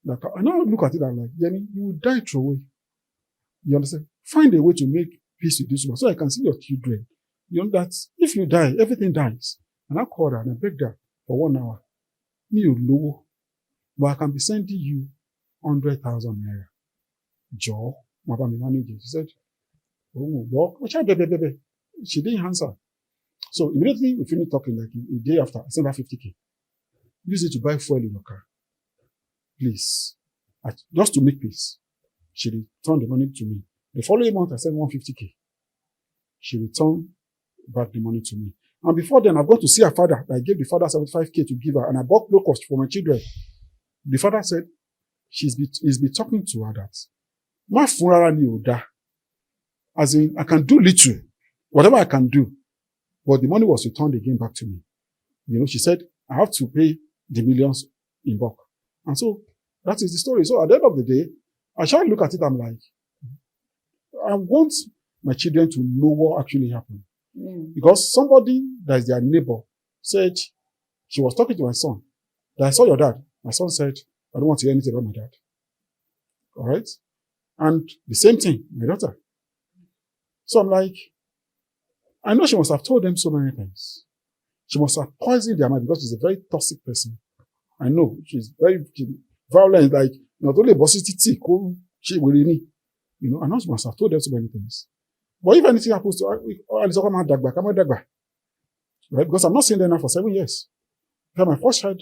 I now look at it and I'm like, Jenny, you will die through away. You understand? Find a way to make peace with this woman so I can see your children. That if you die, everything dies. And I called her and I begged her for 1 hour. Me low, but I can be sending you 100,000 naira. Joe, my manager, she said, oh, well, she didn't answer. So immediately we finished talking, like a day after, I sent her 50K. Use it to buy fuel in your car. Please. Just to make peace. She returned the money to me. The following month, I sent 150K. She returned back the money to me. And before then, I've gone to see her father. I gave the father 75K to give her, and I bought locusts for my children. The father said, he's been talking to her that, Ma funrara ni oda. As in, I can do little, whatever I can do. But the money was returned again back to me. You know, she said, I have to pay the millions in bulk. And so, that is the story. So at the end of the day, I shall look at it, I'm like, I want my children to know what actually happened. Because somebody that is their neighbor said, she was talking to my son, that I saw your dad. My son said, I don't want to hear anything about my dad. All right? And the same thing, my daughter. So I'm like, I know she must have told them so many things. She must have poisoned their mind because she's a very toxic person. I know she's very violent, like not only bossy, she will me. You know, I know she must have told them so many things. But if anything happens to her, right? Because I'm not seeing them now for 7 years. Because my first child,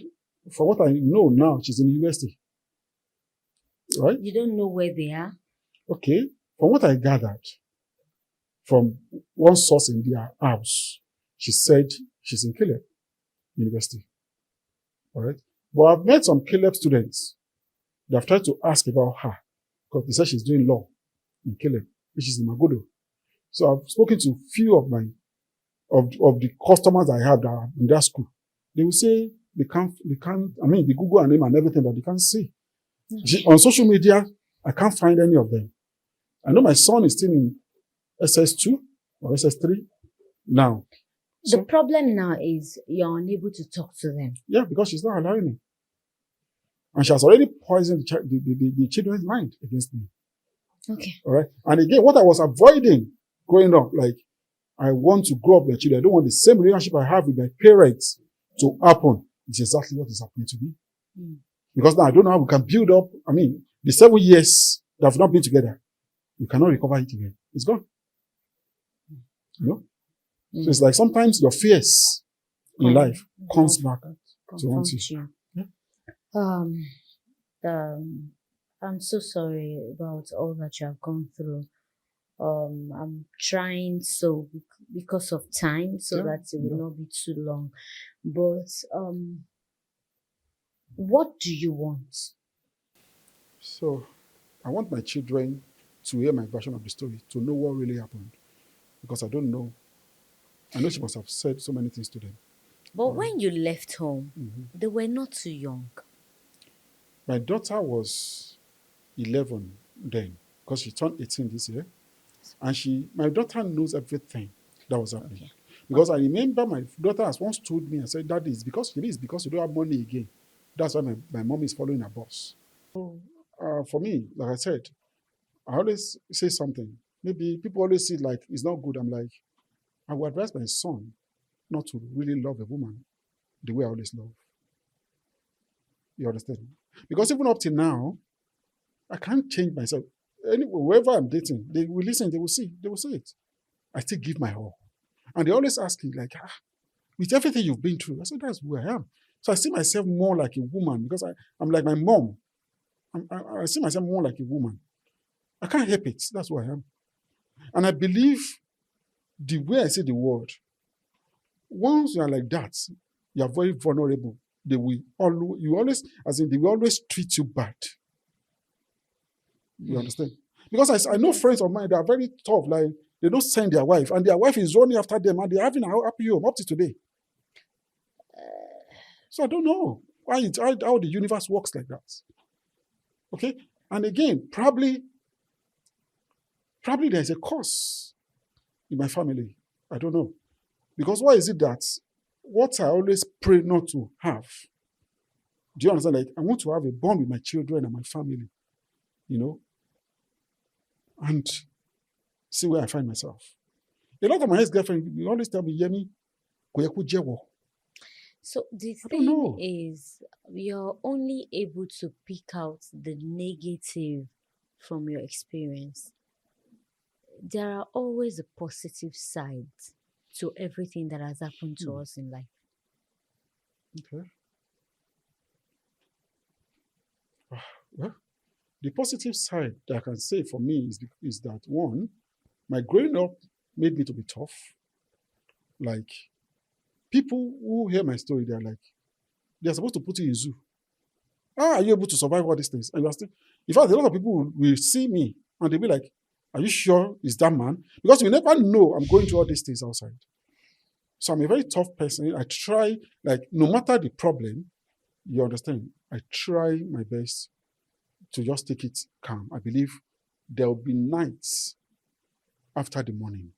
for what I know now, she's in the university. Right? You don't know where they are? Okay. From what I gathered from one source in their house, she said she's in Caleb University. All right. But I've met some Caleb students that have tried to ask about her because they said she's doing law in Caleb, which is in Magodo. So I've spoken to few of of the customers I have that are in that school. They will say they can't, I mean, they Google her name and everything, but they can't see. On social media, I can't find any of them. I know my son is still in SS2 or SS3 now. The problem now is you're unable to talk to them. Yeah, because she's not allowing me. And she has already poisoned the children's mind against me. Okay. All right. And again, what I was avoiding growing up, like, I want to grow up with my children. I don't want the same relationship I have with my parents to happen. It's exactly what is happening to me. Because now I don't know how we can build up. I mean, the 7 years that have not been together, we cannot recover it again. It's gone. You know? So it's like sometimes your fears in life comes back to haunt you. Yeah. I'm so sorry about all that you have gone through. I'm trying so because of time so that it will not be too long. But what do you want? So I want my children to hear my version of the story, to know what really happened. Because I don't know. I know she must have said so many things to them. But when you left home, they were not too young. My daughter was 11 then, because she turned 18 this year. And my daughter knows everything that was happening. Okay. Because I remember my daughter has once told me and said, Daddy, it's because you don't have money again. That's why my mom is following her boss. For me, like I said, I always say something. Maybe people always see it like it's not good. I'm like, I would advise my son not to really love a woman the way I always love. You understand? Because even up till now, I can't change myself. Anyway, whoever I'm dating, they will listen, they will see it. I still give my all. And they always ask me, like, with everything you've been through, I said, that's who I am. So I see myself more like a woman because I'm like my mom. I see myself more like a woman. I can't help it. That's who I am. And I believe the way I say the word, once you are like that, you are very vulnerable. They will always treat you bad. You understand? Because I know friends of mine that are very tough, like they don't send their wife, and their wife is running after them, and they're having a happy home up to today. So I don't know how the universe works like that. Okay? And again, probably there's a curse in my family. I don't know. Because why is it that what I always pray not to have? Do you understand? Like, I want to have a bond with my children and my family, you know, and see where I find myself. A lot of my ex-girlfriend, you always tell me, Yemi, so the thing is, you're only able to pick out the negative from your experience. There are always a positive side to everything that has happened to us in life. Okay. Well, the positive side that I can say for me is that, one, my growing up made me to be tough. Like, People who hear my story, they're supposed to put you in zoo. How are you able to survive all these things? And you are still, in fact, a lot of people will see me and they'll be like, are you sure it's that man? Because you never know I'm going through all these things outside. So I'm a very tough person. I try, no matter the problem, you understand, I try my best to just take it calm. I believe there will be nights after the morning.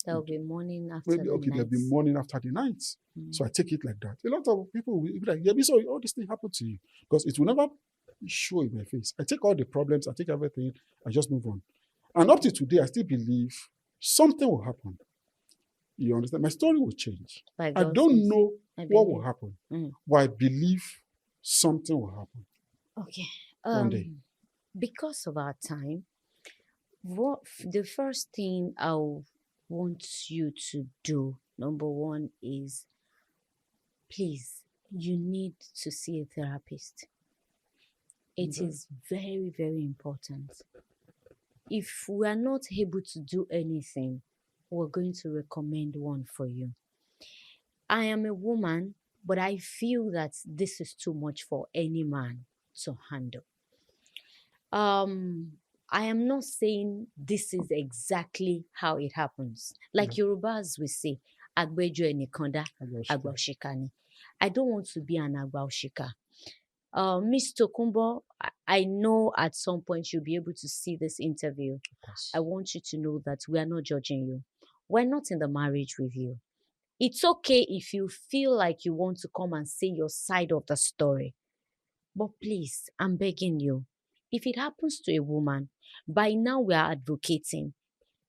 There will be morning after Maybe, the okay, there'll be night. morning after the night. So I take it like that. A lot of people will be like, yeah, so all this thing happened to you. Because it will never show in my face. I take all the problems, I take everything, I just move on. And up to today, I still believe something will happen. You understand? My story will change. By I God's don't grace. know I what will believe. happen, but I believe something will happen Okay. one day. Because of our time, what the first thing I want you to do, number one, is please, you need to see a therapist. It is very, very important. If we are not able to do anything, we're going to recommend one for you. I am a woman, but I feel that this is too much for any man to handle. I am not saying this is exactly how it happens. Like Yorubas will say, Agbejo enikonda, Agba ni. I don't want to be an Agba. Miss Tokumbo, I know at some point you'll be able to see this interview. I want you to know that we are not judging you. We're not in the marriage with you. It's okay if you feel like you want to come and say your side of the story. But please, I'm begging you, if it happens to a woman, by now we are advocating,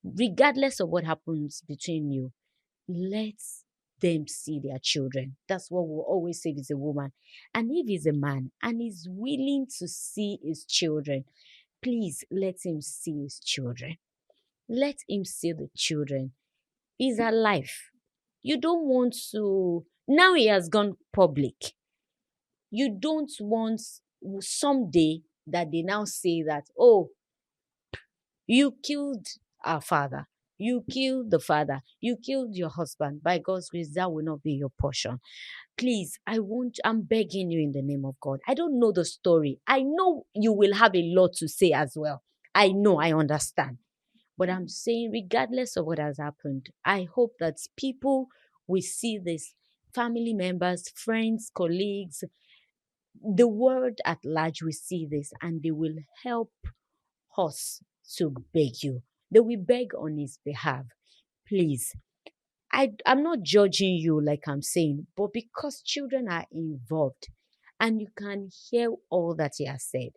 regardless of what happens between you, let them see their children. That's what we'll always say if it's a woman. And if he's a man and he's willing to see his children, please let him see his children. Let him see the children. He's alive. You don't want to, now he has gone public. You don't want someday that they now say that, oh, you killed our father. You killed the father. You killed your husband. By God's grace, that will not be your portion. Please, I'm begging you in the name of God. I don't know the story. I know you will have a lot to say as well. I know, I understand. But I'm saying, regardless of what has happened, I hope that people will see this, family members, friends, colleagues, the world at large will see this and they will help us to beg you. They will beg on his behalf. Please. I'm not judging you like I'm saying, but because children are involved and you can hear all that he has said.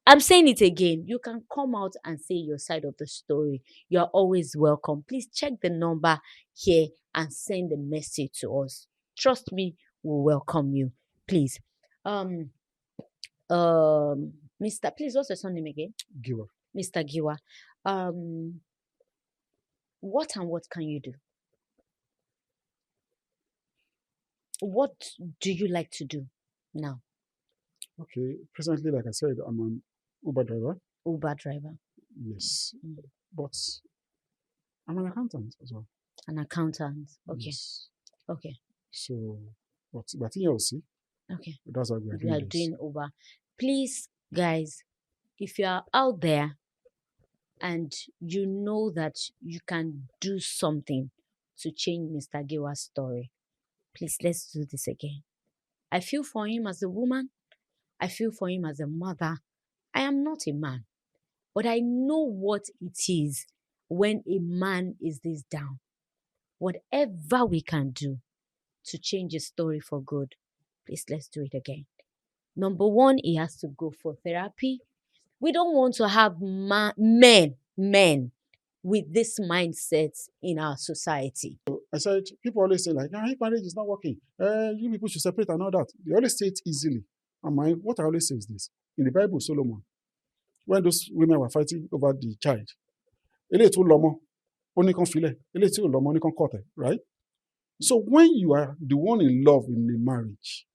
I'm saying it again. You can come out and say your side of the story. You're always welcome. Please check the number here and send a message to us. Trust me, we'll welcome you. Please. Um, Mr. Please, what's your son name again? Giwa. Mr. Giwa. What and what can you do? What do you like to do now? Okay, presently, like I said, I'm an Uber driver. Uber driver. Yes, but I'm an accountant as well. An accountant. Okay. Yes. Okay. So, but in LC, Okay. that's why we are We are doing this. doing Uber. Please, guys, if you are out there and you know that you can do something to change Mr. Giwa's story, please let's do this again. I feel for him as a woman. I feel for him as a mother. I am not a man, but I know what it is when a man is this down. Whatever we can do to change his story for good, please let's do it again. Number one, he has to go for therapy. We don't want to have men with this mindset in our society. I said, people always say like, if marriage is not working, you people should separate and all that. They always say it easily. And what I always say is this. In the Bible, Solomon, when those women were fighting over the child, right? So when you are the one in love in a marriage,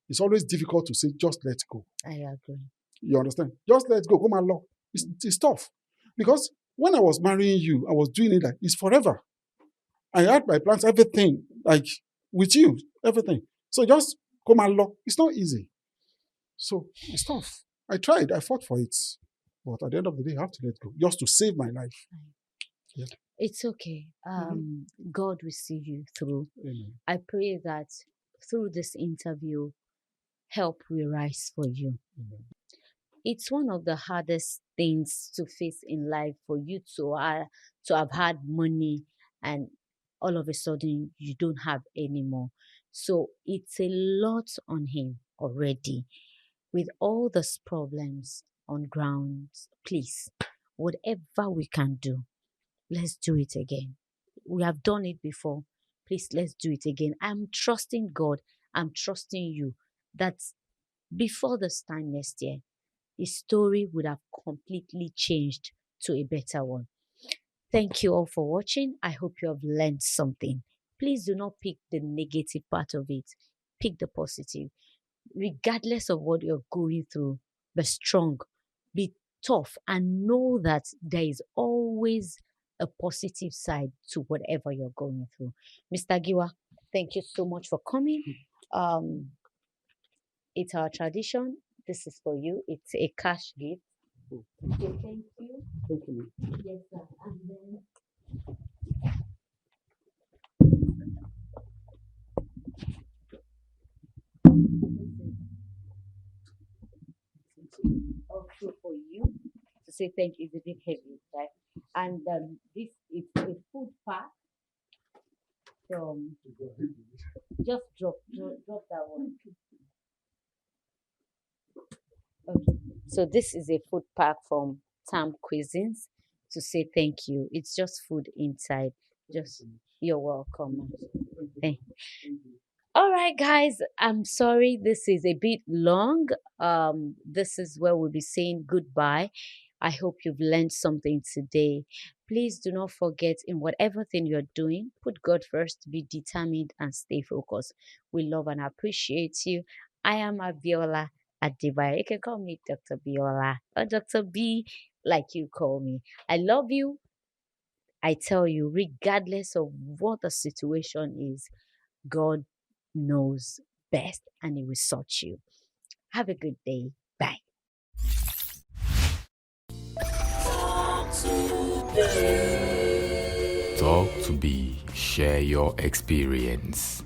it's always difficult to say, just let go. I agree. You understand? Just let go. Come along. It's tough. Because when I was marrying you, I was doing it like, it's forever. I had my plans, everything, like with you, everything. So just come along. It's not easy. So it's tough. I tried, I fought for it. But at the end of the day, I have to let go just to save my life. Yeah. It's okay. God will see you through. Amen. I pray that through this interview, help will rise for you. Amen. It's one of the hardest things to face in life for you to have had money and all of a sudden you don't have any more. So it's a lot on him already. With all these problems on ground, please, whatever we can do, let's do it again. We have done it before. Please, let's do it again. I'm trusting God. I'm trusting you that before this time next year, his story would have completely changed to a better one. Thank you all for watching. I hope you have learned something. Please do not pick the negative part of it. Pick the positive. Regardless of what you're going through, be strong, be tough, and know that there is always a positive side to whatever you're going through. Mr. Giwa, thank you so much for coming. Um, it's our tradition. This is for you. It's a cash gift. Okay, thank you. Thank you. Yes, sir. And then also for you to say thank you. It's a bit heavy, right? And this is a food pack from just drop that one. Okay. So this is a food pack from Tam Cuisines to say thank you. It's just food inside. Just you're welcome. Thank All right, guys. I'm sorry this is a bit long. This is where we'll be saying goodbye. I hope you've learned something today. Please do not forget in whatever thing you're doing, put God first, be determined, and stay focused. We love and appreciate you. I am Abiola Adebayo. You can call me Dr. Biola or Dr. B, like you call me. I love you. I tell you, regardless of what the situation is, God knows best and He will sort you. Have a good day. Bye. Talk to be, share your experience.